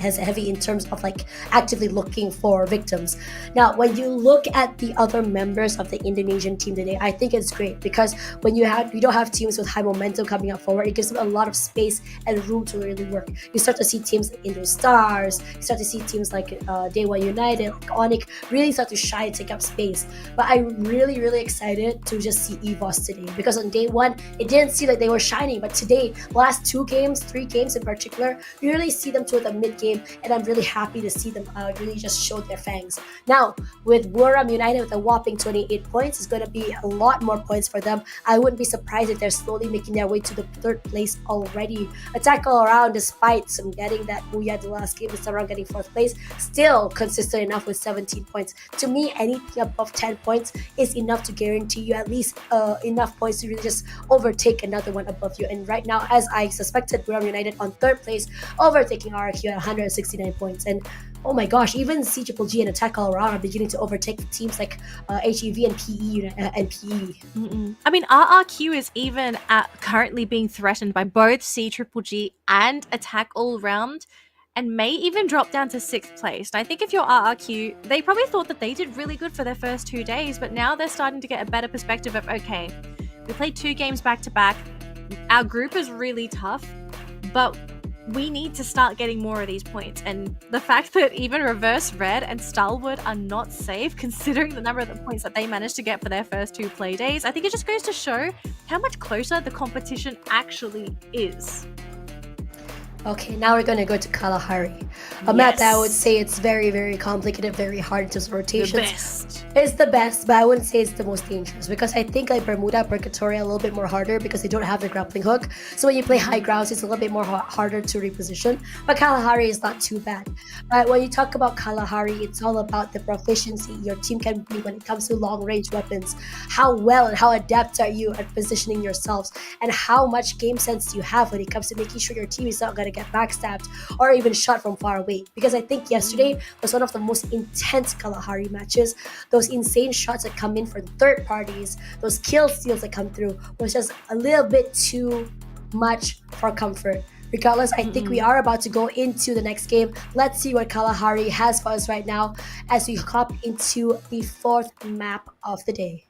in terms of like actively looking for victims. Now, when you look at the other members of the Indonesian team today, I think it's great, because when you don't have teams with high momentum coming up forward, it gives them a lot of space and room to really work. You start to see teams like Indo Stars, you start to see teams like Day One United, like Onyx, really start to shine and take up space. But I'm really, really excited to just see EVOS today, because on day one, it didn't seem like they were shining, but today, last 3 games in particular, you really see them toward the mid game, and I'm really happy to see them really just show their fangs. Now, with Buram United with a whopping 28 points, it's going to be a lot more points for them. I wouldn't be surprised if they're slowly making their way to the 3rd place already. Attack all around, despite some getting that booyah the last game, this around getting 4th place, still consistent enough with 17 points. To me, anything above 10 points is enough to guarantee you at least enough points to really just overtake another one above you. And right now, as I suspected, Buram United on 3rd place, overtaking RRQ at 169 points. And oh my gosh, even CGGG and Attack All Around are beginning to overtake teams like HEV and PE. I mean, RRQ is even currently being threatened by both CGGG and Attack All Round, and may even drop down to 6th place. And I think if you're RRQ, they probably thought that they did really good for their first 2 days, but now they're starting to get a better perspective of, okay, we played 2 games back to back, our group is really tough, but we need to start getting more of these points. And the fact that even Reverse Red and Stalwart are not safe, considering the number of the points that they managed to get for their first 2 play days, I think it just goes to show how much closer the competition actually is. Okay, now we're going to go to Kalahari. A map that I would say it's very, very complicated, very hard in terms of rotations. The best. It's the best, but I wouldn't say it's the most dangerous, because I think like Bermuda, Purgatory are a little bit more harder because they don't have the grappling hook. So when you play high grounds, it's a little bit more harder to reposition. But Kalahari is not too bad. But when you talk about Kalahari, it's all about the proficiency your team can bring when it comes to long-range weapons. How well and how adept are you at positioning yourselves, and how much game sense do you have when it comes to making sure your team is not going to get backstabbed or even shot from far away. Because I think yesterday was one of the most intense Kalahari matches. Those insane shots that come in from third parties, those kill steals that come through, was just a little bit too much for comfort. Regardless, I think we are about to go into the next game. Let's see what Kalahari has for us right now as we hop into the 4th map of the day.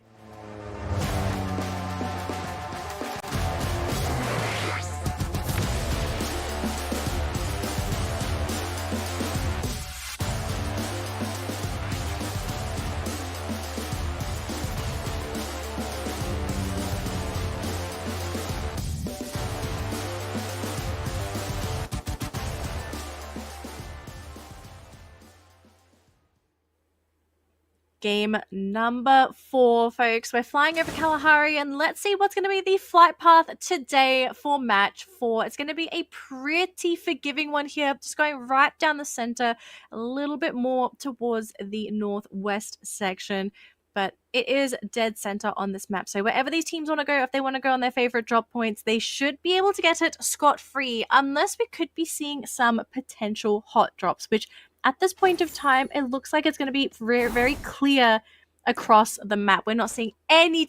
Game number 4, folks. We're flying over Kalahari, and let's see what's going to be the flight path today for match 4. It's going to be a pretty forgiving one here, just going right down the center, a little bit more towards the northwest section. but it is dead center on this map. So wherever these teams want to go, if they want to go on their favorite drop points, they should be able to get it scot-free, unless we could be seeing some potential hot drops, which at this point of time, it looks like it's going to be very, very clear across the map. We're not seeing any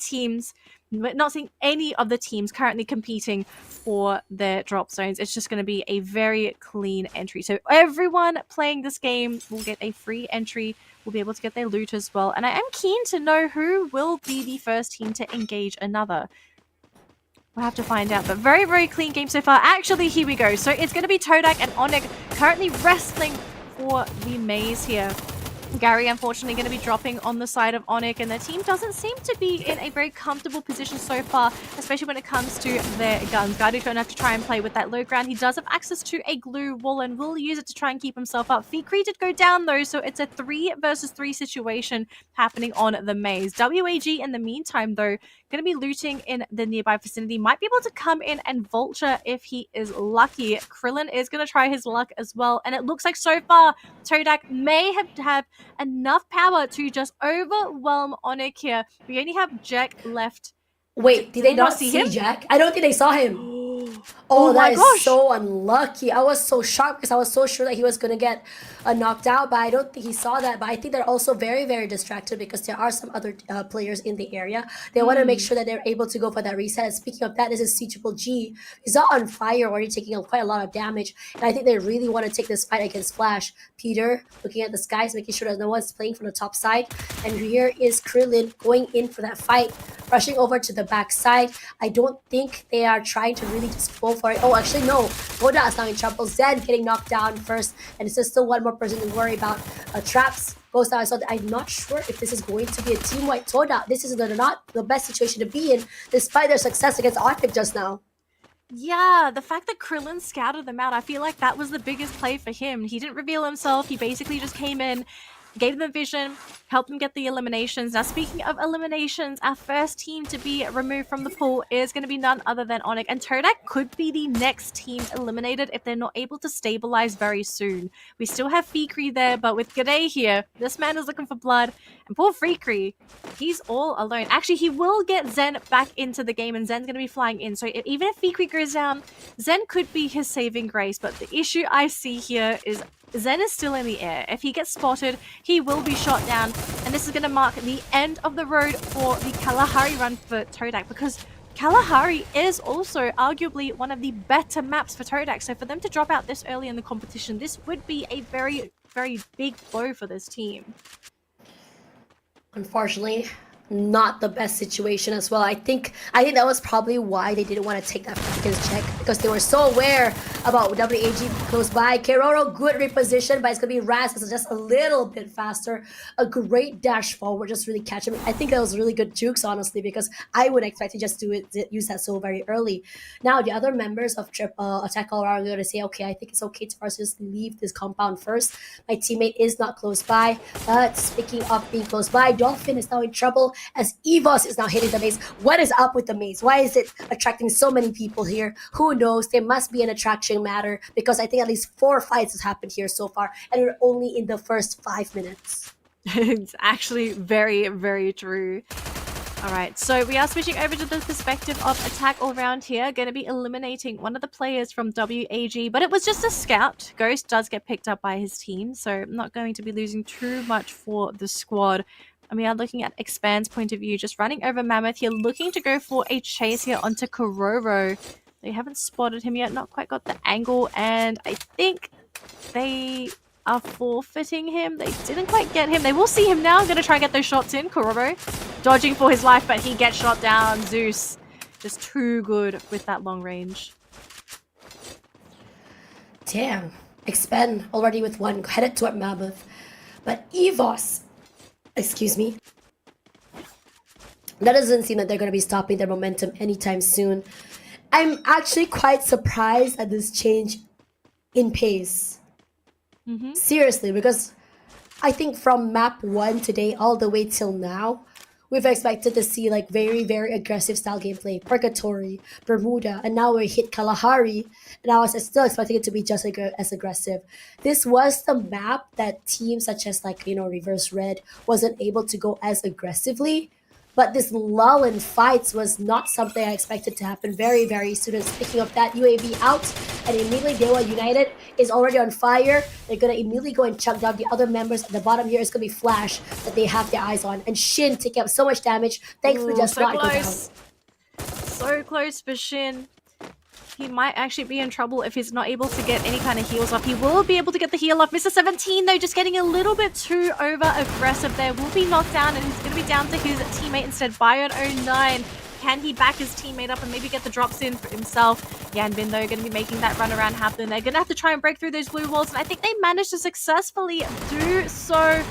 of the teams currently competing for their drop zones. It's just going to be a very clean entry. So everyone playing this game will get a free entry, will be able to get their loot as well. And I am keen to know who will be the first team to engage another. We'll have to find out, but very, very clean game so far. Actually, here we go. So it's going to be Todak and Onyx currently wrestling for the maze here. Gary, unfortunately, going to be dropping on the side of Onyx, and their team doesn't seem to be in a very comfortable position so far, especially when it comes to their guns. Gary's going to have to try and play with that low ground. He does have access to a glue wall and will use it to try and keep himself up. Fikri did go down, though, so it's a 3 versus 3 situation happening on the maze. WAG, in the meantime, though, going to be looting in the nearby vicinity. Might be able to come in and vulture if he is lucky. Krillin is going to try his luck as well, and it looks like so far Todak may have enough power to just overwhelm Onyx here. We only have Jack left. Wait, did they not see him? Jack? I don't think they saw him. Oh, that is so unlucky. I was so shocked because I was so sure that he was going to get knocked out, but I don't think he saw that. But I think they're also very, very distracted because there are some other players in the area. They want to make sure that they're able to go for that reset. And speaking of that, this is C-Triple-G. He's not on fire, already taking quite a lot of damage. And I think they really want to take this fight against Flash. Peter looking at the skies, making sure that no one's playing from the top side. And here is Krillin going in for that fight, rushing over to the back side. I don't think they are trying to really just go for it. Oh, actually, no. Todak is now in trouble. Zen getting knocked down first. And it's still one more person to worry about. Traps goes down. So I'm not sure if this is going to be a team-wide Todak. This is not the best situation to be in, despite their success against Arctic just now. Yeah, the fact that Krillin scouted them out, I feel like that was the biggest play for him. He didn't reveal himself. He basically just came in, gave them vision, helped them get the eliminations. Now, speaking of eliminations, our first team to be removed from the pool is going to be none other than Onyx. And Todak could be the next team eliminated if they're not able to stabilize very soon. We still have Fikri there, but with G'day here, this man is looking for blood. And poor Fikri, he's all alone. Actually, he will get Zen back into the game, and Zen's going to be flying in. So even if Fikri goes down, Zen could be his saving grace. But the issue I see here is Zen is still in the air. If he gets spotted, he will be shot down. And this is going to mark the end of the road for the Kalahari run for Todak, because Kalahari is also arguably one of the better maps for Todak. So for them to drop out this early in the competition, this would be a very, very big blow for this team. Unfortunately, not the best situation as well. I think that was probably why they didn't want to take that against check, because they were so aware about WAG close by. Keroro, good reposition, but it's going to be Raz is just a little bit faster. A great dash forward, just really catch him. I think that was really good jukes, honestly, because I would expect to just use that so very early. Now, the other members of Attack All Around are going to say, okay, I think it's okay for us to just leave this compound first. My teammate is not close by, but speaking of being close by, Dolphin is now in trouble as Evos is now hitting the maze. What is up with the maze? Why is it attracting so many people here? Who knows? There must be an attraction matter, because I think at least 4 fights has happened here so far, and we're only in the first 5 minutes. It's actually very, very true. All right, so we are switching over to the perspective of Attack All Round here. Going to be eliminating one of the players from WAG, but it was just a scout. Ghost does get picked up by his team, so not going to be losing too much for the squad. And we are looking at Expand's point of view, just running over Mammoth here, looking to go for a chase here onto Kororo. They haven't spotted him yet, not quite got the angle, and I think they are forfeiting him. They didn't quite get him. They will see him now. I'm going to try and get those shots in. Kororo dodging for his life, but he gets shot down. Zeus just too good with that long range. Damn. Expand already with one, headed toward Mammoth. But Evos, excuse me, that doesn't seem that they're going to be stopping their momentum anytime soon. I'm actually quite surprised at this change in pace. Seriously, because I think from map 1 today all the way till now, we've expected to see like very, very aggressive style gameplay. Purgatory, Bermuda, and now we hit Kalahari, and I was still expecting it to be just as aggressive. This was the map that teams such as like, Reverse Red wasn't able to go as aggressively. But this lull in fights was not something I expected to happen very, very soon. And speaking of that, UAV out, and immediately Dewa United is already on fire. They're going to immediately go and chuck down the other members. At the bottom here is going to be Flash that they have their eyes on. And Shin taking up so much damage. Thankfully, just not go down. So close for Shin. He might actually be in trouble if he's not able to get any kind of heals off. He will be able to get the heal off. Mr. 17, though, just getting a little bit too over-aggressive there. Will be knocked down, and he's going to be down to his teammate instead. Bion09. Can he back his teammate up and maybe get the drops in for himself? Yanbin, though, going to be making that run around happen. They're going to have to try and break through those blue walls, and I think they managed to successfully do so.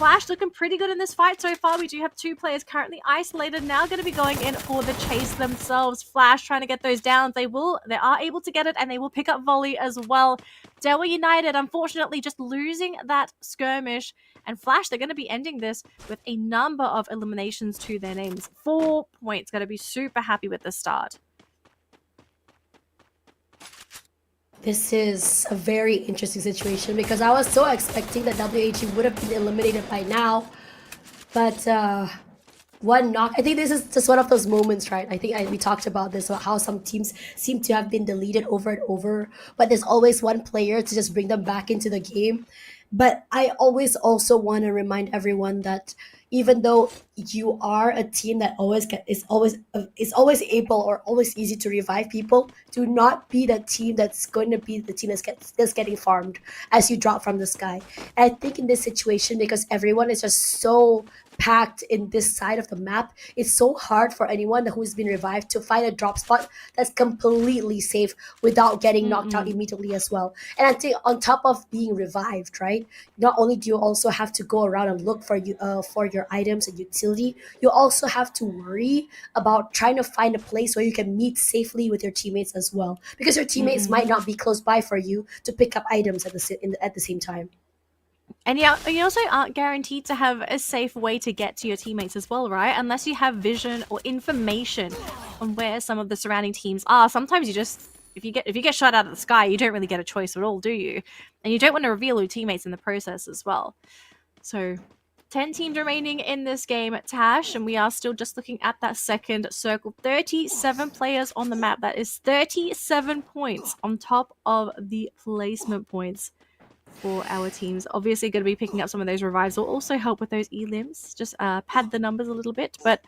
Flash looking pretty good in this fight so far. We do have 2 players currently isolated, now going to be going in for the chase themselves. Flash trying to get those downs. They are able to get it, and they will pick up volley as well. Dewa United, unfortunately, just losing that skirmish. And Flash, they're going to be ending this with a number of eliminations to their names. 4 points. Going to be super happy with the start. This is a very interesting situation because I was so expecting that WHE would have been eliminated by now. But one knock. I think this is just one of those moments, right? I think we talked about this, about how some teams seem to have been deleted over and over. But there's always one player to just bring them back into the game. But I always also want to remind everyone that even though you are a team that is always able or always easy to revive people, do not be the team that's going to be the team that's getting farmed as you drop from the sky. And I think in this situation, because everyone is just so packed in this side of the map, it's so hard for anyone who's been revived to find a drop spot that's completely safe without getting knocked out immediately as well. And I think on top of being revived, right, not only do you also have to go around and look for your items and utility, you also have to worry about trying to find a place where you can meet safely with your teammates as well, because your teammates might not be close by for you to pick up items at the same time. And yeah, you also aren't guaranteed to have a safe way to get to your teammates as well, right? Unless you have vision or information on where some of the surrounding teams are. Sometimes you just, if you get shot out of the sky, you don't really get a choice at all, do you? And you don't want to reveal your teammates in the process as well. So 10 teams remaining in this game at Tash, and we are still just looking at that second circle. 37 players on the map. That is 37 points on top of the placement points for our teams. Obviously going to be picking up some of those revives will also help with those elims, just pad the numbers a little bit. But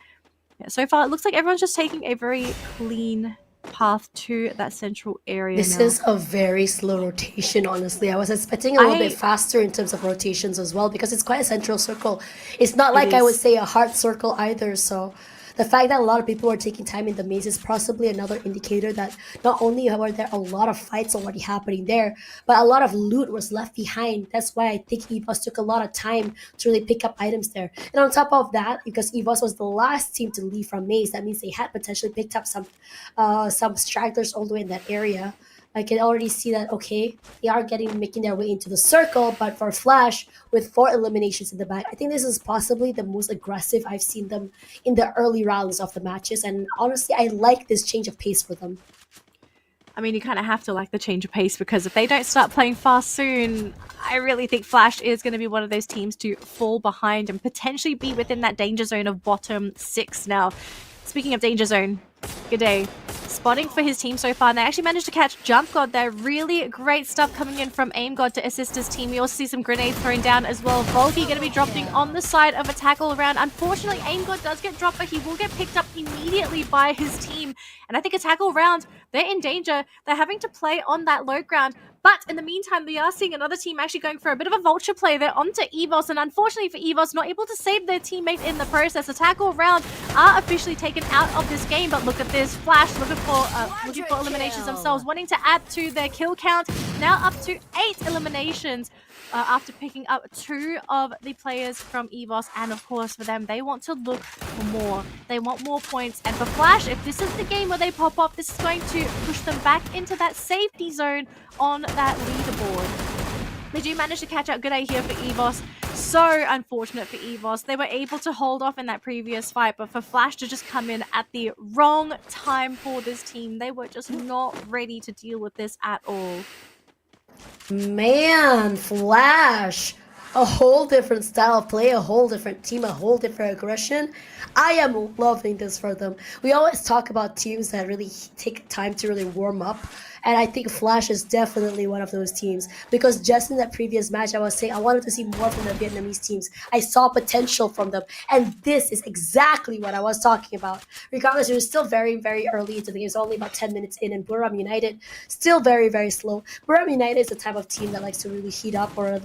yeah, so far it looks like everyone's just taking a very clean path to that central area. This is a very slow rotation, honestly. I was expecting a little bit faster in terms of rotations as well, because it's quite a central circle. It's not like I would say a hard circle either, so the fact that a lot of people are taking time in the maze is possibly another indicator that not only were there a lot of fights already happening there, but a lot of loot was left behind. That's why I think EVOS took a lot of time to really pick up items there. And on top of that, because EVOS was the last team to leave from maze, that means they had potentially picked up some stragglers all the way in that area. I can already see that, okay, they are making their way into the circle, but for Flash, with 4 eliminations in the back, I think this is possibly the most aggressive I've seen them in the early rounds of the matches, and honestly, I like this change of pace for them. I mean, you kind of have to like the change of pace, because if they don't start playing fast soon, I really think Flash is going to be one of those teams to fall behind and potentially be within that danger zone of bottom 6 now. Speaking of danger zone, good day. Spotting for his team so far, and they actually managed to catch Jump God there. Really great stuff coming in from Aim God to assist his team. We also see some grenades thrown down as well. Volky going to be dropping on the side of a tackle round. Unfortunately, Aim God does get dropped, but he will get picked up immediately by his team. And I think a tackle round, they're in danger. They're having to play on that low ground. But in the meantime, we are seeing another team actually going for a bit of a vulture play. They're onto EVOS, and unfortunately for EVOS, not able to save their teammate in the process. A tackle round are officially taken out of this game, but look at this. Flash looking for eliminations themselves, wanting to add to their kill count. Now up to 8 eliminations after picking up 2 of the players from EVOS. And of course, for them, they want to look for more. They want more points. And for Flash, if this is the game where they pop off, this is going to push them back into that safety zone on that leaderboard. They do manage to catch up. Good day here for EVOS. So unfortunate for EVOS. They were able to hold off in that previous fight, but for Flash to just come in at the wrong time for this team, they were just not ready to deal with this at all. Man, Flash. A whole different style of play, a whole different team, a whole different aggression. I am loving this for them. We always talk about teams that really take time to really warm up. And I think Flash is definitely one of those teams, because just in that previous match, I was saying I wanted to see more from the Vietnamese teams. I saw potential from them, and this is exactly what I was talking about. Regardless, it was still very, very early into the game. It's only about 10 minutes in, and Buram United still very, very slow. Buram United is the type of team that likes to really heat up or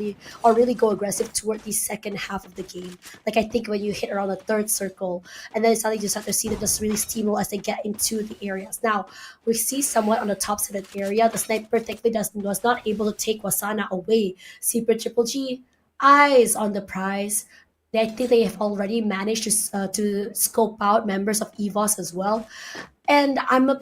really go aggressive toward the second half of the game. Like, I think when you hit around the third circle, and then suddenly you start to see them just really steamroll as they get into the areas. Now, we see somewhat on the top side of the area. The sniper technically was not able to take Wasana away. Super Triple G, eyes on the prize. I think they have already managed to scope out members of EVOS as well. And I'm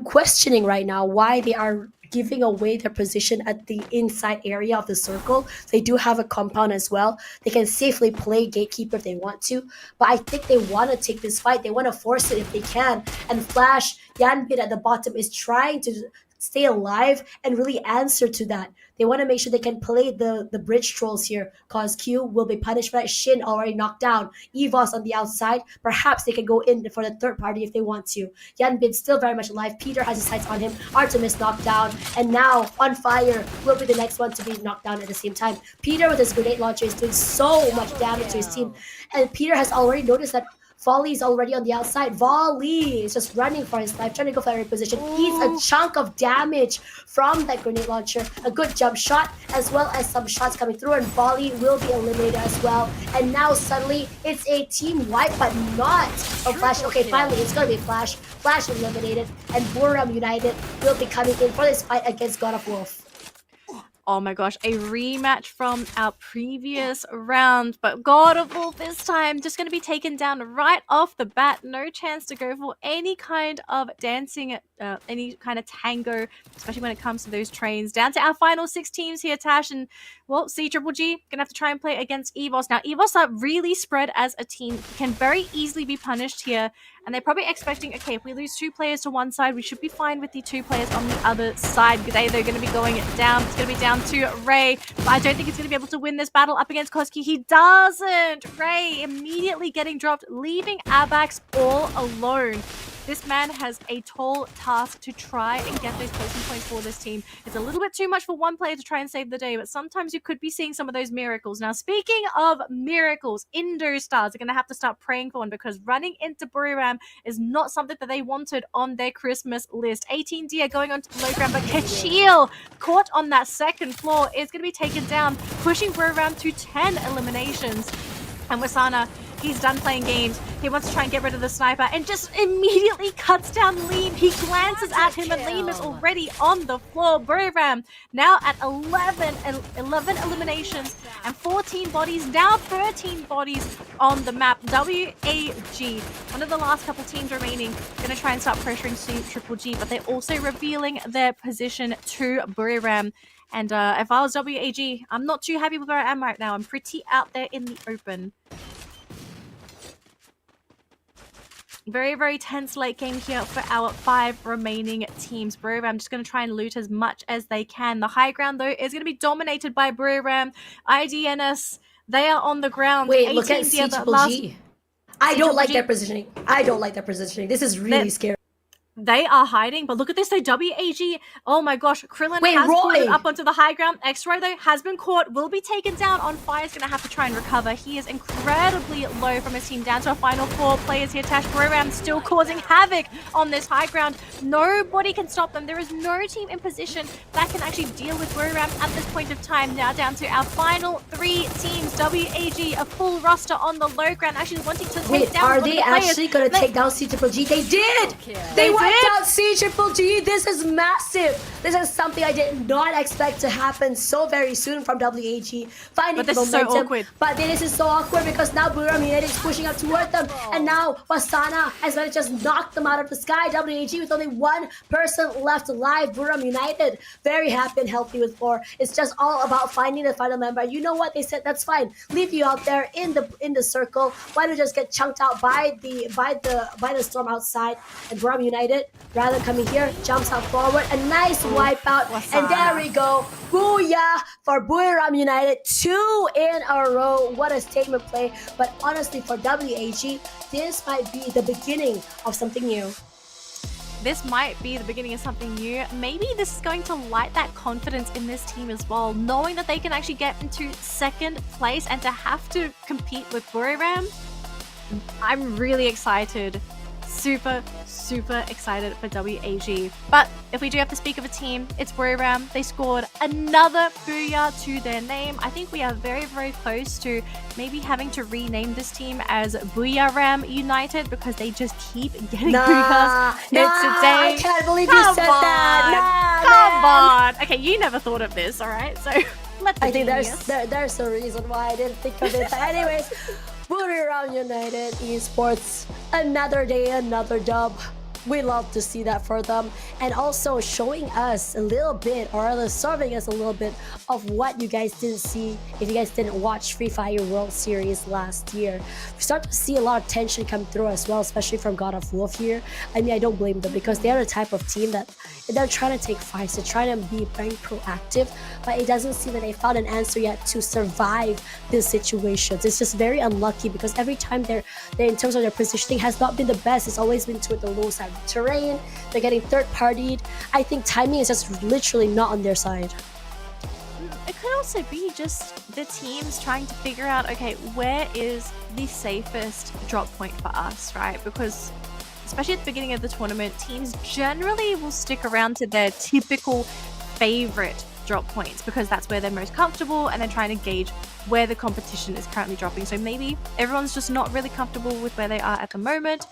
questioning right now why they are giving away their position at the inside area of the circle. They do have a compound as well. They can safely play gatekeeper if they want to, but I think they want to take this fight. They want to force it if they can. And Flash, Yanbin at the bottom is trying to stay alive and really answer to that. They want to make sure they can play the bridge trolls here, cause Q will be punished for that. Shin already knocked down. EVOS on the outside. Perhaps they can go in for the third party if they want to. Yanbin still very much alive. Peter has his sights on him. Artemis knocked down. And now On Fire will be the next one to be knocked down at the same time. Peter with his grenade launcher is doing so much damage to his team. And Peter has already noticed that Volley is already on the outside. Volley is just running for his life, trying to go for that reposition. Eats a chunk of damage from that grenade launcher. A good jump shot, as well as some shots coming through, and Volley will be eliminated as well. And now suddenly it's a team wipe, but not a Flash. Okay, finally it's gonna be Flash. Flash eliminated, and Buram United will be coming in for this fight against God of Wolf. Oh my gosh, a rematch from our previous round, but God of Wolf this time just going to be taken down right off the bat. No chance to go for any kind of dancing, any kind of tango, especially when it comes to those trains. Down to our final 6 teams here, Tash, and well, C-Triple-G gonna have to try and play against EVOS. Now, EVOS are really spread as a team, can very easily be punished here, and they're probably expecting, okay, if we lose 2 players to one side, we should be fine with the 2 players on the other side. They're going to be going down. It's going to be down to Ray, but I don't think he's going to be able to win this battle up against Koski. He doesn't. Ray immediately getting dropped, leaving Abax all alone. This man has a tall task to try and get those placing points for this team. It's a little bit too much for one player to try and save the day, but sometimes you could be seeing some of those miracles. Now, speaking of miracles, Indo Stars are going to have to start praying for one, because running into Buriram is not something that they wanted on their Christmas list. 18D are going on to the low ground, but Kachil, caught on that second floor, is going to be taken down, pushing Buriram to 10 eliminations. And Wasana, he's done playing games. He wants to try and get rid of the sniper and just immediately cuts down Liam. He glances at him and Liam is already on the floor. Buriram now at 11 eliminations and 14 bodies, now 13 bodies on the map. WAG, one of the last couple teams remaining, going to try and start pressuring C-Triple-G, but they're also revealing their position to Buriram. And if I was WAG, I'm not too happy with where I am right now. I'm pretty out there in the open. Very, very tense late game here for our 5 remaining teams. Buriram just going to try and loot as much as they can. The high ground, though, is going to be dominated by Buriram. IDNS, they are on the ground. Wait, look at C-Triple-G. I don't like their positioning. I don't like their positioning. This is really scary. They are hiding, but look at this though. WAG, oh my gosh, Krillin has pulled it up onto the high ground. X-Ray though has been caught, will be taken down. On Fire is going to have to try and recover. He is incredibly low from his team, down to a final 4 players here. Tash Buriram still causing havoc on this high ground. Nobody can stop them. There is no team in position that can actually deal with Buriram at this point of time. Now down to our final 3 teams. WAG a full roster on the low ground, actually wanting to take Wait, down are one of they the players. actually gonna take down C Triple G? They did! They wiped did? out C Triple G! This is massive! This is something I did not expect to happen so very soon from WAG. Finding But this is so momentum. awkward. But this is so awkward because now Buriram United is pushing up toward them. And now Wasana has managed to just knock them out of the sky. WAG with only one person left alive. Buriram United very happy and healthy with 4. It's just all about finding the final member. You know what? They said that's fine. Leave you out there in the circle. Why don't you just get chunked out by the storm outside? And Buriram United, rather than coming here, jumps out forward. A nice wipeout. And there we go. Booyah for Buriram United. 2 in a row. What a statement play. But honestly, for WAG, this might be the beginning of something new. This might be the beginning of something new. Maybe this is going to light that confidence in this team as well, knowing that they can actually get into 2nd place and to have to compete with Buriram. I'm really excited. Super excited for WAG. But if we do have to speak of a team, it's Buriram. They scored another booyah to their name. I think we are very close to maybe having to rename this team as Booyaram United because they just keep getting booyahs. I can't believe you said that. Come on. Okay, you never thought of this, all right? So let the I think genius. there's a reason why I didn't think of it. But anyways, Buriram United Esports, another day, another dub. We love to see that for them, and also showing us a little bit, or rather serving us a little bit of what you guys didn't see if you guys didn't watch Free Fire World Series last year. We start to see a lot of tension come through as well, especially from God of Wolf here. I mean, I don't blame them because they're the type of team that they're trying to take fights, they're trying to be very proactive, but it doesn't seem that they found an answer yet to survive these situations. It's just very unlucky because every time they're in terms of their positioning has not been the best. It's always been toward the low side of the terrain. They're getting third-partied. I think timing is just literally not on their side. It could also be just the teams trying to figure out, okay, where is the safest drop point for us, right? Because especially at the beginning of the tournament, teams generally will stick around to their typical favorite drop points because that's where they're most comfortable, and they're trying to gauge where the competition is currently dropping. So maybe everyone's just not really comfortable with where they are at the moment,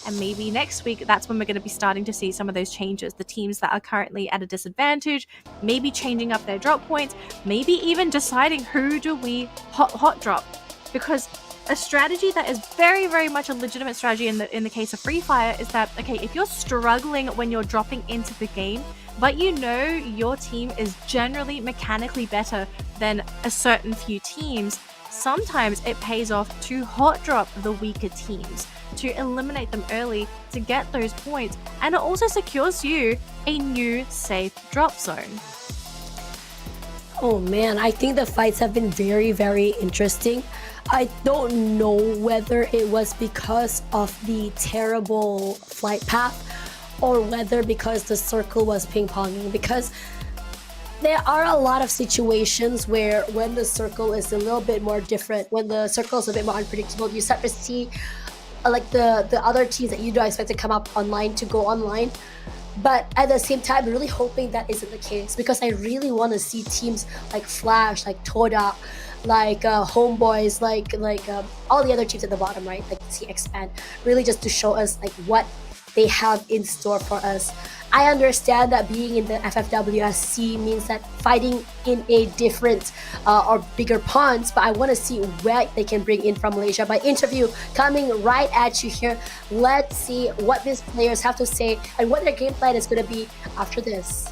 and maybe next week that's when we're going to be starting to see some of those changes. The teams that are currently at a disadvantage, maybe changing up their drop points, maybe even deciding who do we hot drop, because a strategy that is very much a legitimate strategy in the case of Free Fire is that, okay, if you're struggling when you're dropping into the game, but you know your team is generally mechanically better than a certain few teams, sometimes it pays off to hot drop the weaker teams, to eliminate them early, to get those points, and it also secures you a new safe drop zone. Oh man, I think the fights have been very interesting. I don't know whether it was because of the terrible flight path or whether because the circle was ping-ponging, because there are a lot of situations where when the circle is a little bit more different, when the circle is a bit more unpredictable, you start to see like the other teams that you don't expect to come up online to go online. But at the same time, really hoping that isn't the case, because I really want to see teams like Flash, like Todak, like Homebois, like all the other teams at the bottom, right? Like see Expand, really just to show us like what they have in store for us. I understand that being in the FFWS SEA means that fighting in a different or bigger ponds, but I want to see what they can bring in from Malaysia. My interview coming right at you here. Let's see what these players have to say and what their game plan is going to be after this.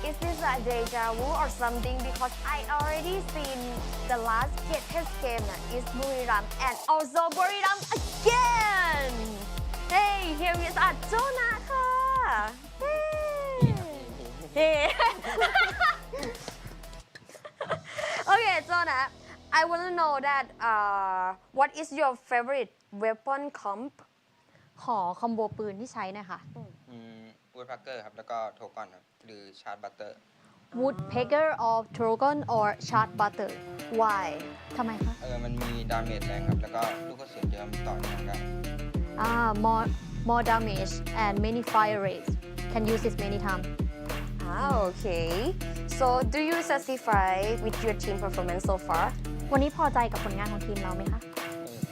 Is this a deja vu or something? Because I already seen the last test game is Buriram and also Buriram again. Hey, here is our Todak ค่ะ Hey. Okay, Todak, I want to know that what is your favorite weapon comp? ขอคอมโบปืนที่ใช้หน่อยค่ะ วูดพักเกอร์ครับ แล้วก็โทกอนครับ หรือชาร์จบัตเตอร์ Woodpecker or Trogon or Shard Butter Why? ทำไมคะ มันมีดาเมจแรงครับ แล้วก็ลูกกระสุนจะต่อเนื่องได้ more damage and many fire rates can use this many times Wow, okay. So do you satisfied with your team performance so far? วันนี้พอใจกับผลงานของทีมเราไหมคะ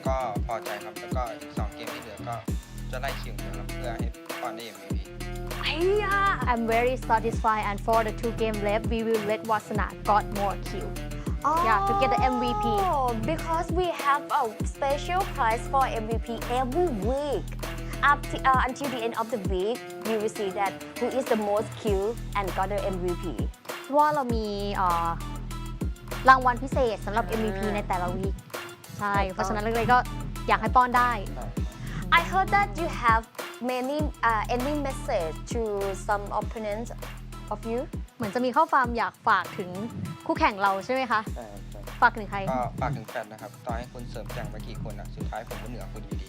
ก็พอใจครับแล้วก็อีก2เกมที่เหลือก็จะไล่คิวนะครับเพื่อให้ป้อนได้ MVP I'm very satisfied, and for the 2 games left, we will let Wasana got more kill. Yeah, to get the MVP. Because we have a special prize for MVP every week. Until the end of the week, you will see that who is the most kill and got the MVP. เพราะว่าเรามีรางวัลพิเศษสำหรับ MVP ในแต่ละวีคใช่ เพราะฉะนั้นเลยก็อยากให้ป้อนได้ I heard that you have any message to some opponents of you. เหมือนจะมีข้อความอยากฝากถึงคู่แข่งเราใช่ไหมคะ ฝากถึงใคร ก็ฝากถึงแฟนนะครับต่อให้คุณเสริมแต่งมากี่คนสุดท้ายผมก็เหนือคุณอยู่ดี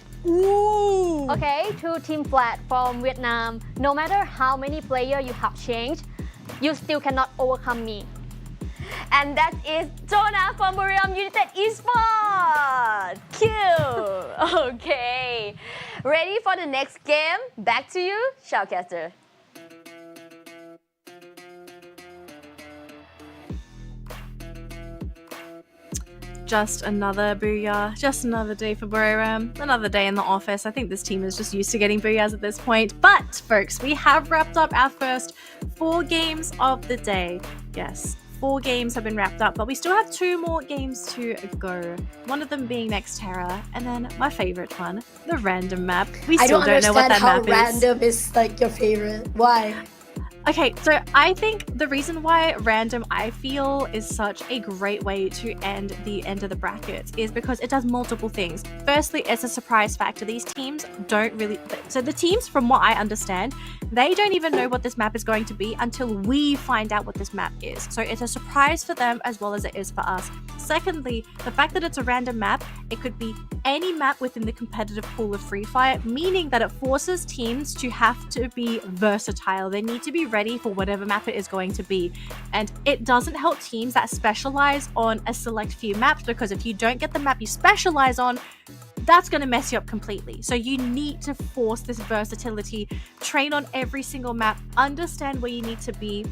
Okay, to Team Flat from Vietnam, no matter how many players you have changed, you still cannot overcome me. And that is Todak from Bermuda United Esports. Cute. Okay. Ready for the next game? Back to you, Shoutcaster. Just another booyah, just another day for Buriram, another day in the office. I think this team is just used to getting booyahs at this point. But, folks, we have wrapped up our first 4 games of the day. Yes, 4 games have been wrapped up, but we still have 2 more games to go. One of them being Nexterra, and then my favorite one, the random map. We still don't know what that map is. I don't understand how random is like your favorite. Why? Okay, so I think the reason why random I feel is such a great way to end the end of the brackets is because it does multiple things. Firstly, it's a surprise factor. These teams don't really... So the teams, from what I understand, they don't even know what this map is going to be until we find out what this map is. So it's a surprise for them as well as it is for us. Secondly, the fact that it's a random map, it could be any map within the competitive pool of Free Fire, meaning that it forces teams to have to be versatile. They need to be ready for whatever map it is going to be. And it doesn't help teams that specialize on a select few maps, because if you don't get the map you specialize on, that's going to mess you up completely. So you need to force this versatility, train on every single map, understand where you need to be,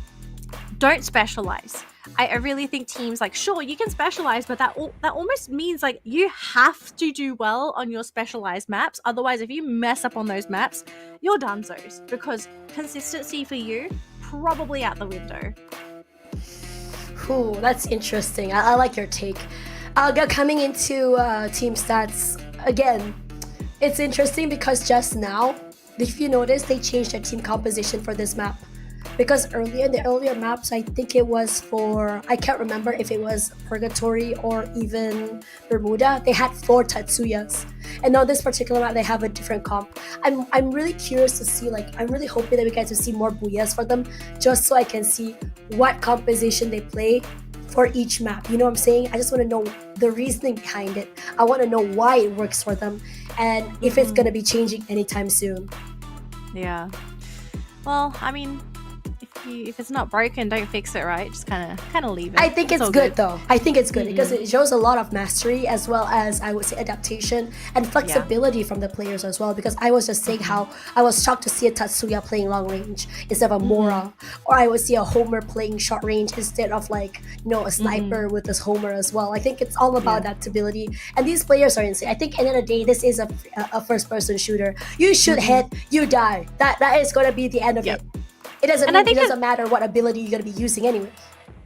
don't specialize. I really think teams, like, sure, you can specialize, but that almost means like you have to do well on your specialized maps. Otherwise, if you mess up on those maps, you're donezo's, because consistency for you probably out the window. Ooh, that's interesting. I like your take. Coming into team stats again, it's interesting because just now, if you notice, they changed their team composition for this map. Because earlier, in the earlier maps, I think it was for, I can't remember if it was Purgatory or even Bermuda, they had 4 Tatsuyas. And now this particular map, they have a different comp. I'm really curious to see, like, I'm really hoping that we get to see more Booyahs for them, just so I can see what composition they play for each map. You know what I'm saying? I just want to know the reasoning behind it. I want to know why it works for them, and if it's going to be changing anytime soon. Yeah. Well, I mean, if it's not broken, don't fix it, right? Just kind of leave it. I think it's good though. I think it's good because it shows a lot of mastery, as well as, I would say, adaptation and flexibility from the players as well. Because I was just saying how I was shocked to see a Tatsuya playing long range instead of a Mora, or I would see a Homer playing short range instead of, like, you know, a sniper with this Homer as well. I think it's all about adaptability, and these players are insane. I think at the end of the day, this is a first-person shooter. You shoot hit, you die. That is going to be the end of it. It doesn't matter what ability you're going to be using anyway.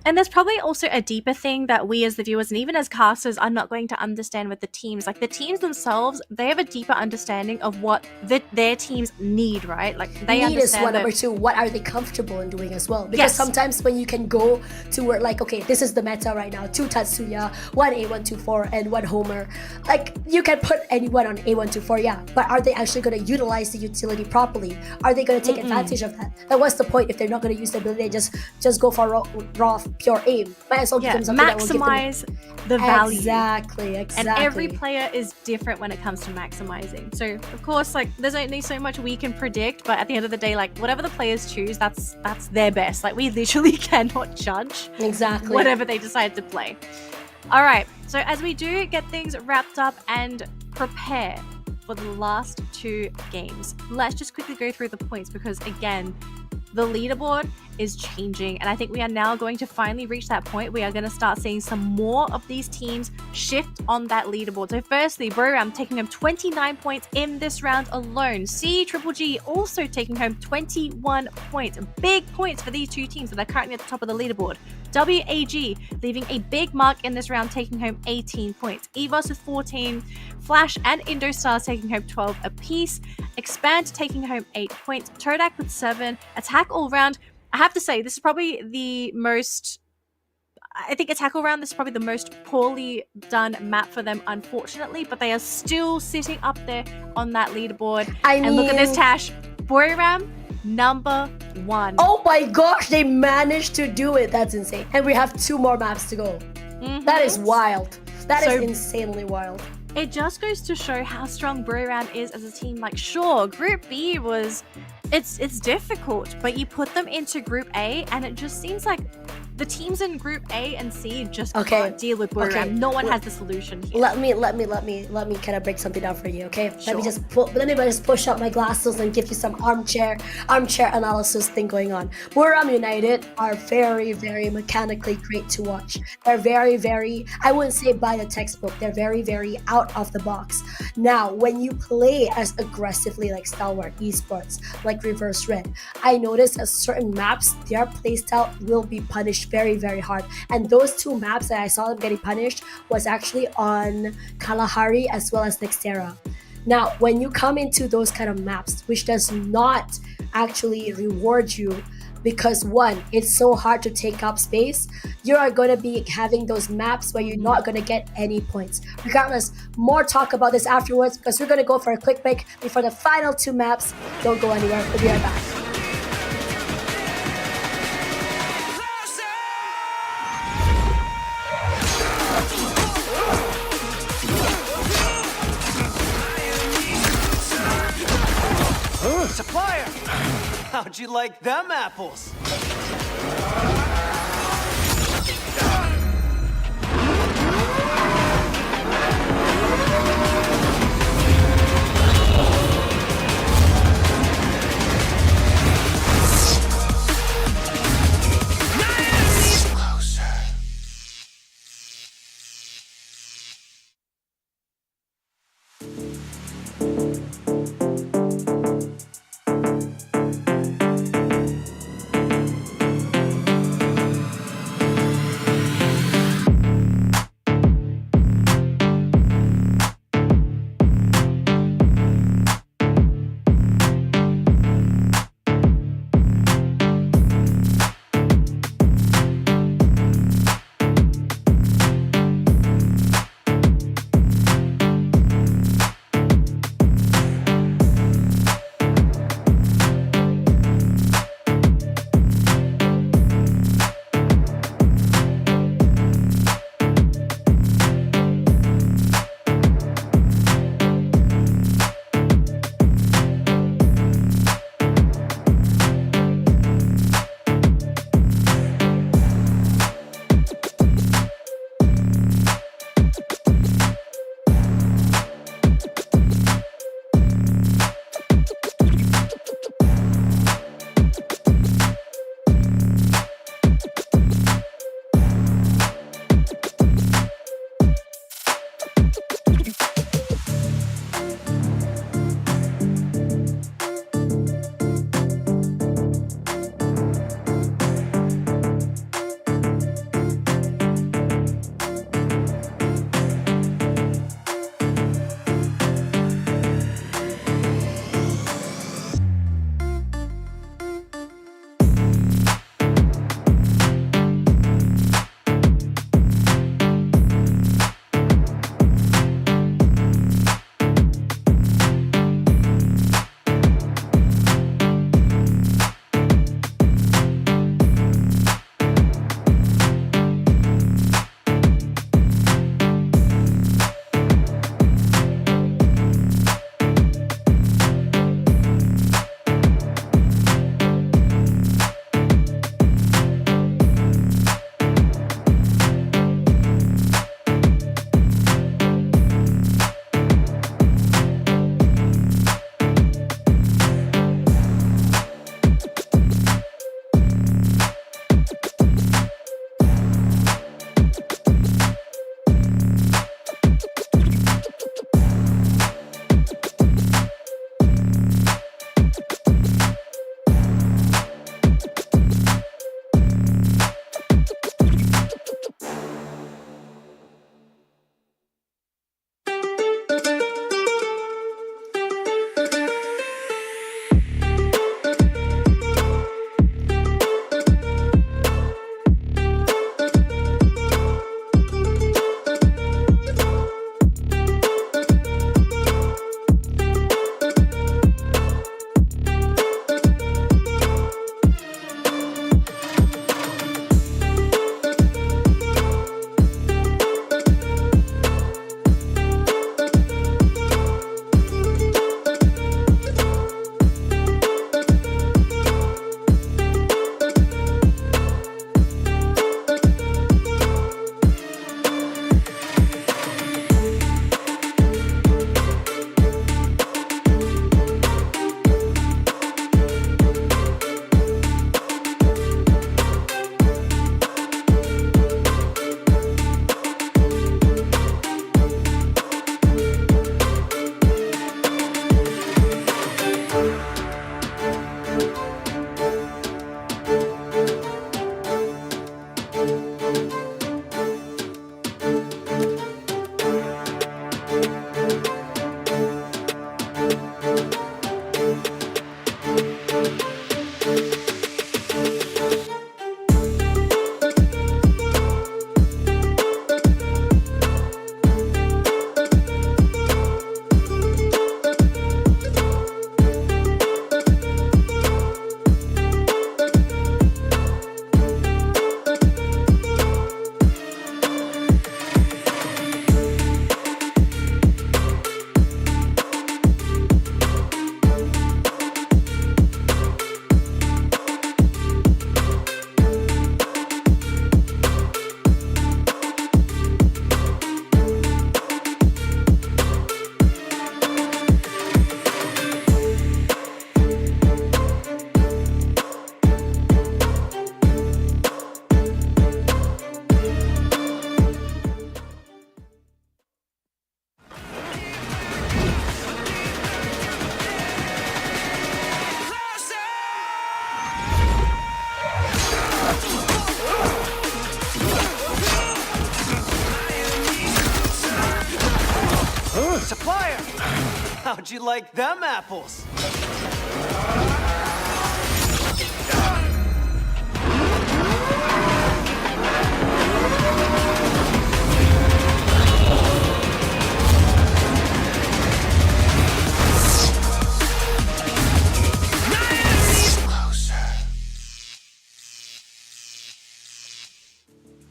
And there's probably also a deeper thing that we as the viewers and even as casters are not going to understand with the teams. Like, the teams themselves, they have a deeper understanding of what their teams need, right? Like, they need is understand one. Number 2, what are they comfortable in doing as well? Because sometimes when you can go to where, like, okay, this is the meta right now, 2 Tatsuya, 1 A124, and 1 Homer. Like, you can put anyone on A124, yeah, but are they actually going to utilize the utility properly? Are they going to take advantage of that? Like, what's the point if they're not going to use the ability? Just go for raw pure aim. Might as well give them something that will give them maximize the value. Exactly. And every player is different when it comes to maximizing. So, of course, like, there's only so much we can predict, but at the end of the day, like, whatever the players choose, that's their best. Like, we literally cannot judge whatever they decide to play. All right, so as we do get things wrapped up and prepare for the last 2 games, let's just quickly go through the points, because again, the leaderboard is changing, and I think we are now going to finally reach that point. We are going to start seeing some more of these teams shift on that leaderboard. So firstly, Broram taking home 29 points in this round alone. CGGG also taking home 21 points. Big points for these two teams that are currently at the top of the leaderboard. WAG leaving a big mark in this round, taking home 18 points. EVOS with 14, Flash and Indostars taking home 12 apiece. Expand taking home 8 points. Todak with 7. Attack all round. I have to say, this is probably the most... I think Attack all round, this is probably the most poorly done map for them, unfortunately, but they are still sitting up there on that leaderboard. And look at this, Tash. Broram, number 1. Oh my gosh, they managed to do it. That's insane. And we have 2 more maps to go. That is wild. That is insanely wild. It just goes to show how strong Broram is as a team. Like, sure, Group B was... It's difficult, but you put them into Group A, and it just seems like the teams in Group A and C just can't deal with Broram. Okay. No one has the solution here. Let me kind of break something down for you, okay? Sure. Let me just push up my glasses and give you some armchair analysis thing going on. Broram United are very, very mechanically great to watch. They're very, very, I wouldn't say by the textbook, they're very, very out of the box. Now, when you play as aggressively like Stalwart Esports, like Reverse Red, I noticed at certain maps, their playstyle will be punished very, very hard. And those 2 maps that I saw them getting punished was actually on Kalahari as well as Nexterra. Now, when you come into those kind of maps, which does not actually reward you, because 1, it's so hard to take up space, you are going to be having those maps where you're not going to get any points. Regardless, more talk about this afterwards, because we're going to go for a quick break before the final 2 maps. Don't go anywhere. We'll be right back. Supplier! How'd you like them apples? How'd you like them apples?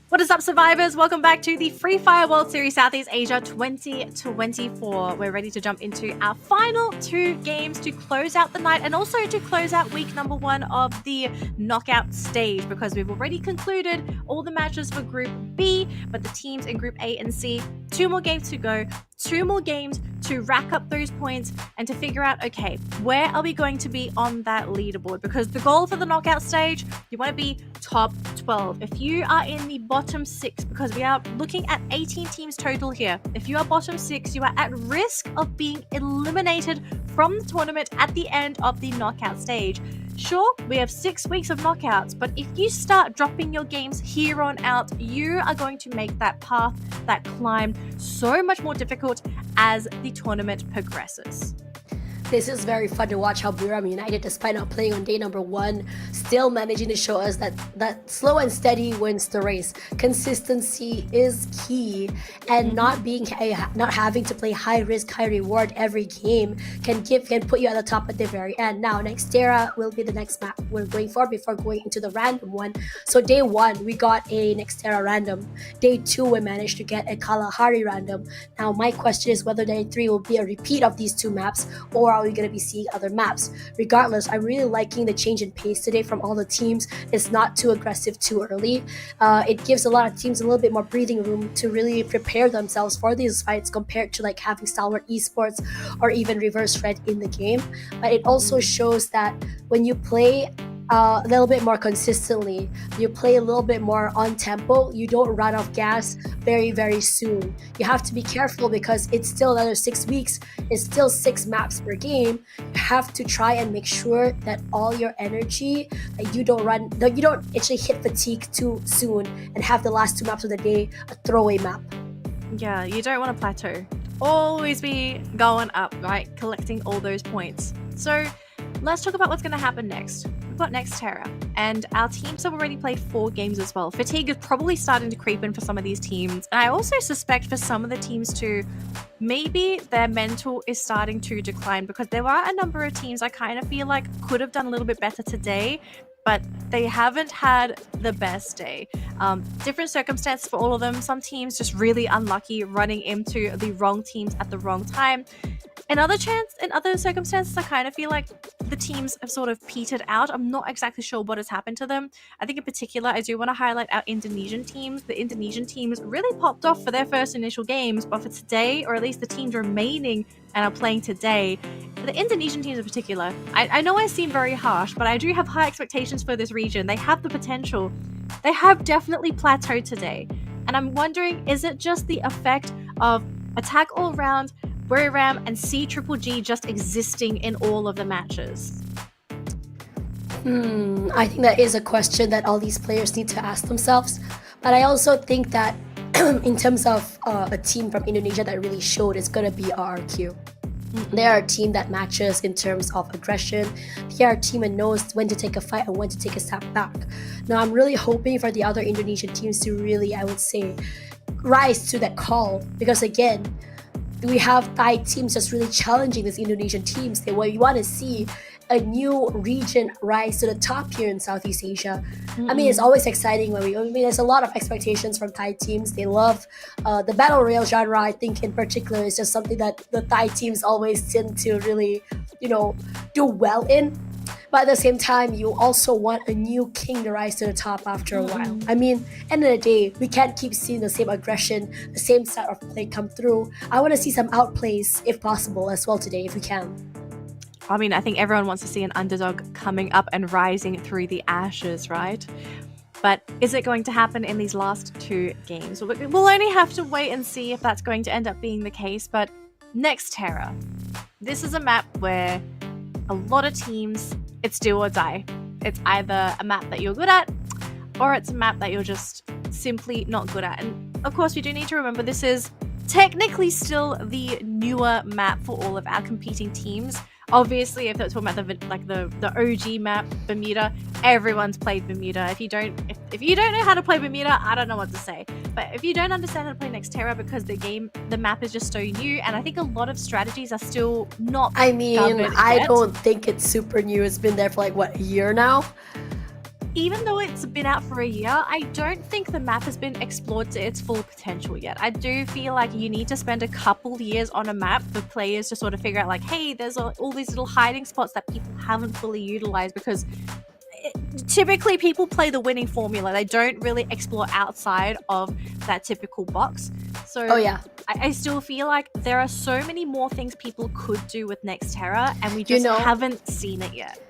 What is up, survivors? Welcome back to the Free Fire World Series Southeast Asia 2024. We're ready to jump into our final 2 games to close out the night and also to close out week number 1 of the knockout stage, because we've already concluded all the matches for Group B, but the teams in Group A and C, 2 more games to go, 2 more games to rack up those points and to figure out, okay, where are we going to be on that leaderboard? Because the goal for the knockout stage, you want to be top 12. If you are in the bottom 6, because we are looking at 18 teams total here, if you are bottom 6, you are at risk of being eliminated from the tournament at the end of the knockout stage. Sure, we have 6 weeks of knockouts, but if you start dropping your games here on out, you are going to make that path, that climb, so much more difficult as the tournament progresses. This is very fun to watch how Buram United, despite not playing on day number 1, still managing to show us that slow and steady wins the race. Consistency is key, and not having to play high risk, high reward every game can put you at the top at the very end. Now, Nexterra will be the next map we're going for before going into the random one. So day 1, we got a Nexterra random. Day 2, we managed to get a Kalahari random. Now, my question is whether day 3 will be a repeat of these 2 maps, or are we going to be seeing other maps? Regardless, I'm really liking the change in pace today from all the teams. It's not too aggressive too early. It gives a lot of teams a little bit more breathing room to really prepare themselves for these fights compared to like having Stalwart Esports or even Reverse Red in the game. But it also shows that when you play a little bit more consistently, you play a little bit more on tempo, you don't run off gas very, very soon. You have to be careful because it's still another 6 weeks, it's still 6 maps per game. You have to try and make sure that all your energy, that you don't actually hit fatigue too soon and have the last 2 maps of the day a throwaway map. Yeah, you don't want to plateau. Always be going up, right? Collecting all those points. So let's talk about what's going to happen next. We've got Nexterra, and our teams have already played 4 games as well. Fatigue is probably starting to creep in for some of these teams, and I also suspect for some of the teams too, maybe their mental is starting to decline, because there are a number of teams I kind of feel like could have done a little bit better today, but they haven't had the best day. Different circumstances for all of them. Some teams just really unlucky running into the wrong teams at the wrong time. In other circumstances, I kind of feel like the teams have sort of petered out. I'm not exactly sure what has happened to them. I think in particular, I do want to highlight our Indonesian teams. The Indonesian teams really popped off for their first initial games, but for today, or at least the teams remaining and are playing today, the Indonesian teams in particular, I know I seem very harsh, but I do have high expectations for this region. They have the potential. They have definitely plateaued today. And I'm wondering, is it just the effect of attack all round, Ram and C-Triple-G just existing in all of the matches? I think that is a question that all these players need to ask themselves. But I also think that in terms of a team from Indonesia that really showed, it's going to be RRQ. They are a team that matches in terms of aggression. They are a team that knows when to take a fight and when to take a step back. Now, I'm really hoping for the other Indonesian teams to really, I would say, rise to that call. Because again, we have Thai teams just really challenging these Indonesian teams. What we want to see a new region rise to the top here in Southeast Asia. I mean, it's always exciting when there's a lot of expectations from Thai teams. They love the Battle Royale genre. I think in particular is just something that the Thai teams always tend to really, do well in. But at the same time, you also want a new king to rise to the top after a while. I mean, end of the day, we can't keep seeing the same aggression, the same style of play come through. I want to see some outplays, if possible, as well today, if we can. I mean, I think everyone wants to see an underdog coming up and rising through the ashes, right? But is it going to happen in these last 2 games? We'll only have to wait and see if that's going to end up being the case. But Nexterra, this is a map where a lot of teams, it's do or die. It's either a map that you're good at, or it's a map that you're just simply not good at. And of course, we do need to remember this is technically still the newer map for all of our competing teams. Obviously, if that's talking about the OG map, Bermuda, everyone's played Bermuda. If you don't know how to play Bermuda, I don't know what to say. But if you don't understand how to play Nexterra because the map is just so new, and I think a lot of strategies are still not. I mean, I yet. don't think it's super new. It's been there for like what, a year now? Even though it's been out for a year, I don't think the map has been explored to its full potential yet. I do feel like you need to spend a couple years on a map for players to sort of figure out like, hey, there's all these little hiding spots that people haven't fully utilized, because typically people play the winning formula. They don't really explore outside of that typical box. So Oh yeah. I still feel like there are so many more things people could do with Nexterra, and we just haven't seen it yet.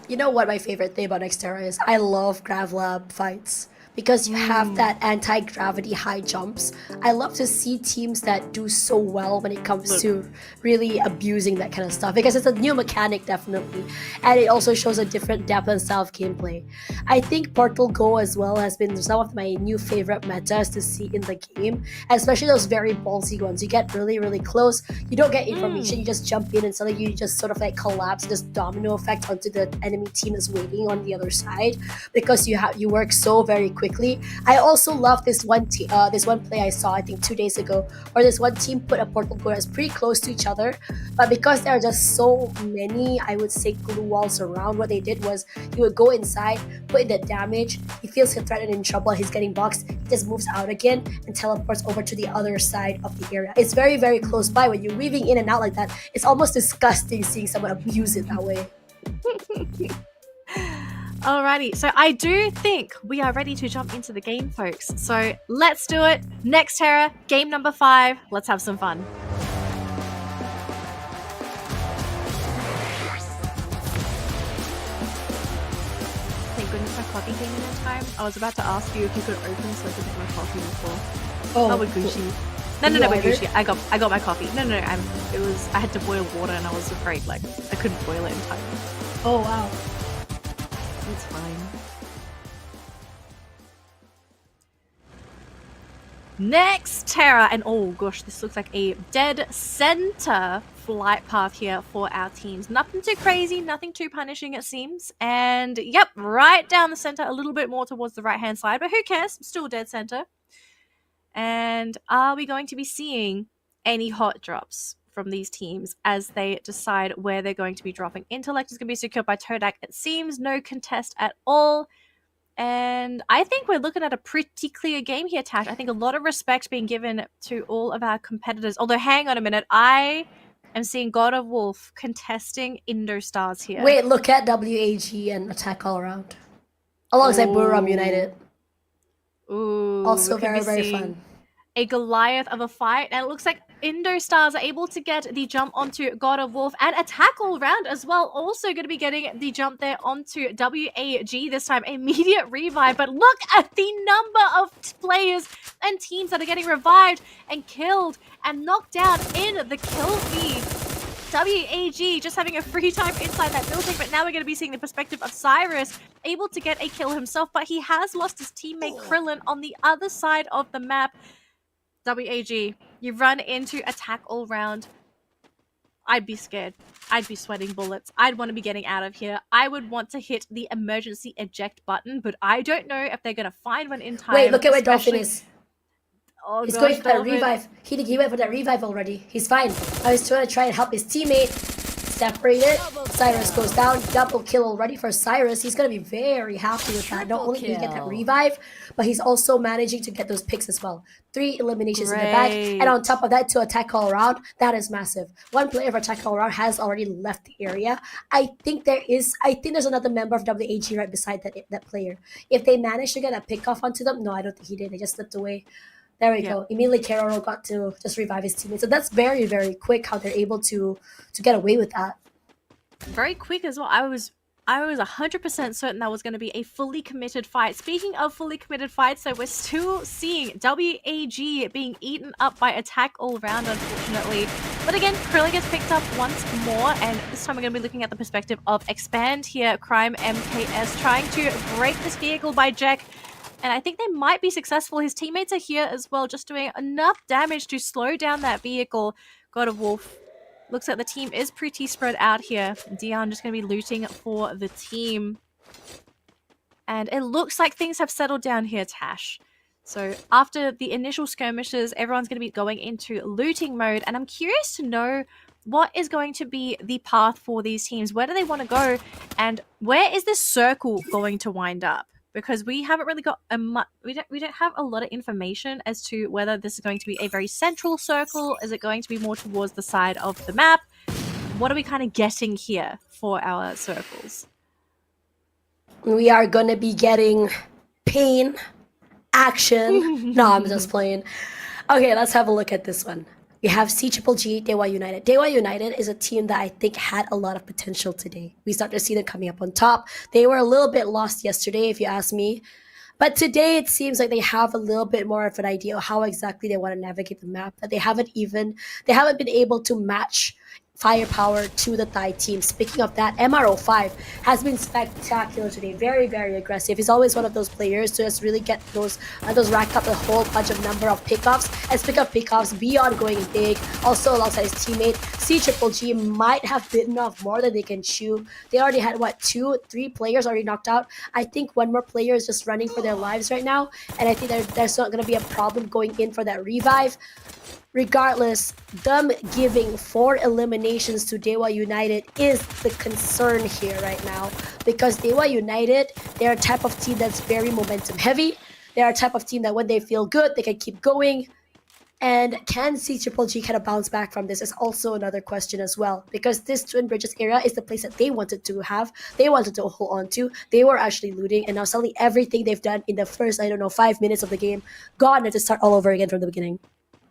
You know what my favorite thing about Nexterra is? I love GravLab fights. Because you have that anti-gravity high jumps. I love to see teams that do so well when it comes to really abusing that kind of stuff, because it's a new mechanic, definitely, and it also shows a different depth and style of gameplay. I think Portal Go as well has been some of my new favorite metas to see in the game, especially those very ballsy ones. You get really, really close, you don't get information, you just jump in and suddenly you just sort of like collapse, this domino effect onto the enemy team is waiting on the other side, because you work so very quickly. I also love this one play I saw, I think 2 days ago, where this one team put a portal go that's pretty close to each other, but because there are just so many, I would say, glue walls around, what they did was he would go inside, put in the damage, he feels threatened and in trouble, he's getting boxed, he just moves out again and teleports over to the other side of the area. It's very, very close by. When you're weaving in and out like that, it's almost disgusting seeing someone abuse it that way. Alrighty, so I do think we are ready to jump into the game, folks. So let's do it. Nexterra, game number 5. Let's have some fun. Thank goodness my coffee came in time. I was about to ask you if you could open so I could get my coffee before. Oh, with Gucci. No, with Gucci. I got my coffee. No. I had to boil water and I was afraid like I couldn't boil it in time. Oh wow. It's fine. Nexterra, and oh gosh, this looks like a dead center flight path here for our teams. Nothing too crazy, nothing too punishing it seems. And yep, right down the center, a little bit more towards the right hand side, but who cares? Still dead center. And are we going to be seeing any hot drops from these teams as they decide where they're going to be dropping? Intellect is going to be secured by Todak. It seems no contest at all. And I think we're looking at a pretty clear game here, Tash. I think a lot of respect being given to all of our competitors. Although, hang on a minute. I am seeing God of Wolf contesting Indostars here. Wait, look at WAG and Attack All Around. Alongside Buram United. Ooh. Also very, very fun. A Goliath of a fight, and it looks like Indostars are able to get the jump onto God of Wolf and Attack All Round as well. Also going to be getting the jump there onto WAG this time. Immediate revive, but look at the number of players and teams that are getting revived and killed and knocked down in the kill feed. WAG just having a free time inside that building, but now we're going to be seeing the perspective of Cyrus, able to get a kill himself, but he has lost his teammate Krillin on the other side of the map. WAG, you run into Attack All Round. I'd be scared. I'd be sweating bullets. I'd want to be getting out of here. I would want to hit the emergency eject button, but I don't know if they're going to find one in time. Wait, look at where Dolphin is. Oh, He's gosh, going for that Dolphin. revive. He went for that revive already. He's fine. I was trying to help his teammate. Separated. Cyrus goes down. Double kill already for Cyrus. He's going to be very happy with that. Not only did he get that revive, but he's also managing to get those picks as well. 3 eliminations in the bag. And on top of that, to Attack All Around, that is massive. One player of Attack All Around has already left the area. I think there's another member of WAG right beside that player. If they manage to get a pick off onto them, no, I don't think he did. They just slipped away. There we go. Immediately, Keroro got to just revive his teammate. So that's very, very quick how they're able to get away with that. Very quick as well. I was 100% certain that was going to be a fully committed fight. Speaking of fully committed fights, so we're still seeing WAG being eaten up by Attack All Round, unfortunately. But again, Krillin gets picked up once more, and this time we're going to be looking at the perspective of Expand here. Crime MKS trying to break this vehicle by Jack. And I think they might be successful. His teammates are here as well, just doing enough damage to slow down that vehicle. God of Wolf. Looks like the team is pretty spread out here. Dion just going to be looting for the team. And it looks like things have settled down here, Tash. So after the initial skirmishes, everyone's going to be going into looting mode. And I'm curious to know what is going to be the path for these teams. Where do they want to go? And where is this circle going to wind up? Because we haven't really got we don't have a lot of information as to whether this is going to be a very central circle. Is it going to be more towards the side of the map? What are we kind of getting here for our circles? We are gonna be getting pain, action. No, I'm just playing. Okay, let's have a look at this one. We have CGGG, Dewa United. Dewa United is a team that I think had a lot of potential today. We start to see them coming up on top. They were a little bit lost yesterday, if you ask me. But today it seems like they have a little bit more of an idea of how exactly they want to navigate the map. That they haven't been able to match firepower to the Thai team. Speaking of that, MRO5 has been spectacular today. Very, very aggressive. He's always one of those players to just really get those rack up a whole bunch of number of pickoffs and pick up pickoffs beyond going big. Also alongside his teammate, CGGG might have bitten off more than they can chew. They already had, what, 2-3 players already knocked out. I think one more player is just running for their lives right now, and I think there's not going to be a problem going in for that revive. Regardless, them giving 4 eliminations to Dewa United is the concern here right now, because Dewa United, they're a type of team that's very momentum heavy. They're a type of team that when they feel good, they can keep going. And can CGGG kind of bounce back from this is also another question as well, because this Twin Bridges era is the place that they wanted to have, they wanted to hold on to. They were actually looting, and now suddenly everything they've done in the first, 5 minutes of the game, gone, and to start all over again from the beginning.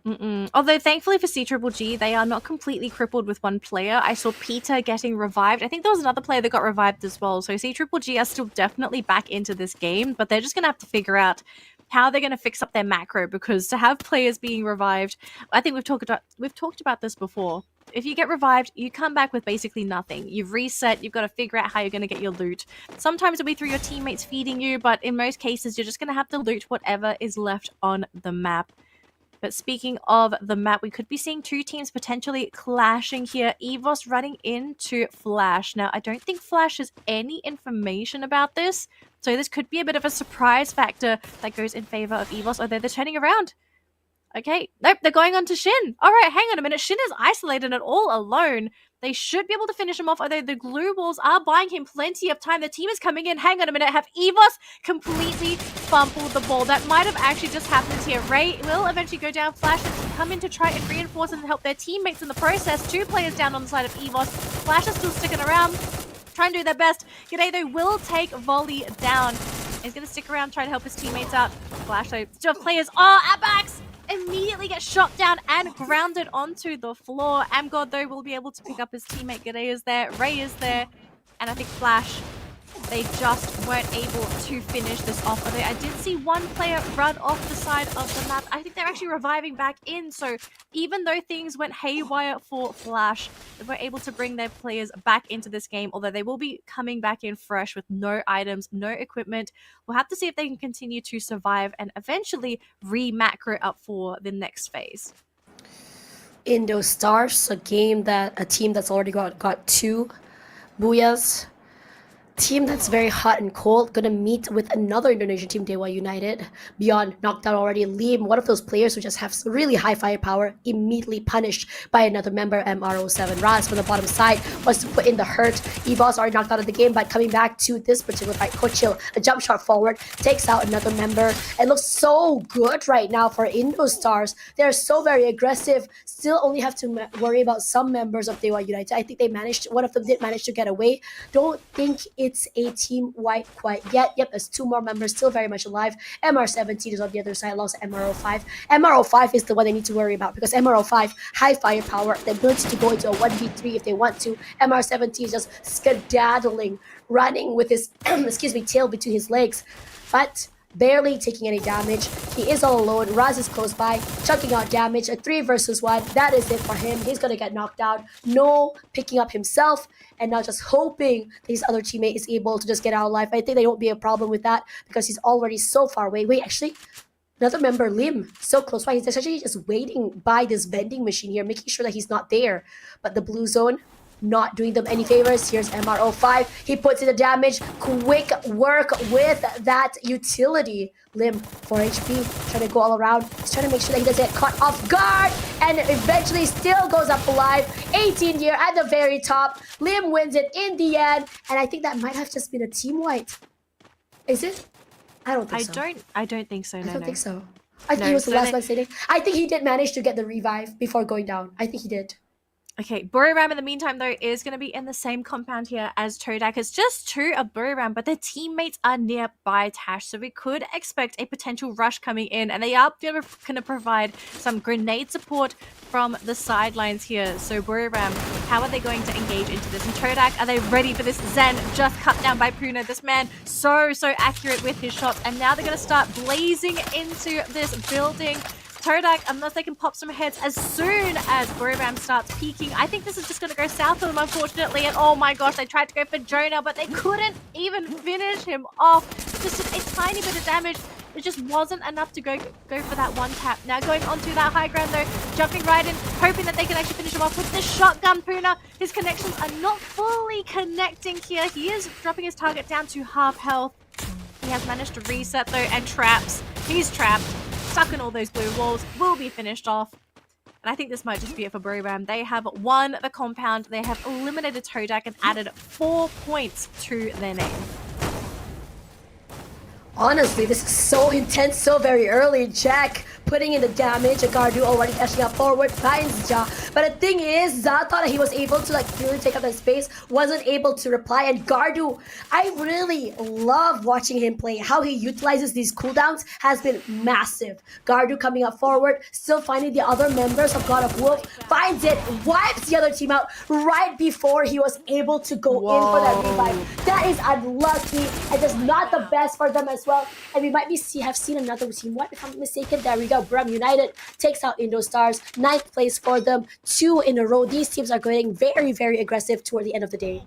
Although thankfully for CGGG, they are not completely crippled with one player. I saw Peter getting revived. I think there was another player that got revived as well. So CGGG are still definitely back into this game, but they're just going to have to figure out how they're going to fix up their macro, because to have players being revived, I think we've talked about this before. If you get revived, you come back with basically nothing. You've reset, you've got to figure out how you're going to get your loot. Sometimes it'll be through your teammates feeding you, but in most cases, you're just going to have to loot whatever is left on the map. But speaking of the map, we could be seeing 2 teams potentially clashing here. EVOS running into Flash. Now, I don't think Flash has any information about this, so this could be a bit of a surprise factor that goes in favor of EVOS, although they're turning around. Okay, nope, they're going on to Shin. All right, hang on a minute. Shin is isolated and all alone. They should be able to finish him off, although the glue balls are buying him plenty of time. The team is coming in. Hang on a minute. Have EVOS completely fumbled the ball? That might have actually just happened here. Ray will eventually go down. Flash has come in to try and reinforce and help their teammates in the process. 2 players down on the side of EVOS. Flash is still sticking around, trying to do their best. G'day, though, will take Volley down. He's going to stick around, try to help his teammates out. Flash, though, still have players. Oh, Abax immediately gets shot down and grounded onto the floor. Amgod, though, will be able to pick up his teammate. G'day is there, Ray is there, and I think Flash, they just weren't able to finish this off. Although I did see one player run off the side of the map. I think they're actually reviving back in. So even though things went haywire for Flash, they were able to bring their players back into this game. Although they will be coming back in fresh with no items, no equipment. We'll have to see if they can continue to survive and eventually re-macro up for the next phase. Indo Stars, a team that's already got 2 booyahs. Team that's very hot and cold, gonna meet with another Indonesian team, Dewa United. Beyond knocked out already, Liam, one of those players who just have really high firepower, immediately punished by another member, MRO7. Raz from the bottom side wants to put in the hurt. EVOS already knocked out of the game, but coming back to this particular fight, Kochil, a jump shot forward, takes out another member. It looks so good right now for Indo Stars. They're so very aggressive. Still only have to worry about some members of Dewa United. I think one of them did manage to get away. Don't think it's a team wipe quite yet. Yep, there's 2 more members still very much alive. MR17 is on the other side, alongside MRO5. MRO5 is the one they need to worry about, because MRO5, high firepower, the ability to go into a 1v3 if they want to. MR17 is just skedaddling, running with his tail between his legs. But barely taking any damage. He is all alone. Raz is close by, chunking out damage. A 3 versus 1. That is it for him. He's gonna get knocked out. No picking up himself, and now just hoping that his other teammate is able to just get out alive. I think there won't be a problem with that because he's already so far away. Wait, actually, another member, Lim, so close by. He's actually just waiting by this vending machine here, making sure that he's not there. But the blue zone, not doing them any favors. Here's MR05. He puts in the damage. Quick work with that utility. Lim, 4 HP, trying to go all around. He's trying to make sure that he doesn't get caught off guard, and eventually still goes up alive. 18 here at the very top. Lim wins it in the end, and I think that might have just been a team wipe. Is it? I don't think so. I don't think so. No, I don't think so. I think he was the last one sitting. I think he did manage to get the revive before going down. I think he did. Okay, Buriram in the meantime though is going to be in the same compound here as Todak. It's just 2 of Buriram, but their teammates are nearby, Tash, so we could expect a potential rush coming in, and they are going to provide some grenade support from the sidelines here. So Buriram, how are they going to engage into this? And Todak, are they ready for this? Zen just cut down by Puna. This man so accurate with his shots, and now they're going to start blazing into this building. Todak, unless they can pop some heads as soon as Buriram starts peeking. I think this is just going to go south for them, unfortunately. And oh my gosh, they tried to go for Jonah, but they couldn't even finish him off. Just a tiny bit of damage. It just wasn't enough to go for that one tap. Now going onto that high ground though, jumping right in, hoping that they can actually finish him off with the shotgun. Puna, his connections are not fully connecting here. He is dropping his target down to half health. He has managed to reset though, and traps. He's trapped. Stuck in all those blue walls, will be finished off. And I think this might just be it for Buriram. They have won the compound, they have eliminated Todak and added 4 points to their name. Honestly, this is so intense so very early. Jack putting in the damage. Gardu already dashing up forward, finds Ja. But the thing is, Za thought that he was able to like really take up that space, wasn't able to reply. And Gardu, I really love watching him play. How he utilizes these cooldowns has been massive. Gardu coming up forward, still finding the other members of God of Wolf, finds it, wipes the other team out right before he was able to go in for that revive. That is unlucky and just not the best for them as well. And we might have seen another team wipe, if I'm not mistaken. There we go. Brum United takes out Indo Stars. 9th place for them. 2 in a row. These teams are getting very aggressive toward the end of the day.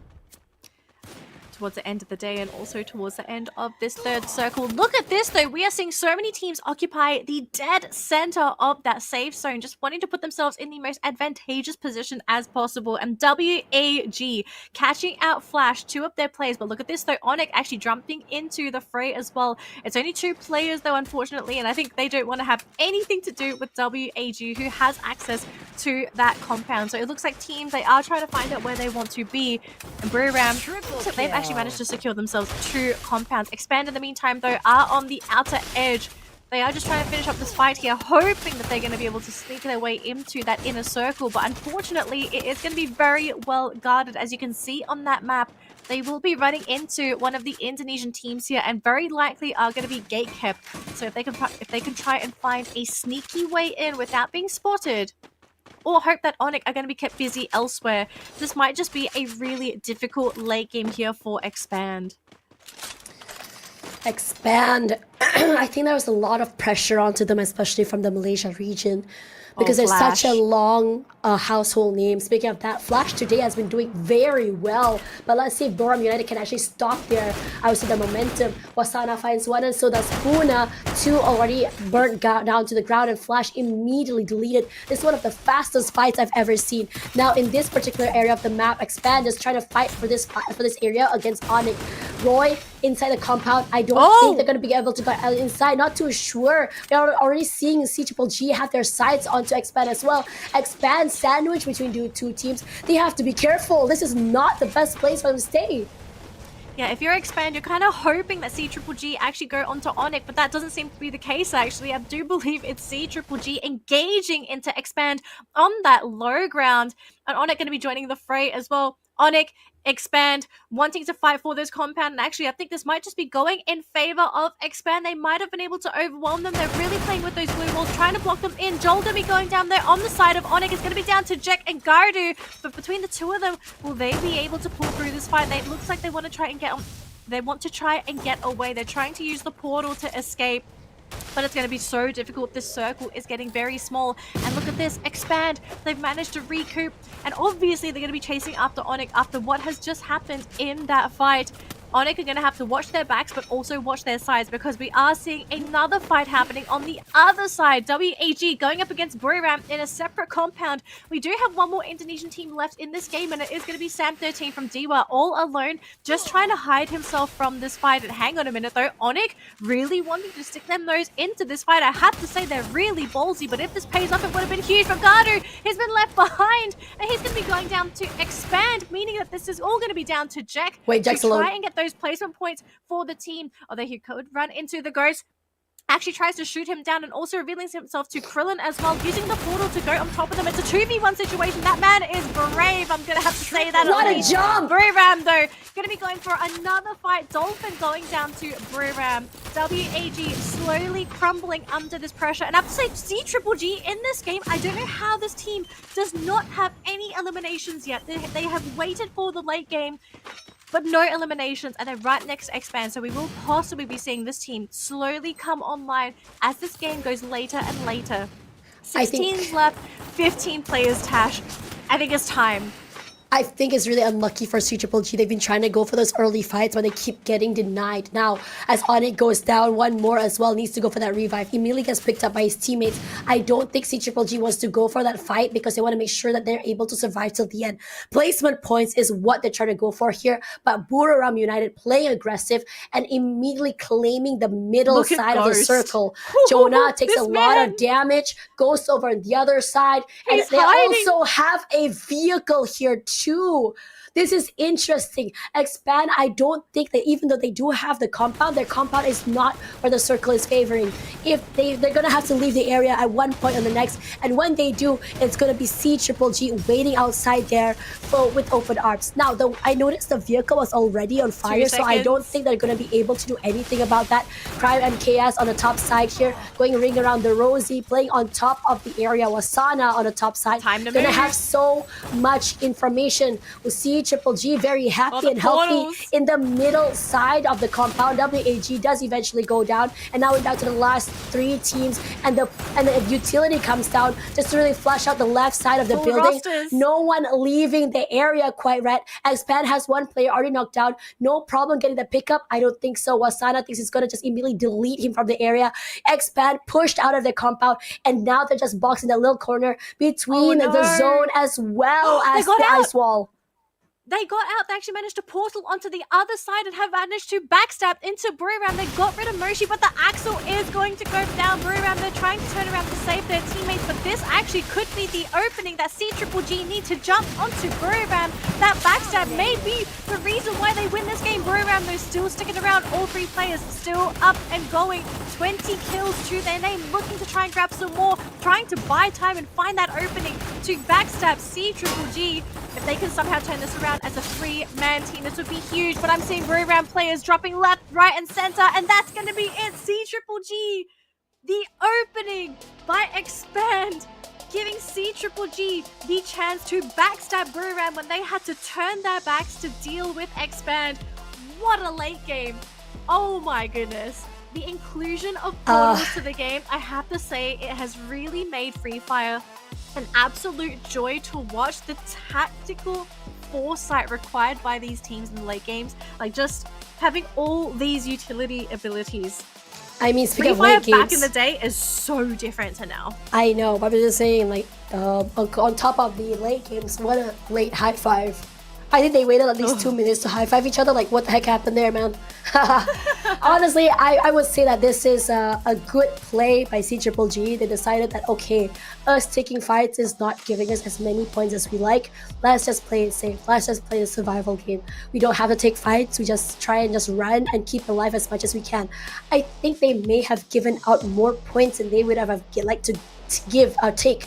Towards the end of the day and also towards the end of this 3rd circle. Look at this though, we are seeing so many teams occupy the dead center of that safe zone, just wanting to put themselves in the most advantageous position as possible. And WAG catching out Flash, 2 of their players. But look at this though, Onyx actually jumping into the fray as well. It's only 2 players though, unfortunately, and I think they don't want to have anything to do with WAG, who has access to that compound. So it looks like teams, they are trying to find out where they want to be. And Buriram, so they've actually managed to secure themselves 2 compounds. Expand in the meantime though are on the outer edge. They are just trying to finish up this fight here, hoping that they're going to be able to sneak their way into that inner circle. But unfortunately, it is going to be very well guarded. As you can see on that map, they will be running into one of the Indonesian teams here, and very likely are going to be gate kept. So if they can try and find a sneaky way in without being spotted, or hope that Onyx are going to be kept busy elsewhere, this might just be a really difficult late game here for Expand. Expand. I think there was a lot of pressure onto them, especially from the Malaysia region, because there's such a long household name. Speaking of that, Flash today has been doing very well, but let's see if Boram United can actually stop there. I would say the momentum. Wasana finds 1 and so does Puna. 2 already burnt down to the ground, and Flash immediately deleted. This is one of the fastest fights I've ever seen. Now in this particular area of the map, Expand is trying to fight for this area against Onyx. Roy inside the compound. I don't think they're going to be able to go inside. Not too sure. We are already seeing CGG have their sights onto Expand as well. Expand sandwich between the 2 teams. They have to be careful. This is not the best place for them to stay. Yeah, if you're Expand, you're kind of hoping that CGG actually go onto Onyx, but that doesn't seem to be the case, actually. I do believe it's CGG engaging into Expand on that low ground, and Onyx going to be joining the fray as well. Onyx, Expand, wanting to fight for this compound, and actually I think this might just be going in favor of Expand. They might have been able to overwhelm them. They're really playing with those blue walls, trying to block them in. Joel going to be going down there on the side of Onyx. It's going to be down to Jack and Gardu, but between the 2 of them, will they be able to pull through this fight? It looks like they want to try and get They want to try and get away. They're trying to use the portal to escape. But it's going to be so difficult. This circle is getting very small. And look at this. Expand. They've managed to recoup. And obviously, they're going to be chasing after Onyx after what has just happened in that fight. Onyx are going to have to watch their backs, but also watch their sides, because we are seeing another fight happening on the other side. WAG going up against Buriram in a separate compound. We do have one more Indonesian team left in this game, and it is going to be Sam13 from Dewa, all alone, just trying to hide himself from this fight. And hang on a minute, though. Onyx really wanting to stick their nose into this fight. I have to say they're really ballsy, but if this pays off, it would have been huge. For Gadu, he's been left behind, and he's going to be going down to Expand, meaning that this is all going to be down to Jack. Wait, Jack's alone. Try and get those placement points for the team. Although he could run into the ghost. Actually tries to shoot him down, and also revealing himself to Krillin as well, using the portal to go on top of them. It's a 2v1 situation. That man is brave. I'm going to have to say that. What a jump! Buriram, though, going to be going for another fight. Dolphin going down to Buriram. WAG slowly crumbling under this pressure. And I have to say, C-Triple-G in this game, I don't know how this team does not have any eliminations yet. They have waited for the late game, but no eliminations, and they're right next to Expand. So we will possibly be seeing this team slowly come online as this game goes later and later. 16 left, 15 players, Tash. I think it's time. I think it's really unlucky for C-Triple-G. They've been trying to go for those early fights, but they keep getting denied. Now, as Onyx goes down, one more as well needs to go for that revive. Immediately gets picked up by his teammates. I don't think C-Triple-G wants to go for that fight because they want to make sure that they're able to survive till the end. Placement points is what they're trying to go for here, but Buriram United playing aggressive and immediately claiming the middle side of the circle. Jonah takes a lot of damage, goes over on the other side, and they also have a vehicle here too. This is interesting. Expand, I don't think that even though they do have the compound, their compound is not where the circle is favoring. If they're going to have to leave the area at one point or the next, and when they do, it's going to be C-Triple-G waiting outside there with open arms. Now, I noticed the vehicle was already on fire, so I don't think they're going to be able to do anything about that. Crime and Chaos on the top side here, going ring around the Rosie, playing on top of the area. Wasana on the top side. Time to gonna move. have so much information. We see C-Triple-G very happy and healthy in the middle side of the compound. WAG does eventually go down, and now we're down to the last three teams, and the utility comes down just to really flush out the left side of the building. No one leaving the area quite right. Expand has one player already knocked down. No problem getting the pickup. I don't think so. Wasana thinks he's gonna just immediately delete him from the area. Expand pushed out of the compound, and now they're just boxing that little corner between the zone as well as the ice wall. They got out. They actually managed to portal onto the other side and have managed to backstab into Buriram. They got rid of Moshi, but the Axel is going to go down. Buriram, they're trying to turn around to save their teammates, but this actually could be the opening that C-Triple-G need to jump onto Buriram. That backstab may be the reason why they win this game. Buriram, they're still sticking around. All three players still up and going. 20 kills to their name, looking to try and grab some more, trying to buy time and find that opening to backstab C-Triple-G. If they can somehow turn this around as a three-man team, this would be huge. But I'm seeing Buriram players dropping left, right, and center, and that's going to be it. C-Triple-G, the opening by Expand, giving C-Triple-G the chance to backstab Buriram when they had to turn their backs to deal with Expand. What a late game. Oh my goodness. The inclusion of portals to the game, I have to say, it has really made Free Fire an absolute joy to watch. The tactical foresight required by these teams in the late games, like just having all these utility abilities. I mean, speaking of Free Fire late games, back in the day is so different to now. I know, but I'm just saying, like, on top of the late games, what a late high five. I think they waited at least 2 minutes to high five each other. Like, what the heck happened there, man? Honestly, I would say that this is a good play by C-Triple-G. They decided that, okay, us taking fights is not giving us as many points as we like. Let's just play it safe. Let's just play the survival game. We don't have to take fights. We just try and just run and keep alive as much as we can. I think they may have given out more points than they would have liked to take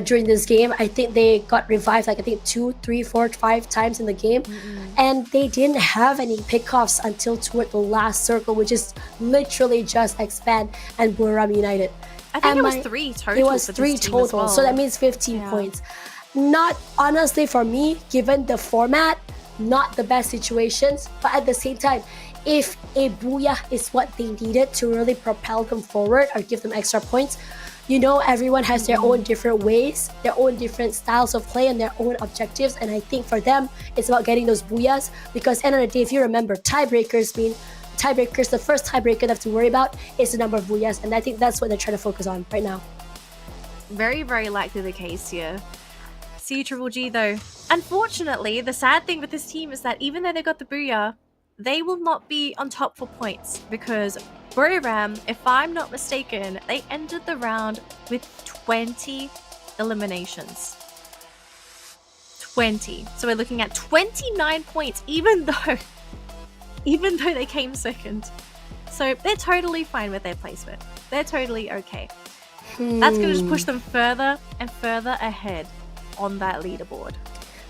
during this game. I think they got revived like 2, 3, 4, 5 times in the game, and they didn't have any pickoffs until toward the last circle, which is literally just Expand and Buriram United. I think it was 3 total. It was 3 total, so that means 15 points. Not honestly for me, given the format, not the best situations, but at the same time, if a booyah is what they needed to really propel them forward or give them extra points, you know, everyone has their own different ways, their own different styles of play and their own objectives. And I think for them, it's about getting those booyahs, because end of the day, if you remember, tiebreakers, the first tiebreaker they have to worry about is the number of booyahs. And I think that's what they're trying to focus on right now. Very, very likely the case here. See Triple G though. Unfortunately, the sad thing with this team is that even though they got the booyah, they will not be on top for points, because Buriram, if I'm not mistaken, they ended the round with 20 eliminations. 20. So we're looking at 29 points, even though they came second. So they're totally fine with their placement. They're totally okay. That's going to just push them further and further ahead on that leaderboard.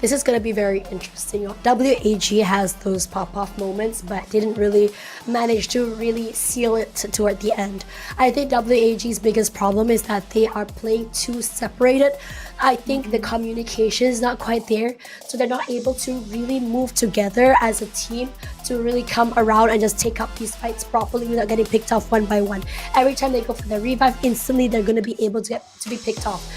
This is going to be very interesting. WAG has those pop-off moments, but didn't really manage to really seal it toward the end. I think WAG's biggest problem is that they are playing too separated. I think the communication is not quite there, so they're not able to really move together as a team to really come around and just take up these fights properly without getting picked off one by one. Every time they go for the revive, instantly they're going to be able to be picked off.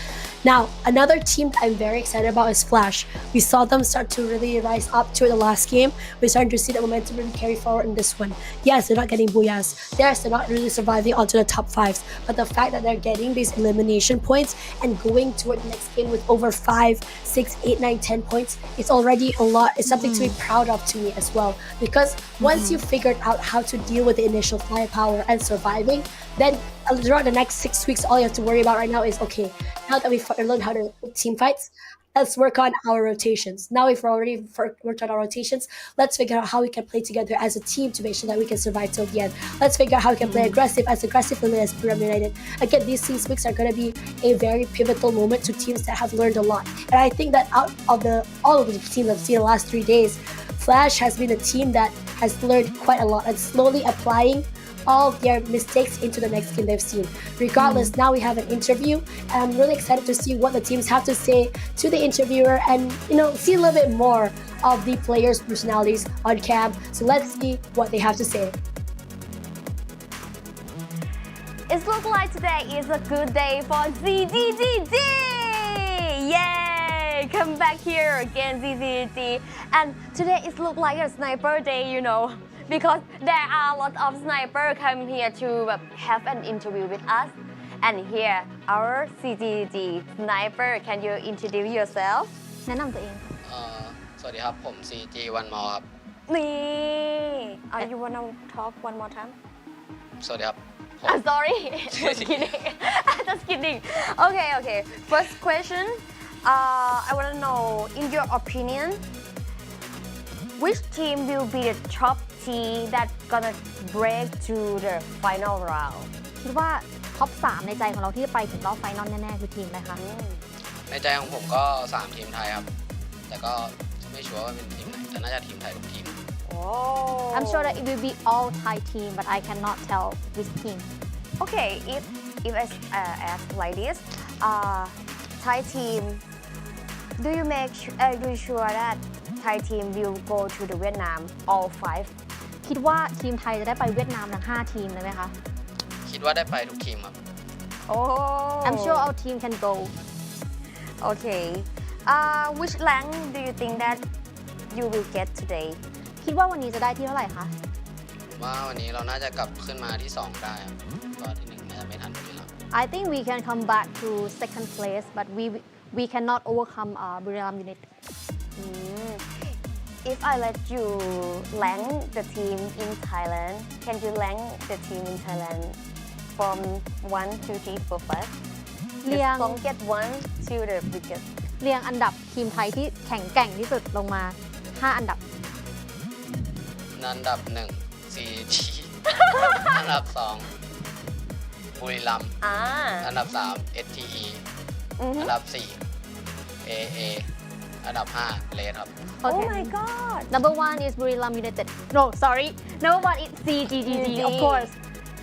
Now, another team that I'm very excited about is Flash. We saw them start to really rise up to the last game. We're starting to see the momentum really carry forward in this one. Yes, they're not getting booyahs. Yes, they're not really surviving onto the top 5s. But the fact that they're getting these elimination points and going toward the next game with over 5, 6, 8, 9, 10 points, it's already a lot. It's something to be proud of to me as well. Because once you've figured out how to deal with the initial firepower and surviving, then throughout the next 6 weeks, all you have to worry about right now is, okay, now that we've learned how to team fights, let's work on our rotations. Now we've already worked on our rotations, let's figure out how we can play together as a team to make sure that we can survive till the end. Let's figure out how we can play aggressively as Buriram United. Again, these 6 weeks are going to be a very pivotal moment to teams that have learned a lot. And I think that out of all of the teams I've seen the last 3 days, Flash has been a team that has learned quite a lot and slowly applying all of their mistakes into the next game they've seen. Regardless, now we have an interview, and I'm really excited to see what the teams have to say to the interviewer and, you know, see a little bit more of the players' personalities on cam. So let's see what they have to say. It looks like today is a good day for ZZGG! Yay! Come back here again, ZZGG. And today it looks like a sniper day, you know, because there are a lot of snipers come here to have an interview with us. And here, our CGG sniper, can you introduce yourself? แนะนำตัวเอง สวัสดีครับผม CG วันมอครับ นี่ you wanna talk one more time? สวัสดีครับ I'm sorry, just kidding. Just kidding. Okay. First question, I wanna know, in your opinion, which team will be the top team that gonna break to the final round? คิดว่าท็อป 3 ในใจของเราที่จะไปถึงรอบไฟนอลแน่ๆคือทีมอะไรคะ ในใจของผมก็ 3 ทีมไทยครับ แต่ก็ไม่ชัวร์ว่าเป็นทีมไหนแต่น่าจะทีมไทยทุกทีม Oh. I'm sure that it will be all Thai team, but I cannot tell which team. Okay, if I ask like this, Thai team, do you sure that Thai team will go to the Vietnam all 5? คิดว่าทีมไทยจะได้ไปเวียดนามทั้ง 5 ทีมเลยไหมคะ คิดว่าได้ไปทุกทีมครับ Oh. I'm sure our team can go. Okay. Which rank do you think that you will get today? คิดว่าวันนี้จะได้ที่เท่าไหร่คะ ผมว่าวันนี้เราน่าจะกลับขึ้นมาที่ 2 ได้ครับก็ที่ 1 น่าจะไม่ทันอยู่แล้ว I think we can come back to second place, but we cannot overcome Buriram United. If I let you rank the team in Thailand, can you rank the team in Thailand from 1 to 3 for first? เรียง From get 1 to the biggest. เรียงอันดับทีมไทยที่แข็งแกร่งที่สุดลงมา 5 อันดับ อันดับ 1 CG อันดับ 2 บุรีรัมย์อันดับ 3 STE อันดับ 4 AA อันดับ 5 เลดครับ Oh my god! Number 1 is Buriram United. No, sorry. Number 1 is CGGG, of course.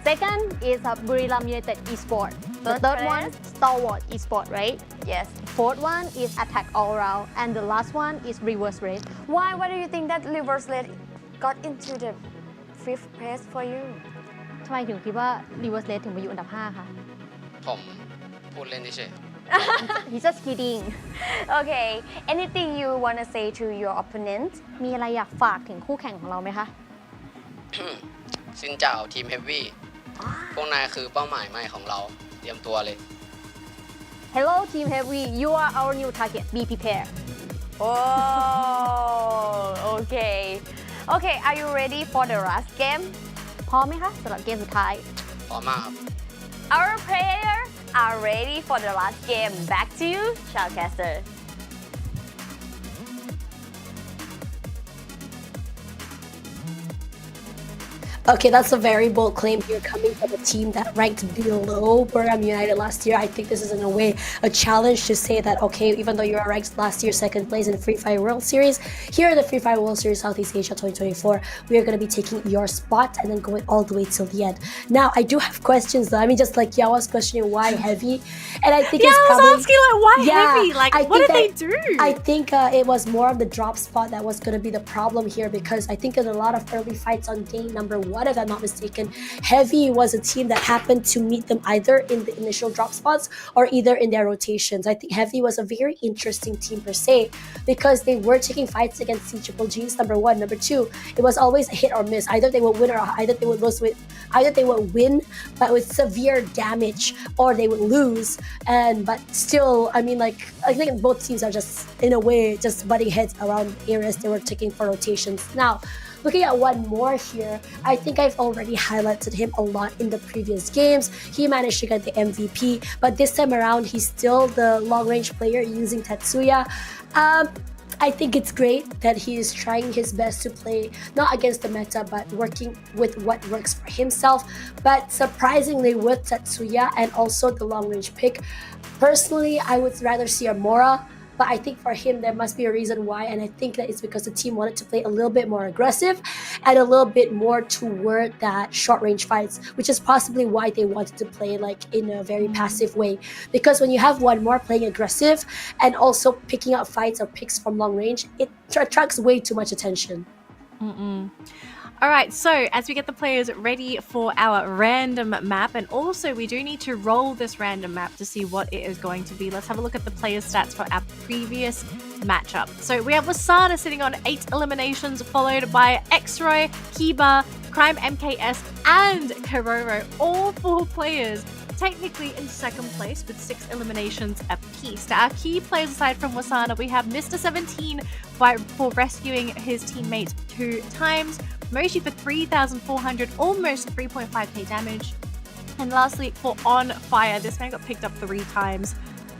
Second is Buriram United Esports. The Third third one, place? Stalwart Esports, right? Yes. Fourth one is Attack All Round, and the last one is Reverse Raid. Why do you think that Reverse Raid got into the 5th place for you? ทำไมถึงคิดว่า Reverse Raid ถึงมาอยู่อันดับ 5 คะ ผมพูดเล่นเฉย He's just kidding. Okay. Anything you wanna say to your opponent? มีอะไรอยากฝากถึงคู่แข่งของเราไหมคะ ๆ สินเจ้าทีมเฮฟวี่พวกนายคือเป้าหมายใหม่ของเรา เตรียมตัวเลย Hello Team Heavy, you are our new target. Be prepared. Oh, okay. Okay, are you ready for the last game? พร้อมไหมคะสำหรับเกมสุดท้าย พร้อมมากครับ Our players are ready for the last game. Back to you, Shoutcaster. Okay, that's a very bold claim here coming from a team that ranked below Buriram United last year. I think this is in a way a challenge to say that, okay, even though you are ranked last year second place in Free Fire World Series, here in the Free Fire World Series Southeast Asia 2024, we are going to be taking your spot and then going all the way till the end. Now, I do have questions though. I mean, just like Yawa's questioning why heavy, and I think Yeah, it's I probably... was asking like why heavy? Like I what did think they do? I think it was more of the drop spot that was going to be the problem here, because I think in a lot of early fights on day number 1, if I'm not mistaken, Heavy was a team that happened to meet them either in the initial drop spots or either in their rotations. I think Heavy was a very interesting team per se, because they were taking fights against CGG's number 1. Number 2, it was always a hit or miss. Either they would win or either they would lose with either they would win but with severe damage, or they would lose. But still, I mean, like, I think both teams are just in a way just butting heads around areas they were taking for rotations. Now, looking at one more here, I think I've already highlighted him a lot in the previous games. He managed to get the MVP, but this time around, he's still the long-range player using Tetsuya. I think it's great that he is trying his best to play not against the meta, but working with what works for himself. But surprisingly, with Tetsuya and also the long-range pick, personally, I would rather see a Mora. But I think for him, there must be a reason why. And I think that it's because the team wanted to play a little bit more aggressive and a little bit more toward that short range fights, which is possibly why they wanted to play like in a very passive way. Because when you have one more playing aggressive and also picking up fights or picks from long range, it attracts way too much attention. All right, so as we get the players ready for our random map, and also we do need to roll this random map to see what it is going to be. Let's have a look at the player stats for our previous matchup. So we have Wasada sitting on 8 eliminations, followed by X-Roy, Kiba, Crime MKS, and Karoro, all 4 players technically in second place with 6 eliminations apiece. Now, our key players aside from Wasana, we have Mr. 17 for rescuing his teammates 2 times, Moshi for 3,400, almost 3.5k damage. And lastly, for On Fire, this man got picked up 3 times.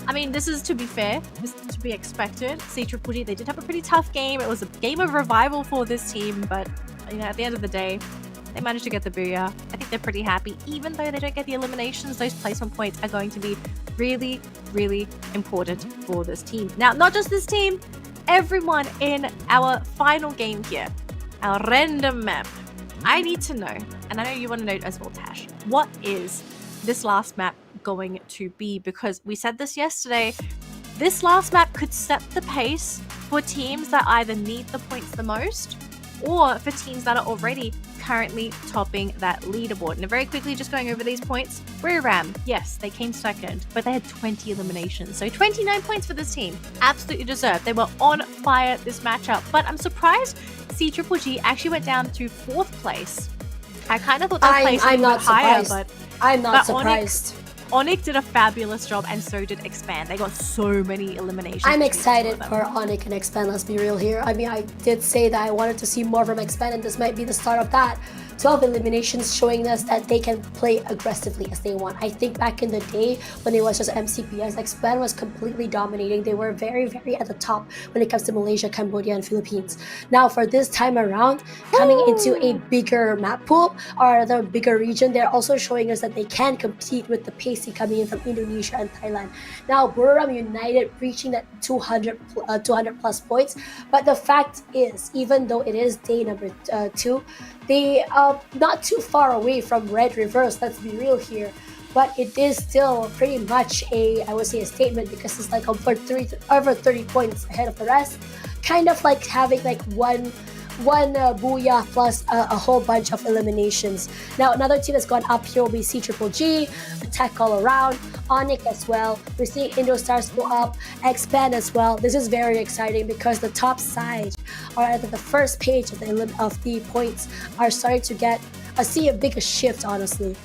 I mean, this is to be fair, this is to be expected. C-Triple-G, they did have a pretty tough game. It was a game of revival for this team, but you know, at the end of the day, they managed to get the booyah. I think they're pretty happy. Even though they don't get the eliminations, those placement points are going to be really, really important for this team. Now, not just this team, everyone in our final game here, our random map. I need to know, and I know you want to know as well, Tash, what is this last map going to be? Because we said this yesterday, this last map could set the pace for teams that either need the points the most or for teams that are already currently topping that leaderboard. And very quickly, just going over these points, Buriram, yes, they came second, but they had 20 eliminations. So 29 points for this team. Absolutely deserved. They were on fire this matchup, but I'm surprised C-Triple-G actually went down to 4th place. I kind of thought that place would be higher, but I'm not surprised. Onyx did a fabulous job, and so did Expand. They got so many eliminations. I'm excited for Onyx and Expand, let's be real here. I mean, I did say that I wanted to see more from Expand, and this might be the start of that. 12 eliminations showing us that they can play aggressively as they want. I think back in the day when it was just MCPS, Expand was completely dominating. They were very, very at the top when it comes to Malaysia, Cambodia, and Philippines. Now for this time around, coming into a bigger map pool or the bigger region, they're also showing us that they can compete with the pacey coming in from Indonesia and Thailand. Now Buriram United reaching that 200 plus points, but the fact is, even though it is day number 2, They not too far away from red reverse, let's be real here. But it is still pretty much I would say a statement, because it's like over 30 points ahead of the rest. Kind of like having like one booyah plus a whole bunch of eliminations. Now another team that's gone up here will be CGGG, Attack All Around, Onyx as well. We're seeing Indostars go up, Expand as well. This is very exciting because the top side, or at the first page of the points, are starting to see a bigger shift, honestly.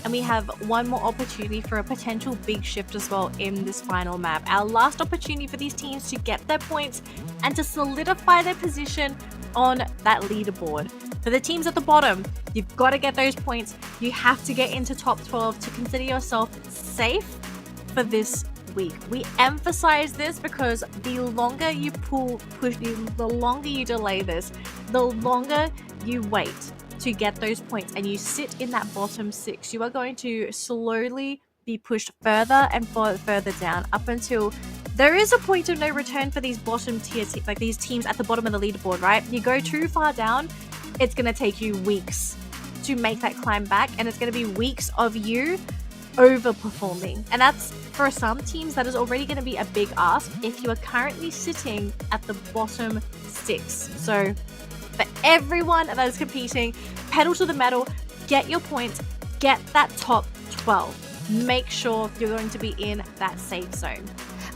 And we have one more opportunity for a potential big shift as well in this final map. Our last opportunity for these teams to get their points and to solidify their position on that leaderboard. For the teams at the bottom, you've got to get those points. You have to get into top 12 to consider yourself safe for this week. We emphasize this because the longer you the longer you delay this, the longer you wait to get those points and you sit in that bottom 6, you are going to slowly be pushed further and further down up until there is a point of no return for these bottom tier like these teams at the bottom of the leaderboard, right? You go too far down, it's going to take you weeks to make that climb back, and it's going to be weeks of you overperforming. And that's, for some teams, that is already going to be a big ask if you are currently sitting at the bottom 6. So for everyone that is competing, pedal to the metal, get your points, get that top 12. Make sure you're going to be in that safe zone.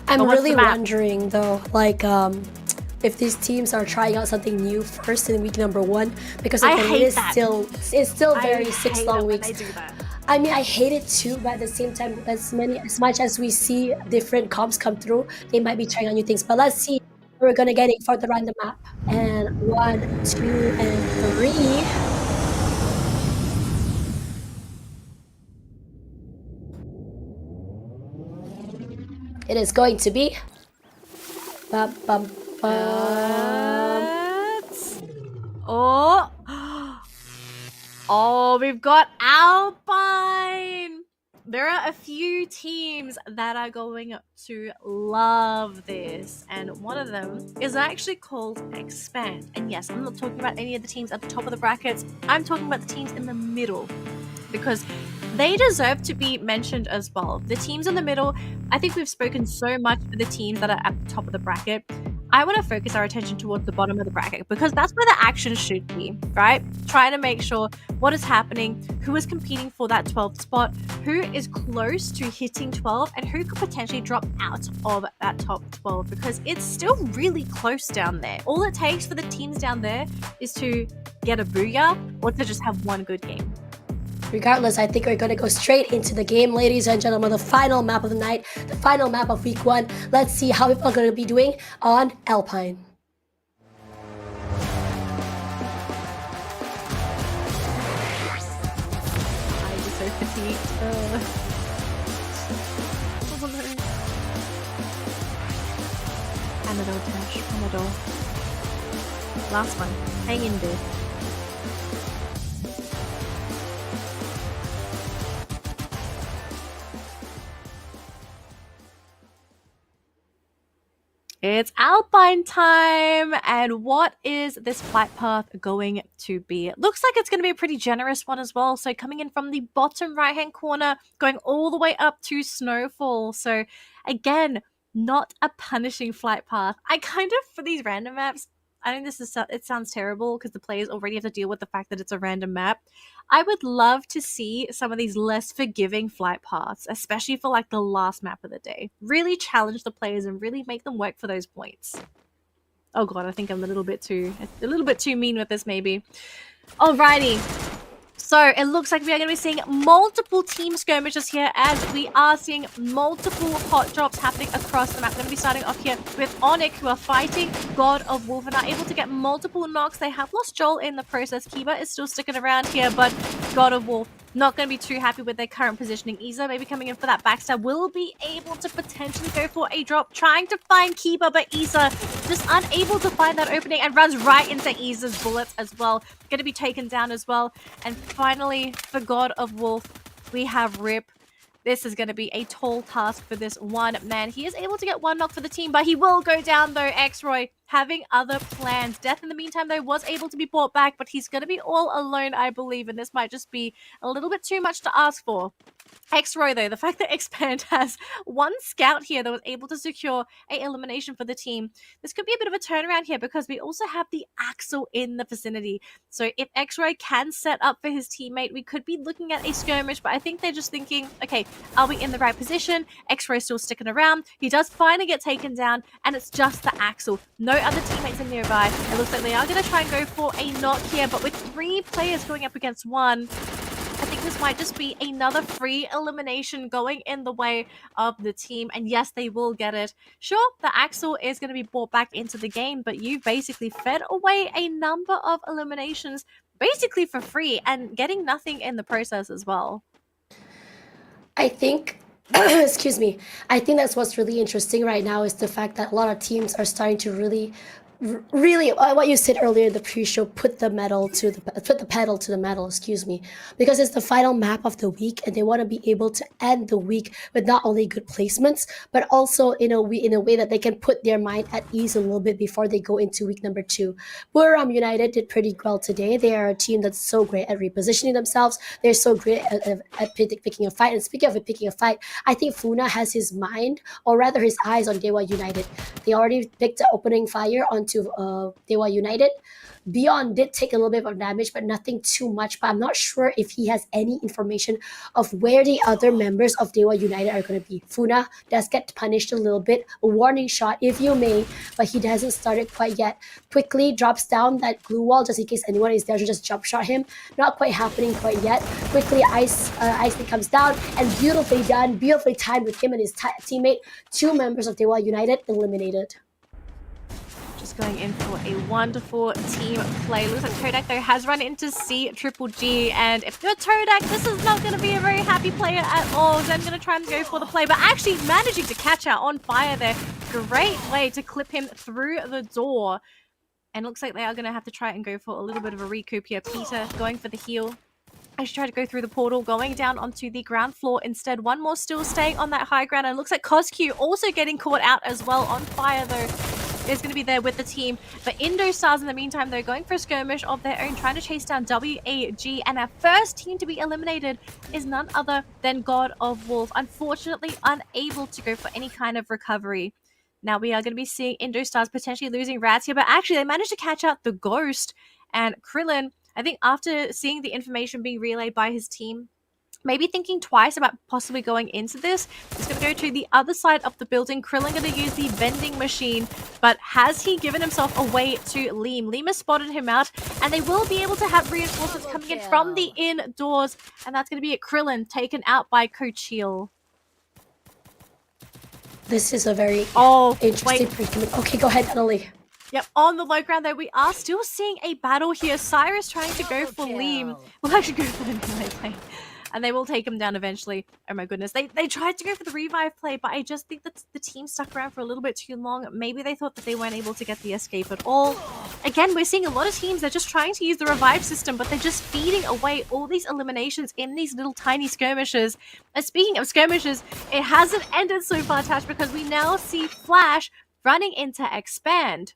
I'm really wondering though, like if these teams are trying out something new first in week number 1, because like, it's still very 6 long weeks. I mean, I hate it too, but at the same time, as much as we see different comps come through, they might be trying out new things. But let's see what we're gonna get for the random map. And 1, 2, and 3. It is going to be Oh, we've got Alpine. There are a few teams that are going to love this, and one of them is actually called Expand. And yes, I'm not talking about any of the teams at the top of the brackets. I'm talking about the teams in the middle, because they deserve to be mentioned as well. The teams in the middle, I think we've spoken so much for the teams that are at the top of the bracket. I want to focus our attention towards the bottom of the bracket, because that's where the action should be, right? Trying to make sure what is happening, who is competing for that 12th spot, who is close to hitting 12, and who could potentially drop out of that top 12, because it's still really close down there. All it takes for the teams down there is to get a booyah or to just have one good game. Regardless, I think we're going to go straight into the game, ladies and gentlemen. The final map of the night, the final map of week 1. Let's see how people are going to be doing on Alpine. I'm so fatigued. Oh no. Panadol, Tash, Panadol. Last one. Hang in there. It's Alpine time, and what is this flight path going to be? It looks like it's going to be a pretty generous one as well. So coming in from the bottom right-hand corner, going all the way up to Snowfall. So again, not a punishing flight path. I kind of, for these random maps, I think it sounds terrible because the players already have to deal with the fact that it's a random map. I would love to see some of these less forgiving flight paths, especially for like the last map of the day. Really challenge the players and really make them work for those points. Oh god, I think I'm a little bit too mean with this maybe. Alrighty. So it looks like we are going to be seeing multiple team skirmishes here, as we are seeing multiple hot drops happening across the map. We're going to be starting off here with Onyx, who are fighting God of Wolf and are able to get multiple knocks. They have lost Joel in the process. Kiba is still sticking around here, but God of Wolf not going to be too happy with their current positioning. Isa maybe coming in for that backstab, will be able to potentially go for a drop, trying to find Kiba, but Isa just unable to find that opening and runs right into Isa's bullets as well. Going to be taken down as well. And finally, for God of Wolf, we have Rip. This is going to be a tall task for this one man. He is able to get one knock for the team, but he will go down though. X-Roy having other plans. Death, in the meantime, though, was able to be brought back, but he's going to be all alone, I believe, and this might just be a little bit too much to ask for. X-Roy, though, the fact that Expand has one scout here that was able to secure a elimination for the team, this could be a bit of a turnaround here because we also have the Axel in the vicinity. So if X-Roy can set up for his teammate, we could be looking at a skirmish, but I think they're just thinking, okay, are we in the right position? X-Roy still sticking around. He does finally get taken down, and it's just the Axel. No other teammates are nearby. It looks like they are going to try and go for a knock here, but with 3 players going up against 1, I think this might just be another free elimination going in the way of the team. And yes, they will get it. Sure, the Axel is going to be brought back into the game, but you basically fed away a number of eliminations basically for free and getting nothing in the process as well. I think, excuse me, I think that's what's really interesting right now is the fact that a lot of teams are starting to really what you said earlier in the pre-show, put the pedal to the metal, excuse me, because it's the final map of the week and they want to be able to end the week with not only good placements but also in a way that they can put their mind at ease a little bit before they go into week number 2. Buriram United did pretty well today. They are a team that's so great at repositioning themselves. They're so great at picking a fight. And speaking of picking a fight, I think Funa has his mind, or rather his eyes, on Dewa United. They already picked the opening fire onto Dewa United. Beyond did take a little bit of damage, but nothing too much. But I'm not sure if he has any information of where the other members of Dewa United are going to be. Funa does get punished a little bit. A warning shot, if you may, but he hasn't started quite yet. Quickly drops down that glue wall just in case anyone is there to just jump shot him. Not quite happening quite yet. Quickly, Ice comes down, and beautifully done, beautifully timed with him and his teammate. 2 members of Dewa United eliminated. Just going in for a wonderful team play. Looks like Todak, though, has run into C-Triple-G, and if you're Todak, this is not going to be a very happy player at all. Zen going to try and go for the play, but actually managing to catch out on fire there. Great way to clip him through the door. And looks like they are going to have to try and go for a little bit of a recoup here. Peter going for the heal. I should try to go through the portal, going down onto the ground floor instead. One more still staying on that high ground, and it looks like Cosq also getting caught out as well on fire, though. Is going to be there with the team. But Indostars, in the meantime, they're going for a skirmish of their own, trying to chase down WAG. And our first team to be eliminated is none other than God of Wolf. Unfortunately, unable to go for any kind of recovery. Now, we are going to be seeing Indostars potentially losing Rats here, but actually, they managed to catch out the Ghost. And Krillin, I think after seeing the information being relayed by his team, maybe thinking twice about possibly going into this. He's going to go to the other side of the building. Krillin going to use the vending machine, but has he given himself away to Liam? Liam has spotted him out, and they will be able to have reinforcements coming in from the indoors, and that's going to be Krillin taken out by Coachil. This is a very interesting predicament. Okay, go ahead, Annalie. Yep, on the low ground though, we are still seeing a battle here. Cyrus trying to go for Liam. We'll actually go for the melee play. And they will take him down eventually. Oh my goodness. They tried to go for the revive play, but I just think that the team stuck around for a little bit too long. Maybe they thought that they weren't able to get the escape at all. Again, we're seeing a lot of teams, they're just trying to use the revive system, but they're just feeding away all these eliminations in these little tiny skirmishes. And speaking of skirmishes, it hasn't ended so far, Tash, because we now see Flash running into Expand.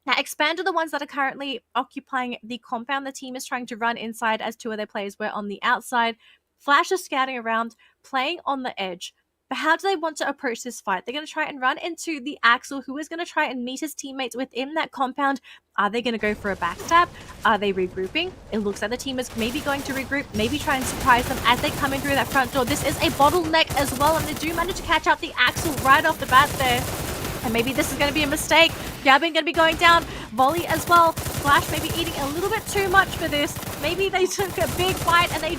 Now, Expand are the ones that are currently occupying the compound the team is trying to run inside, as 2 of their players were on the outside. Flash is scouting around, playing on the edge. But how do they want to approach this fight? They're going to try and run into the Axel, who is going to try and meet his teammates within that compound. Are they going to go for a backstab? Are they regrouping? It looks like the team is maybe going to regroup, maybe try and surprise them as they come in through that front door. This is a bottleneck as well, and they do manage to catch out the Axel right off the bat there. And maybe this is going to be a mistake. Gabin going to be going down. Volley as well. Flash maybe eating a little bit too much for this. Maybe they took a big bite and they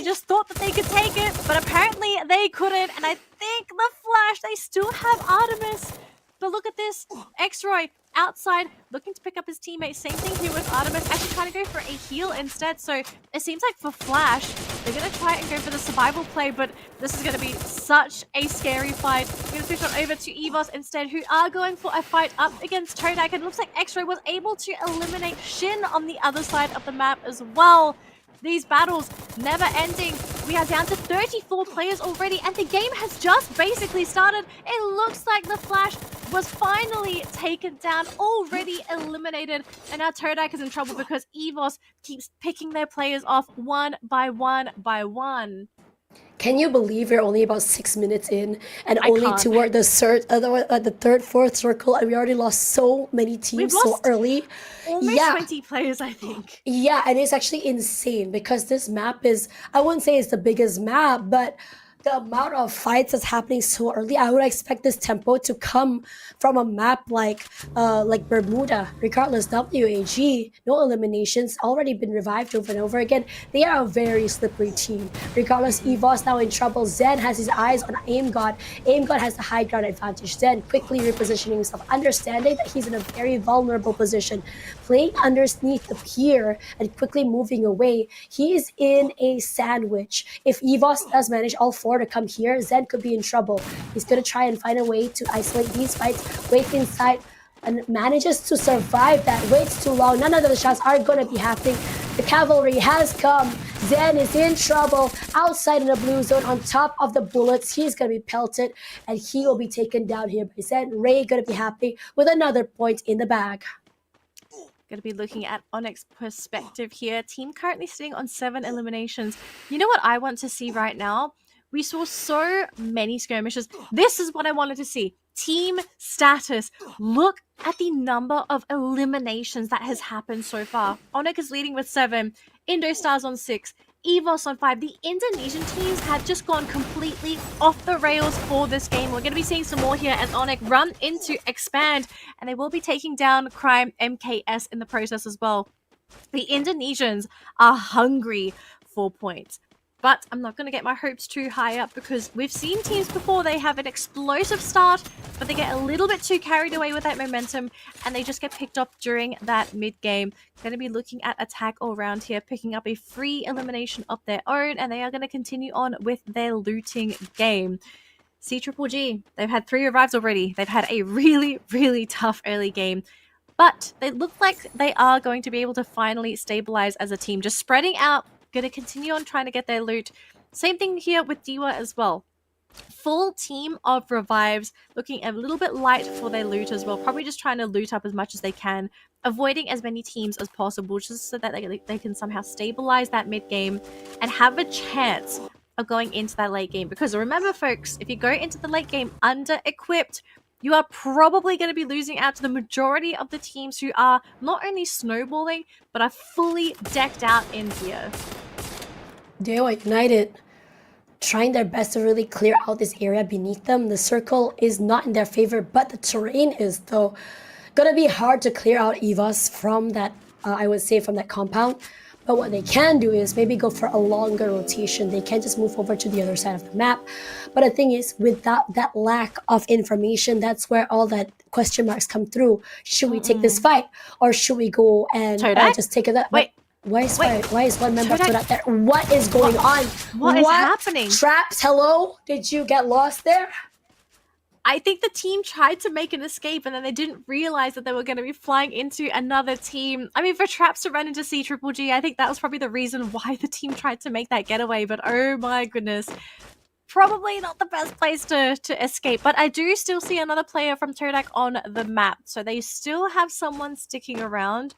just thought that they could take it. But apparently they couldn't. And I think the Flash, they still have Artemis. But look at this. X-Roy outside looking to pick up his teammate. Same thing here with Artemis. Actually trying to go for a heal instead. So it seems like for Flash, they're going to try and go for the survival play. But this is going to be such a scary fight. We're going to switch on over to Evos instead, who are going for a fight up against Todak. And it looks like X-Roy was able to eliminate Shin on the other side of the map as well. These battles never ending. We are down to 34 players already, and the game has just basically started. It looks like the Flash was finally taken down, already eliminated, and now Todak is in trouble because EVOS keeps picking their players off one by one by one. Can you believe we're only about 6 minutes in and I only can't. toward the third, fourth circle, and we already lost so many teams so lost early? Almost Yeah. 20 players, I think. Yeah, and it's actually insane because this map is, I wouldn't say it's the biggest map, but the amount of fights that's happening so early, I would expect this tempo to come from a map like Bermuda. Regardless, WAG, no eliminations, already been revived over and over again. They are a very slippery team. Regardless, EVOS now in trouble. Zen has his eyes on Aim God. Aim God has the high ground advantage. Zen quickly repositioning himself, understanding that he's in a very vulnerable position, playing underneath the pier and quickly moving away. He is in a sandwich. If EVOS does manage all four to come here, Zen could be in trouble. He's going to try and find a way to isolate these fights, wait inside, and manages to survive that. Waits too long. None of the shots are going to be happening. The cavalry has come. Zen is in trouble outside in the blue zone on top of the bullets. He's going to be pelted, and he will be taken down here by Zen. Ray going to be happy with another point in the bag. Going to be looking at Onyx perspective here. Team currently sitting on 7 eliminations. You know what I want to see right now? We saw so many skirmishes. This is what I wanted to see. Team status. Look at the number of eliminations that has happened so far. Onyx is leading with 7. Indostars on 6. EVOS on 5. The Indonesian teams have just gone completely off the rails for this game. We're going to be seeing some more here as Onyx run into Expand, and they will be taking down Crime MKS in the process as well. The Indonesians are hungry for points. But I'm not going to get my hopes too high up because we've seen teams before, they have an explosive start, but they get a little bit too carried away with that momentum and they just get picked up during that mid-game. Going to be looking at attack all around here, picking up a free elimination of their own, and they are going to continue on with their looting game. CGGG, they've had 3 revives already. They've had a really, really tough early game. But they look like they are going to be able to finally stabilize as a team, just spreading out. Going to continue on trying to get their loot. Same thing here with Diwa as well. Full team of revives, looking a little bit light for their loot as well. Probably just trying to loot up as much as they can, avoiding as many teams as possible just so that they can somehow stabilize that mid game and have a chance of going into that late game. Because remember, folks, if you go into the late game under-equipped, you are probably going to be losing out to the majority of the teams who are not only snowballing, but are fully decked out in gear. Dewa United trying their best to really clear out this area beneath them. The circle is not in their favor, but the terrain is, though. Gonna be hard to clear out EVOS from that, I would say, from that compound. But what they can do is maybe go for a longer rotation. They can just move over to the other side of the map. But the thing is, with that lack of information, that's where all that question marks come through. Should we take this fight? Or should we go and just take it up? Wait. Why is one member of Todak there? What is going on? What is happening? Traps, hello? Did you get lost there? I think the team tried to make an escape and then they didn't realize that they were going to be flying into another team. I mean, for Traps to run into CGGG, I think that was probably the reason why the team tried to make that getaway. But oh my goodness, probably not the best place to escape. But I do still see another player from Todak on the map. So they still have someone sticking around.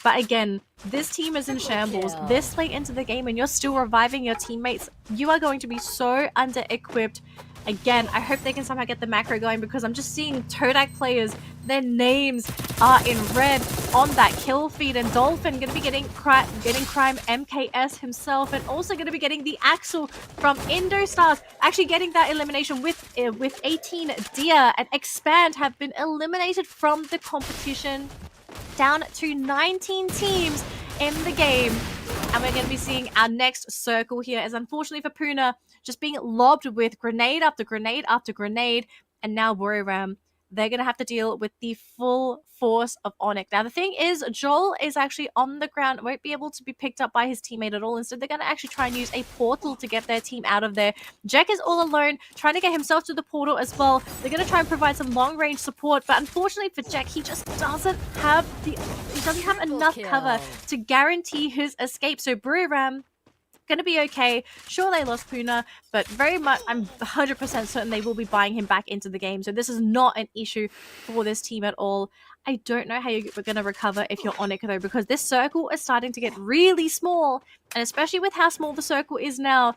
But again, this team is in shambles. This late into the game and you're still reviving your teammates. You are going to be so under-equipped. Again, I hope they can somehow get the macro going because I'm just seeing Todak players, their names are in red on that kill feed, and Dolphin going to be getting Crime MKS himself, and also going to be getting the Axel from Indostars, actually getting that elimination with 18 Dia and Expand have been eliminated from the competition, down to 19 teams in the game. And we're going to be seeing our next circle here, as unfortunately for Puna, just being lobbed with grenade after grenade after grenade, and now Warrior they're going to have to deal with the full force of Onyx. Now, the thing is, Joel is actually on the ground, won't be able to be picked up by his teammate at all. Instead, they're going to actually try and use a portal to get their team out of there. Jack is all alone, trying to get himself to the portal as well. They're going to try and provide some long-range support, but unfortunately for Jack, he just doesn't have enough cover to guarantee his escape. So Buriram going to be okay. Sure, they lost Puna, but very much, I'm 100% certain they will be buying him back into the game. So this is not an issue for this team at all. I don't know how you're going to recover if you're Onyx though, because this circle is starting to get really small, and especially with how small the circle is now,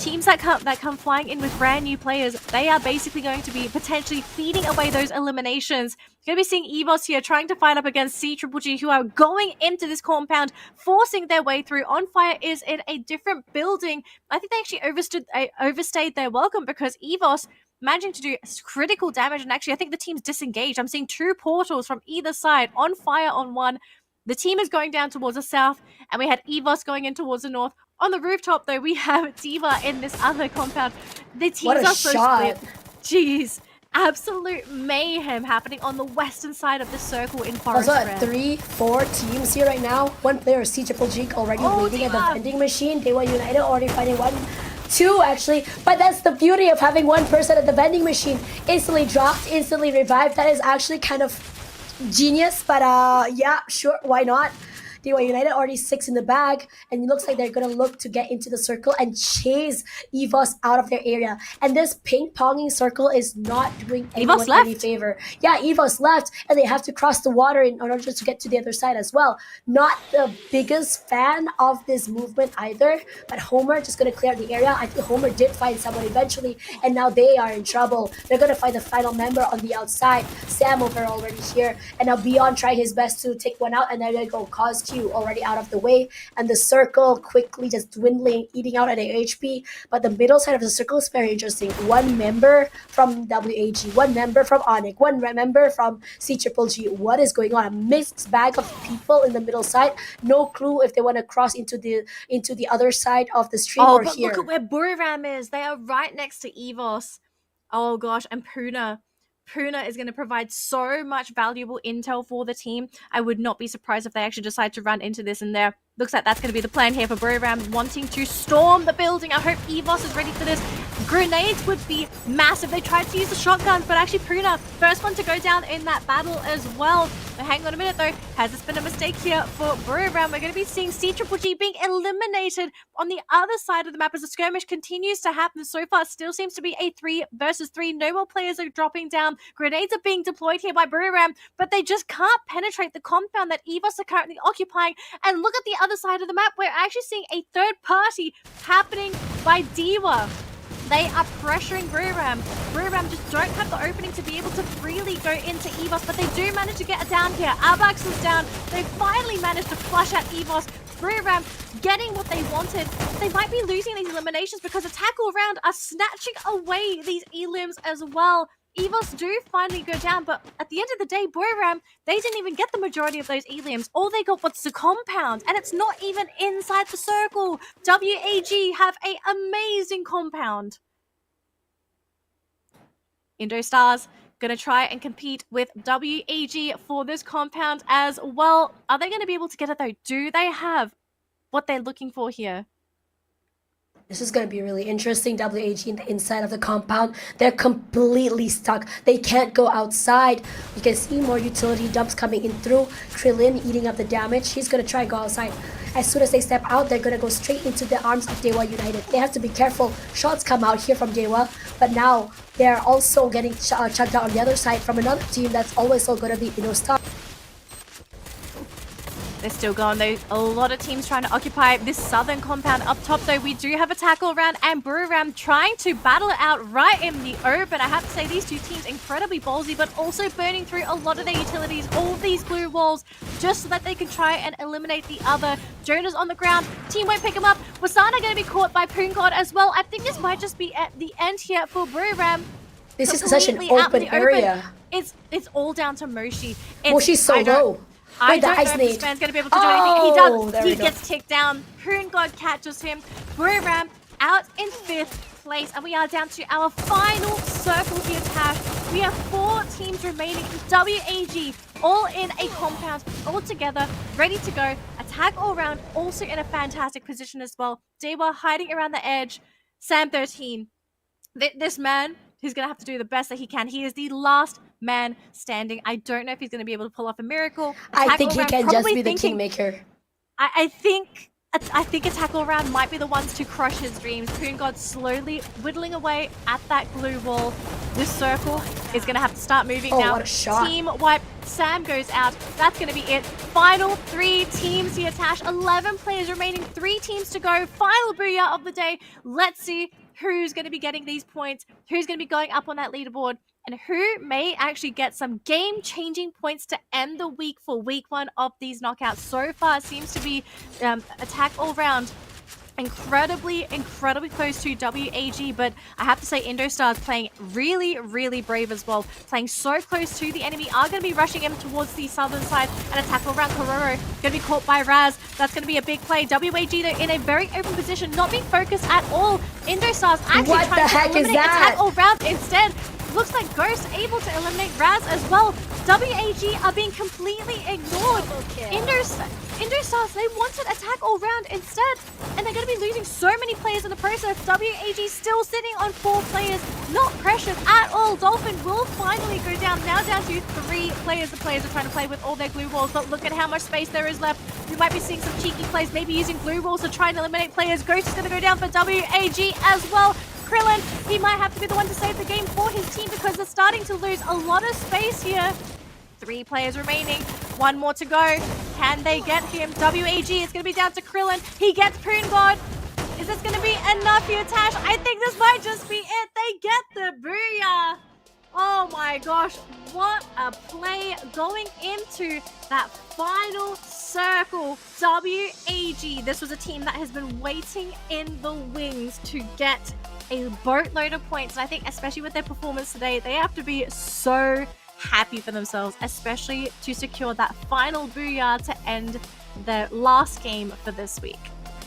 teams that come flying in with brand new players, they are basically going to be potentially feeding away those eliminations. You're going to be seeing EVOS here trying to fight up against C-Triple-G, who are going into this compound, forcing their way through. On Fire is in a different building. I think they actually overstayed their welcome, because EVOS managing to do critical damage, and actually I think the team's disengaged. I'm seeing 2 portals from either side. On Fire on one. The team is going down towards the south, and we had EVOS going in towards the north. On the rooftop, though, we have D.Va in this other compound. The teams are so split. Jeez. Absolute mayhem happening on the western side of the circle in Forest Also, Red. 3-4 teams here right now. One player is C-Triple-G already waiting at the vending machine. D.Va United already fighting 1-2 actually. But that's the beauty of having one person at the vending machine. Instantly dropped, instantly revived. That is actually kind of genius, but yeah, sure, why not? D.Va United already 6 in the bag, and it looks like they're gonna look to get into the circle and chase EVOS out of their area. And this ping-ponging circle is not doing anyone any favor. Yeah, EVOS left, and they have to cross the water in order to get to the other side as well. Not the biggest fan of this movement either, but Homer just gonna clear the area. I think Homer did find someone eventually, and now they are in trouble. They're gonna find the final member on the outside. Sam over already here, and now Beyond trying his best to take one out, and they're gonna go cause already out of the way, and the circle quickly just dwindling, eating out at HP. But the middle side of the circle is very interesting. One member from WAG, one member from Onyx, one member from C-Triple-G. What is going on? A mixed bag of people in the middle side. No clue if they want to cross into the other side of the stream or but here. Look at where Buriram is. They are right next to EVOS. Oh gosh, and Puna. Puna is going to provide so much valuable intel for the team. I would not be surprised if they actually decide to run into this in there. Looks like that's going to be the plan here for Buriram, wanting to storm the building. I hope EVOS is ready for this. Grenades would be massive. They tried to use the shotguns, but actually Puna, first one to go down in that battle as well. But hang on a minute though. Has this been a mistake here for Buriram? We're going to be seeing C-Triple-G being eliminated on the other side of the map as the skirmish continues to happen. So far, it still seems to be a 3 versus 3. No more players are dropping down. Grenades are being deployed here by Buriram, but they just can't penetrate the compound that EVOS are currently occupying. And look at the other side of the map. We're actually seeing a third party happening by D.Va. They are pressuring Buriram. Buriram just don't have the opening to be able to freely go into EVOS, but they do manage to get it down here. Arbax is down. They finally managed to flush out EVOS. Buriram getting what they wanted. They might be losing these eliminations because Attack All Round are snatching away these elims as well. EVOS do finally go down, but at the end of the day, Buriram, they didn't even get the majority of those elims. All they got was the compound, and it's not even inside the circle. WAG have an amazing compound. Indo Stars gonna try and compete with WAG for this compound as well. Are they gonna be able to get it though? Do they have what they're looking for here? This is going to be really interesting. WAG in the inside of the compound. They're completely stuck. They can't go outside. You can see more utility dumps coming in through. Krillin eating up the damage. He's going to try and go outside. As soon as they step out, they're going to go straight into the arms of D.Va United. They have to be careful. Shots come out here from D.Va, but now they're also getting shut down on the other side from another team that's always so going to be Star. They're still going though. A lot of teams trying to occupy this southern compound up top though. We do have a tackle round and Buriram trying to battle it out right in the open. I have to say these two teams incredibly ballsy, but also burning through a lot of their utilities, all of these blue walls, just so that they can try and eliminate the other. Jonah's on the ground. Team won't pick him up. Wasana going to be caught by Poongod as well. I think this might just be at the end here for Buriram. This is such an open area. It's all down to Moshi. Moshi's so low. I don't know if this man's going to be able to do anything. He gets ticked down. Poongod catches him. Buriram out in 5th place. And we are down to our final circle here, Tash. We have 4 teams remaining. WAG all in a compound, all together, ready to go. Attack all round, also in a fantastic position as well. D.Va hiding around the edge. Sam 13. This man, he's going to have to do the best that he can. He is the last man standing. I don't know if he's going to be able to pull off a miracle. I think he can just be the kingmaker. I think I think Attack All Round might be the ones to crush his dreams. Poon God slowly whittling away at that glue wall. This circle is going to have to start moving now. What a shot. Team wipe. Sam goes out. That's going to be it. Final 3 teams here, Tash. 11 players remaining. 3 teams to go. Final booyah of the day. Let's see who's going to be getting these points. Who's going to be going up on that leaderboard. And who may actually get some game-changing points to end the week for week 1 of these knockouts. So far, it seems to be Attack All Round incredibly close to WAG, but I have to say Indostar's playing really brave as well. Playing so close to the enemy, are going to be rushing him towards the southern side, and Attack All Round Kororo going to be caught by Raz. That's going to be a big play. WAG though in a very open position, not being focused at all. Indostar's actually What trying the to heck is eliminate that? Attack All Round instead. Looks like Ghost able to eliminate Raz as well. WAG are being completely ignored. Indostars, they wanted Attack All Round instead, and they're going to be losing so many players in the process. WAG still sitting on 4 players, not pressured at all. Dolphin will finally go down, now down to 3 players. The players are trying to play with all their glue walls, but look at how much space there is left. We might be seeing some cheeky plays, maybe using glue walls to try and eliminate players. Ghost is going to go down for WAG as well. Krillin, he might have to be the one to save the game for his team because they're starting to lose a lot of space here. 3 players remaining, 1 more to go. Can they get him? WAG is going to be down to Krillin. He gets Poon God. Is this going to be enough here, Tash? I think this might just be it. They get the booyah. Oh my gosh, what a play going into that final circle. WAG, this was a team that has been waiting in the wings to get a boatload of points, and I think especially with their performance today, they have to be so happy for themselves, especially to secure that final booyah to end the last game for this week.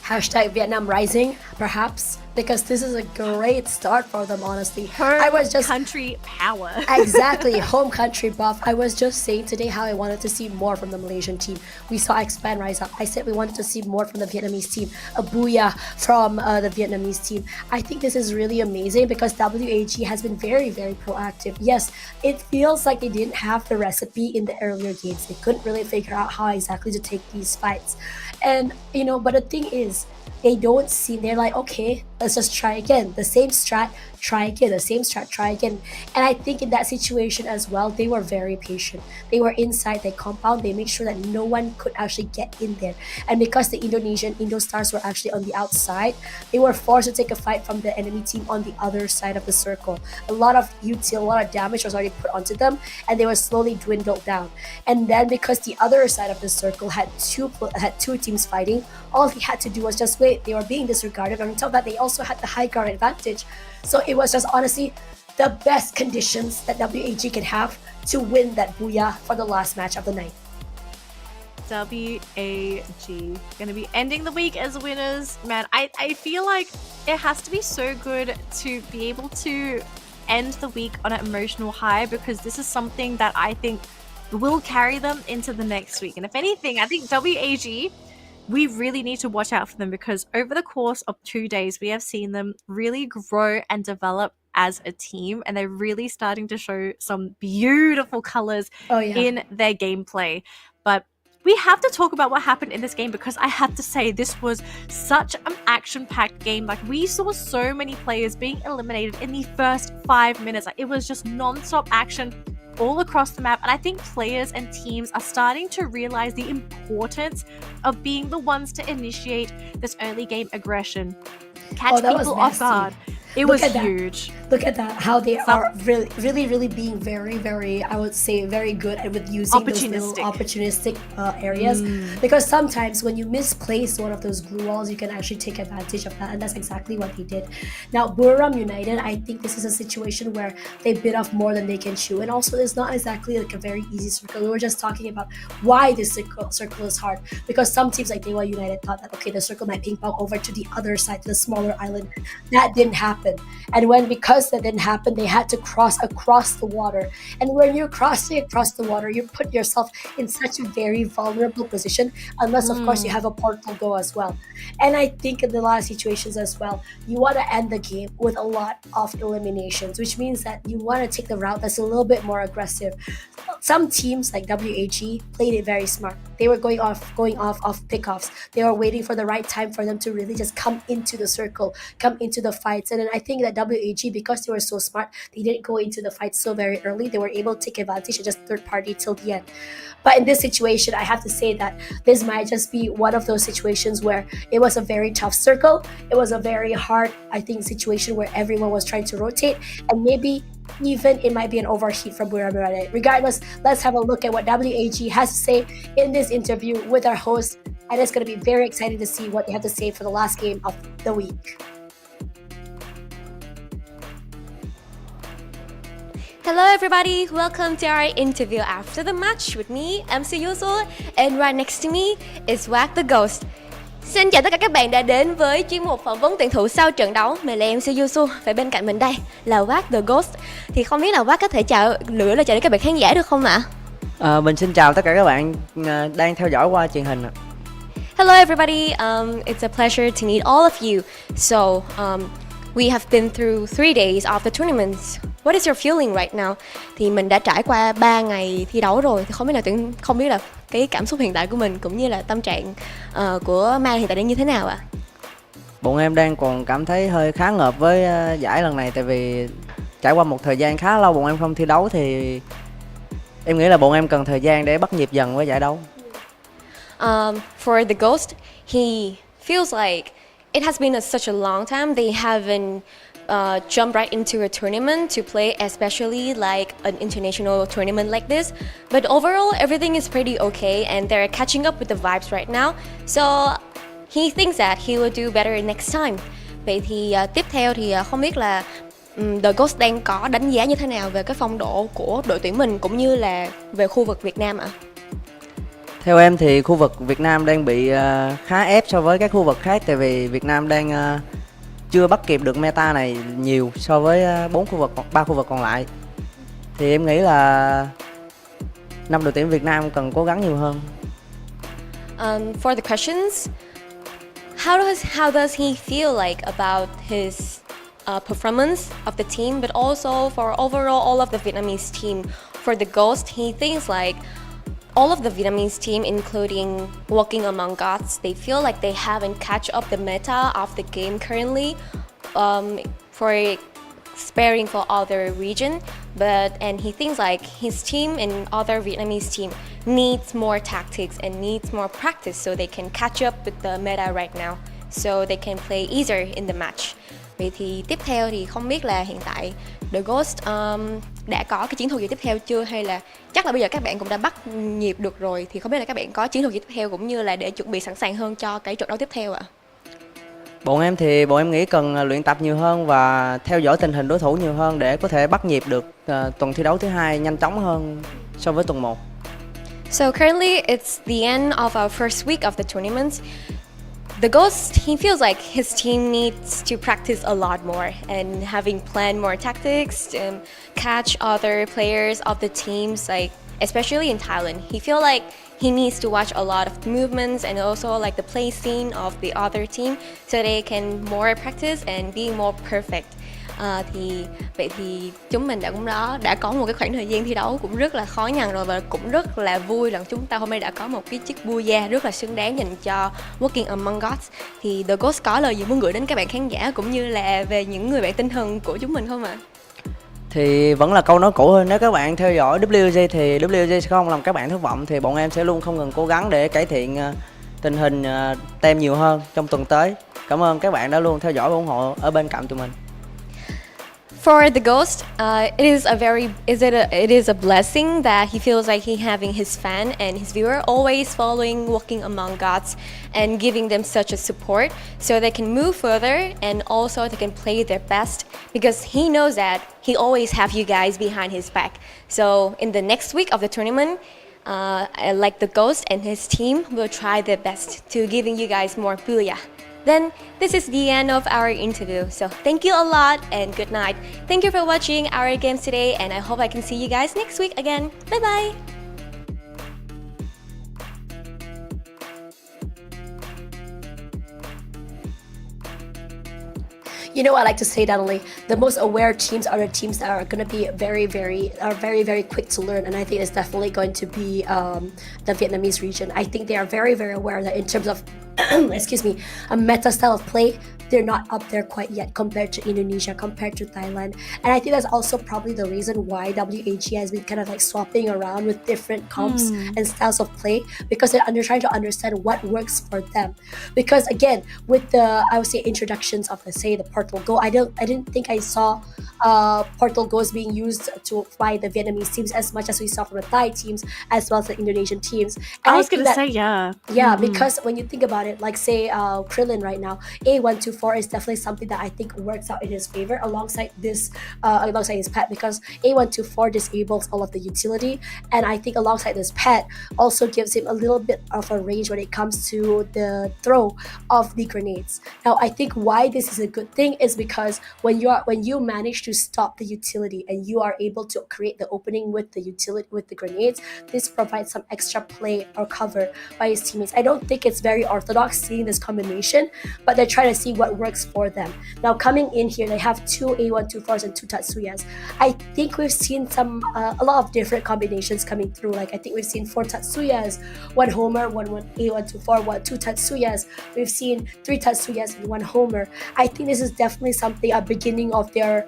Hashtag Vietnam Rising, perhaps, because this is a great start for them, honestly. I was just country power. Exactly, home country buff. I was just saying today how I wanted to see more from the Malaysian team. We saw Expand rise up. I said we wanted to see more from the Vietnamese team, a booyah from the Vietnamese team. I think this is really amazing because WAG has been very proactive. Yes, it feels like they didn't have the recipe in the earlier games. They couldn't really figure out how exactly to take these fights. And, you know, but the thing is, they don't see, they're like, okay, let's just try again. The same strat, try again. The same strat, try again. And I think in that situation as well, they were very patient. They were inside their compound. They made sure that no one could actually get in there. And because the Indonesian Indostars were actually on the outside, they were forced to take a fight from the enemy team on the other side of the circle. A lot of util, a lot of damage was already put onto them, and they were slowly dwindled down. And then because the other side of the circle had two teams fighting, all he had to do was just wait. They were being disregarded, and on top of that, they also had the high ground advantage. So it was just honestly the best conditions that WAG can have to win that booyah for the last match of the night. WAG gonna be ending the week as winners. Man, I feel like it has to be so good to be able to end the week on an emotional high, because this is something that I think will carry them into the next week. And if anything, I think WAG, we really need to watch out for them, because over the course of 2 days, we have seen them really grow and develop as a team, and they're really starting to show some beautiful colors in their gameplay. But we have to talk about what happened in this game, because I have to say this was such an action-packed game. Like, we saw so many players being eliminated in the first 5 minutes. Like, it was just non-stop action all across the map, and I think players and teams are starting to realize the importance of being the ones to initiate this early game aggression, catch people off guard. It was huge. Look at that, how they are really being very, I would say, very good at with using those little opportunistic areas. Because sometimes when you misplace one of those glue walls, you can actually take advantage of that, and that's exactly what they did. Now, Buriram United, I think this is a situation where they bit off more than they can chew, and also it's not exactly like a very easy circle. We were just talking about why this circle is hard, because some teams like Dewa United thought that, okay, the circle might ping pong over to the other side, to the smaller island. That didn't happen. And because that didn't happen, they had to cross across the water. And when you're crossing across the water, you put yourself in such a very vulnerable position, unless of course you have a portal go as well. And I think in the last situations as well, you want to end the game with a lot of eliminations, which means that you want to take the route that's a little bit more aggressive. some teams like WAG played it very smart. They were going off pickoffs. They were waiting for the right time for them to really just come into the circle, come into the fights. And then I think that WAG, because they were so smart, they didn't go into the fight so very early. They were able to take advantage of just third party till the end. But in this situation, I have to say that this might just be one of those situations where it was a very tough circle. It was a very hard, I think, situation where everyone was trying to rotate, and maybe even it might be an overheat from Bermuda. Regardless, let's have a look at what WAG has to say in this interview with our host, and it's going to be very exciting to see what they have to say for the last game of the week. Hello everybody, welcome to our interview after the match with me, MC Yusul, and right next to me is Wack the Ghost. Xin chào tất cả các bạn đã đến với chuyên mục phỏng vấn tuyển thủ sau trận đấu. Mình là MC Yusul và bên cạnh mình đây là Wack the Ghost. Thì không biết là Wack có thể chào lời đến các bạn khán giả được không ạ? Mình xin chào tất cả các bạn đang theo dõi qua truyền hình. Hello everybody, it's a pleasure to meet all of you. So, we have been through 3 days of the tournaments. What is your feeling right now? Thì mình đã trải qua 3 ngày thi đấu rồi. Thì không biết là cái cảm xúc hiện tại của mình cũng như là tâm trạng của Mai hiện tại đang như thế nào ạ? Bọn em đang còn cảm thấy hơi khá ngợp với giải lần này, tại vì trải qua một thời gian khá lâu bọn em không thi đấu, thì em nghĩ là bọn em cần thời gian để bắt nhịp dần với giải đấu. For the Ghost, he feels like it has been such a long time they haven't jumped right into a tournament to play, especially like an international tournament like this. But overall, everything is pretty okay, and they're catching up with the vibes right now. So he thinks that he will do better next time. Vậy thì tiếp theo thì không biết là The Ghost đang có đánh giá như thế nào về cái phong độ của đội tuyển mình cũng như là về khu vực Việt Nam ạ? Theo em thì khu vực Việt Nam đang bị khá ép so với các khu vực khác, tại vì Việt Nam đang chưa bắt kịp được meta này nhiều so với 3 khu vực còn lại. Thì em nghĩ là năm đội tuyển Việt Nam cần cố gắng nhiều hơn. For the questions, how does he feel like about his performance of the team, but also for overall all of the Vietnamese team? For the Ghost, he thinks like all of the Vietnamese team, including Walking Among Gods, they feel like they haven't catch up the meta of the game currently, for sparing for other region. And he thinks like his team and other Vietnamese team needs more tactics and needs more practice so they can catch up with the meta right now, so they can play easier in the match. Vậy thì tiếp theo thì không biết là hiện tại The Ghost đã có cái chiến thuật gì tiếp theo chưa, hay là chắc là bây giờ các bạn cũng đã bắt nhịp được rồi, thì không biết là các bạn có chiến thuật gì tiếp theo cũng như là để chuẩn bị sẵn sàng hơn cho cái trận đấu tiếp theo ạ? Bọn em nghĩ cần luyện tập nhiều hơn và theo dõi tình hình đối thủ nhiều hơn để có thể bắt nhịp được tuần thi đấu thứ hai nhanh chóng hơn so với tuần 1. So currently it's the end of our first week of the tournaments. The Ghost, he feels like his team needs to practice a lot more and having planned more tactics and catch other players of the teams, like especially in Thailand. He feels like he needs to watch a lot of movements and also like the play scene of the other team so they can more practice and be more perfect. Vậy thì chúng mình đã có một cái khoảng thời gian thi đấu cũng rất là khó nhằn rồi, và cũng rất là vui là chúng ta hôm nay đã có một cái chiếc bua da rất là xứng đáng dành cho Walking Among Gods. Thì The Ghost có lời gì muốn gửi đến các bạn khán giả cũng như là về những người bạn tinh thần của chúng mình không ạ? Thì vẫn là câu nói cũ hơn, nếu các bạn theo dõi WG thì WG sẽ không làm các bạn thất vọng, thì bọn em sẽ luôn không ngừng cố gắng để cải thiện tình hình tem nhiều hơn trong tuần tới. Cảm ơn các bạn đã luôn theo dõi và ủng hộ ở bên cạnh tụi mình. For the Ghost, it is a blessing that he feels like he having his fan and his viewer always following Walking Among Gods and giving them such a support so they can move further and also they can play their best, because he knows that he always have you guys behind his back. So in the next week of the tournament, like the Ghost and his team will try their best to giving you guys more booyah. Then this is the end of our interview. So thank you a lot and good night. Thank you for watching our games today, and I hope I can see you guys next week again. Bye bye. You know, I like to say that only the most aware teams are the teams that are going to be very, very quick to learn. And I think it's definitely going to be the Vietnamese region. I think they are very, very aware that in terms of, excuse me, a meta style of play, they're not up there quite yet compared to Indonesia, compared to Thailand. And I think that's also probably the reason why WAG has been kind of like swapping around with different comps and styles of play, because they're trying to understand what works for them. Because again, with the, I would say, introductions of, let's say, the Portal Go, I didn't think I saw Portal Goes being used by the Vietnamese teams as much as we saw from the Thai teams as well as the Indonesian teams. And I was going to say, yeah. Yeah, because when you think about it, like say Krillin right now, A124 is definitely something that I think works out in his favor alongside this, alongside his pet, because A124 disables all of the utility, and I think alongside this pet also gives him a little bit of a range when it comes to the throw of the grenades. Now, I think why this is a good thing is because when you manage to stop the utility and you are able to create the opening with the utility with the grenades, this provides some extra play or cover by his teammates. I don't think it's very orthodox seeing this combination, but they're trying to see what works for them. Now, coming in here, they have 2 A124s and 2 Tatsuyas. I think we've seen a lot of different combinations coming through. Like I think we've seen 4 Tatsuyas, 1 Homer, 1 A124, 2 Tatsuyas. We've seen 3 Tatsuyas and 1 Homer. I think this is definitely something, a beginning of their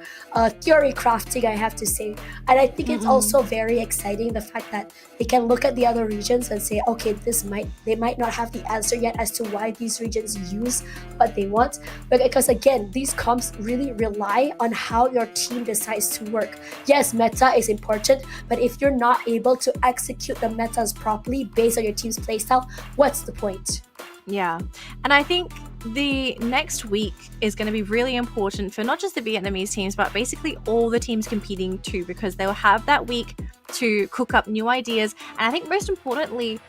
theory crafting, I have to say. And I think it's also very exciting, the fact that they can look at the other regions and say, okay, they might not have the answer yet as to why these regions use what they want, but because again, these comps really rely on how your team decides to work. Yes, meta is important, but if you're not able to execute the metas properly based on your team's playstyle, what's the point? Yeah, and I think the next week is going to be really important for not just the Vietnamese teams, but basically all the teams competing too, because they'll have that week to cook up new ideas, and I think most importantly,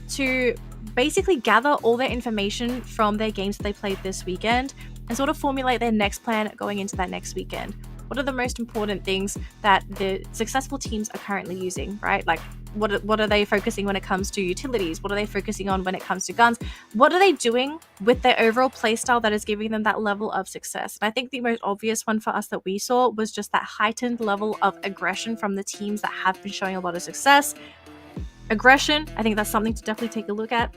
to basically gather all their information from their games that they played this weekend and sort of formulate their next plan going into that next weekend. What are the most important things that the successful teams are currently using, right? Like, what are they focusing when it comes to utilities? What are they focusing on when it comes to guns? What are they doing with their overall playstyle that is giving them that level of success? And I think the most obvious one for us that we saw was just that heightened level of aggression from the teams that have been showing a lot of success. Aggression, I think that's something to definitely take a look at.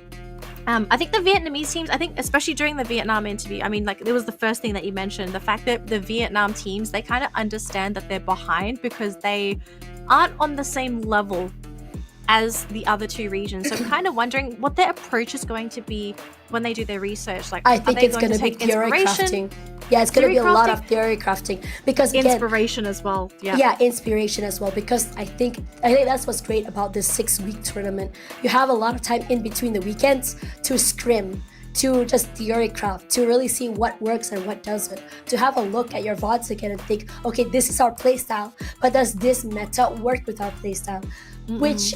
I think the Vietnamese teams, I think especially during the Vietnam interview, I mean, like, it was the first thing that you mentioned, the fact that the Vietnam teams, they kind of understand that they're behind because they aren't on the same level as the other two regions. So I'm kind of wondering what their approach is going to be when they do their research. Like, I think it's going to be theory crafting. Yeah, it's going to be a lot of theory crafting, because again, inspiration as well. Yeah, inspiration as well, because I think that's what's great about this 6-week tournament. You have a lot of time in between the weekends to scrim, to just theory craft, to really see what works and what doesn't, to have a look at your VODs again and think, okay, this is our playstyle, but does this meta work with our playstyle? Which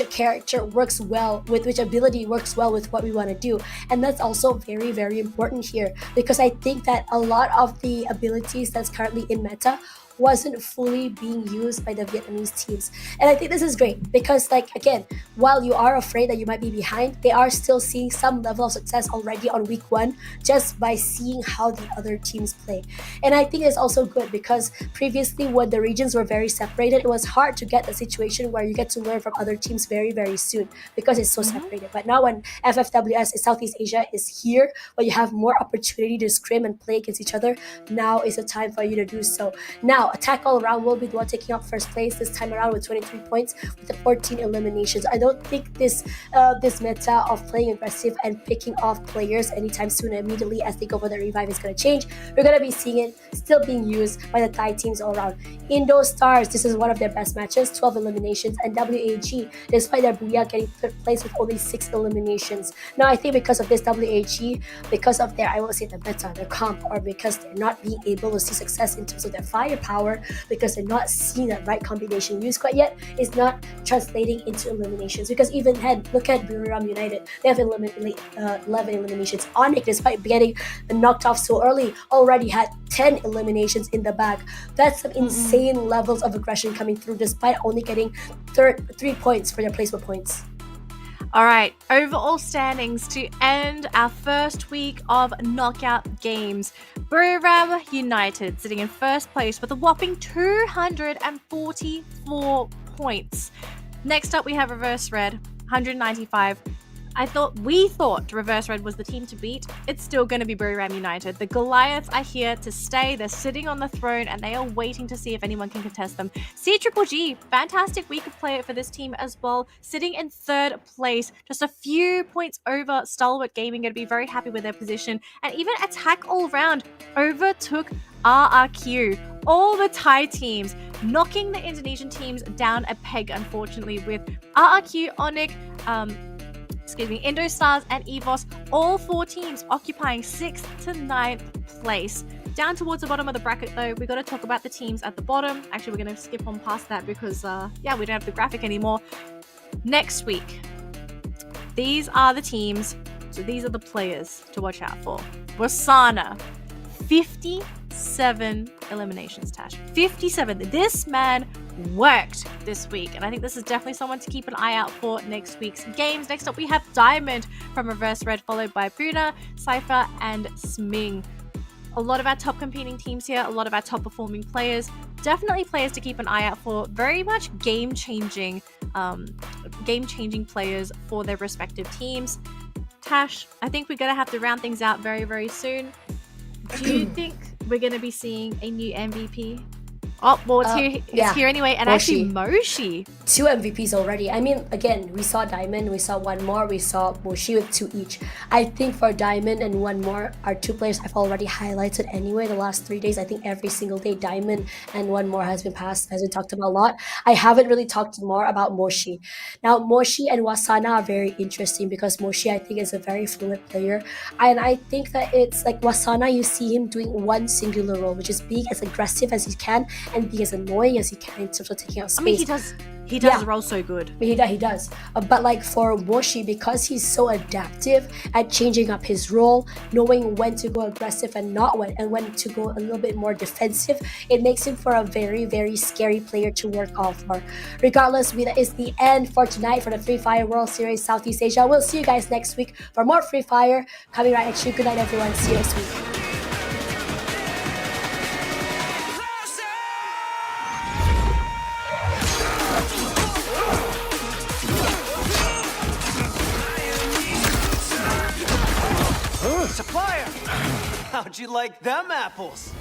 character works well with which ability works well with what we want to do. And that's also very, very important here, because I think that a lot of the abilities that's currently in meta wasn't fully being used by the Vietnamese teams. And I think this is great because, like, again, while you are afraid that you might be behind, they are still seeing some level of success already on week 1 just by seeing how the other teams play. And I think it's also good because previously when the regions were very separated, it was hard to get a situation where you get to learn from other teams very, very soon because it's so separated. But now when FFWS Southeast Asia is here, where you have more opportunity to scrim and play against each other, now is the time for you to do so. Now, Attack All Around will be the one taking up first place this time around with 23 points with the 14 eliminations. I don't think this meta of playing aggressive and picking off players anytime soon immediately as they go for the revive is going to change. We're going to be seeing it still being used by the Thai teams all around. Indo Stars, this is one of their best matches, 12 eliminations, and WAG, despite their Booyah getting third place with only 6 eliminations. Now, I think because of this WAG, because of their, I will say, the meta, their comp, or because they're not being able to see success in terms of their firepower, because they're not seeing that right combination used quite yet, is not translating into eliminations. Because even then, look at Buriram United, they have 11 eliminations. Onyx, despite getting knocked off so early, already had 10 eliminations in the bag. That's some insane levels of aggression coming through, despite only getting 3 points for their placement points. All right, overall standings to end our first week of knockout games. Buriram United sitting in first place with a whopping 244 points. Next up, we have Reverse Red, 195. We thought Reverse Red was the team to beat. It's still going to be Buriram United. The Goliaths are here to stay. They're sitting on the throne and they are waiting to see if anyone can contest them. CGGG, fantastic week of play for this team as well. Sitting in third place, just a few points over Stalwart Gaming. Going to be very happy with their position. And even Attack All Round overtook RRQ. All the Thai teams knocking the Indonesian teams down a peg, unfortunately, with RRQ, Onyx, Indostars and EVOS, all 4 teams occupying 6th to 9th place. Down towards the bottom of the bracket though, we got to talk about the teams at the bottom. Actually, we're going to skip on past that because, we don't have the graphic anymore. Next week, these are the teams, so these are the players to watch out for. Wasana, 57 eliminations, Tash. 57. This man worked this week, and I think this is definitely someone to keep an eye out for next week's games. Next up, we have Diamond from Reverse Red, followed by Bruna, Cypher, and Sming. A lot of our top competing teams here, a lot of our top performing players. Definitely players to keep an eye out for. Very much game-changing players for their respective teams. Tash, I think we're going to have to round things out very, very soon. Do you think we're going to be seeing a new MVP? Oh, well, it's here anyway. And actually, Moshi. 2 MVPs already. I mean, again, we saw Diamond, we saw one more, we saw Moshi with 2 each. I think for Diamond and one more are 2 players I've already highlighted anyway the last 3 days. I think every single day Diamond and one more has been talked about a lot. I haven't really talked more about Moshi. Now, Moshi and Wasana are very interesting because Moshi, I think, is a very fluid player. And I think that it's like Wasana, you see him doing one singular role, which is being as aggressive as he can and be as annoying as he can in terms of taking out space. I mean, he does roll so good. He does. But like for Moshi, because he's so adaptive at changing up his role, knowing when to go aggressive and not when to go a little bit more defensive, it makes him for a very, very scary player to work off for. Regardless, that is the end for tonight for the Free Fire World Series Southeast Asia. We'll see you guys next week for more Free Fire coming right at you. Good night, everyone. See you next week. Supplier! How'd you like them apples?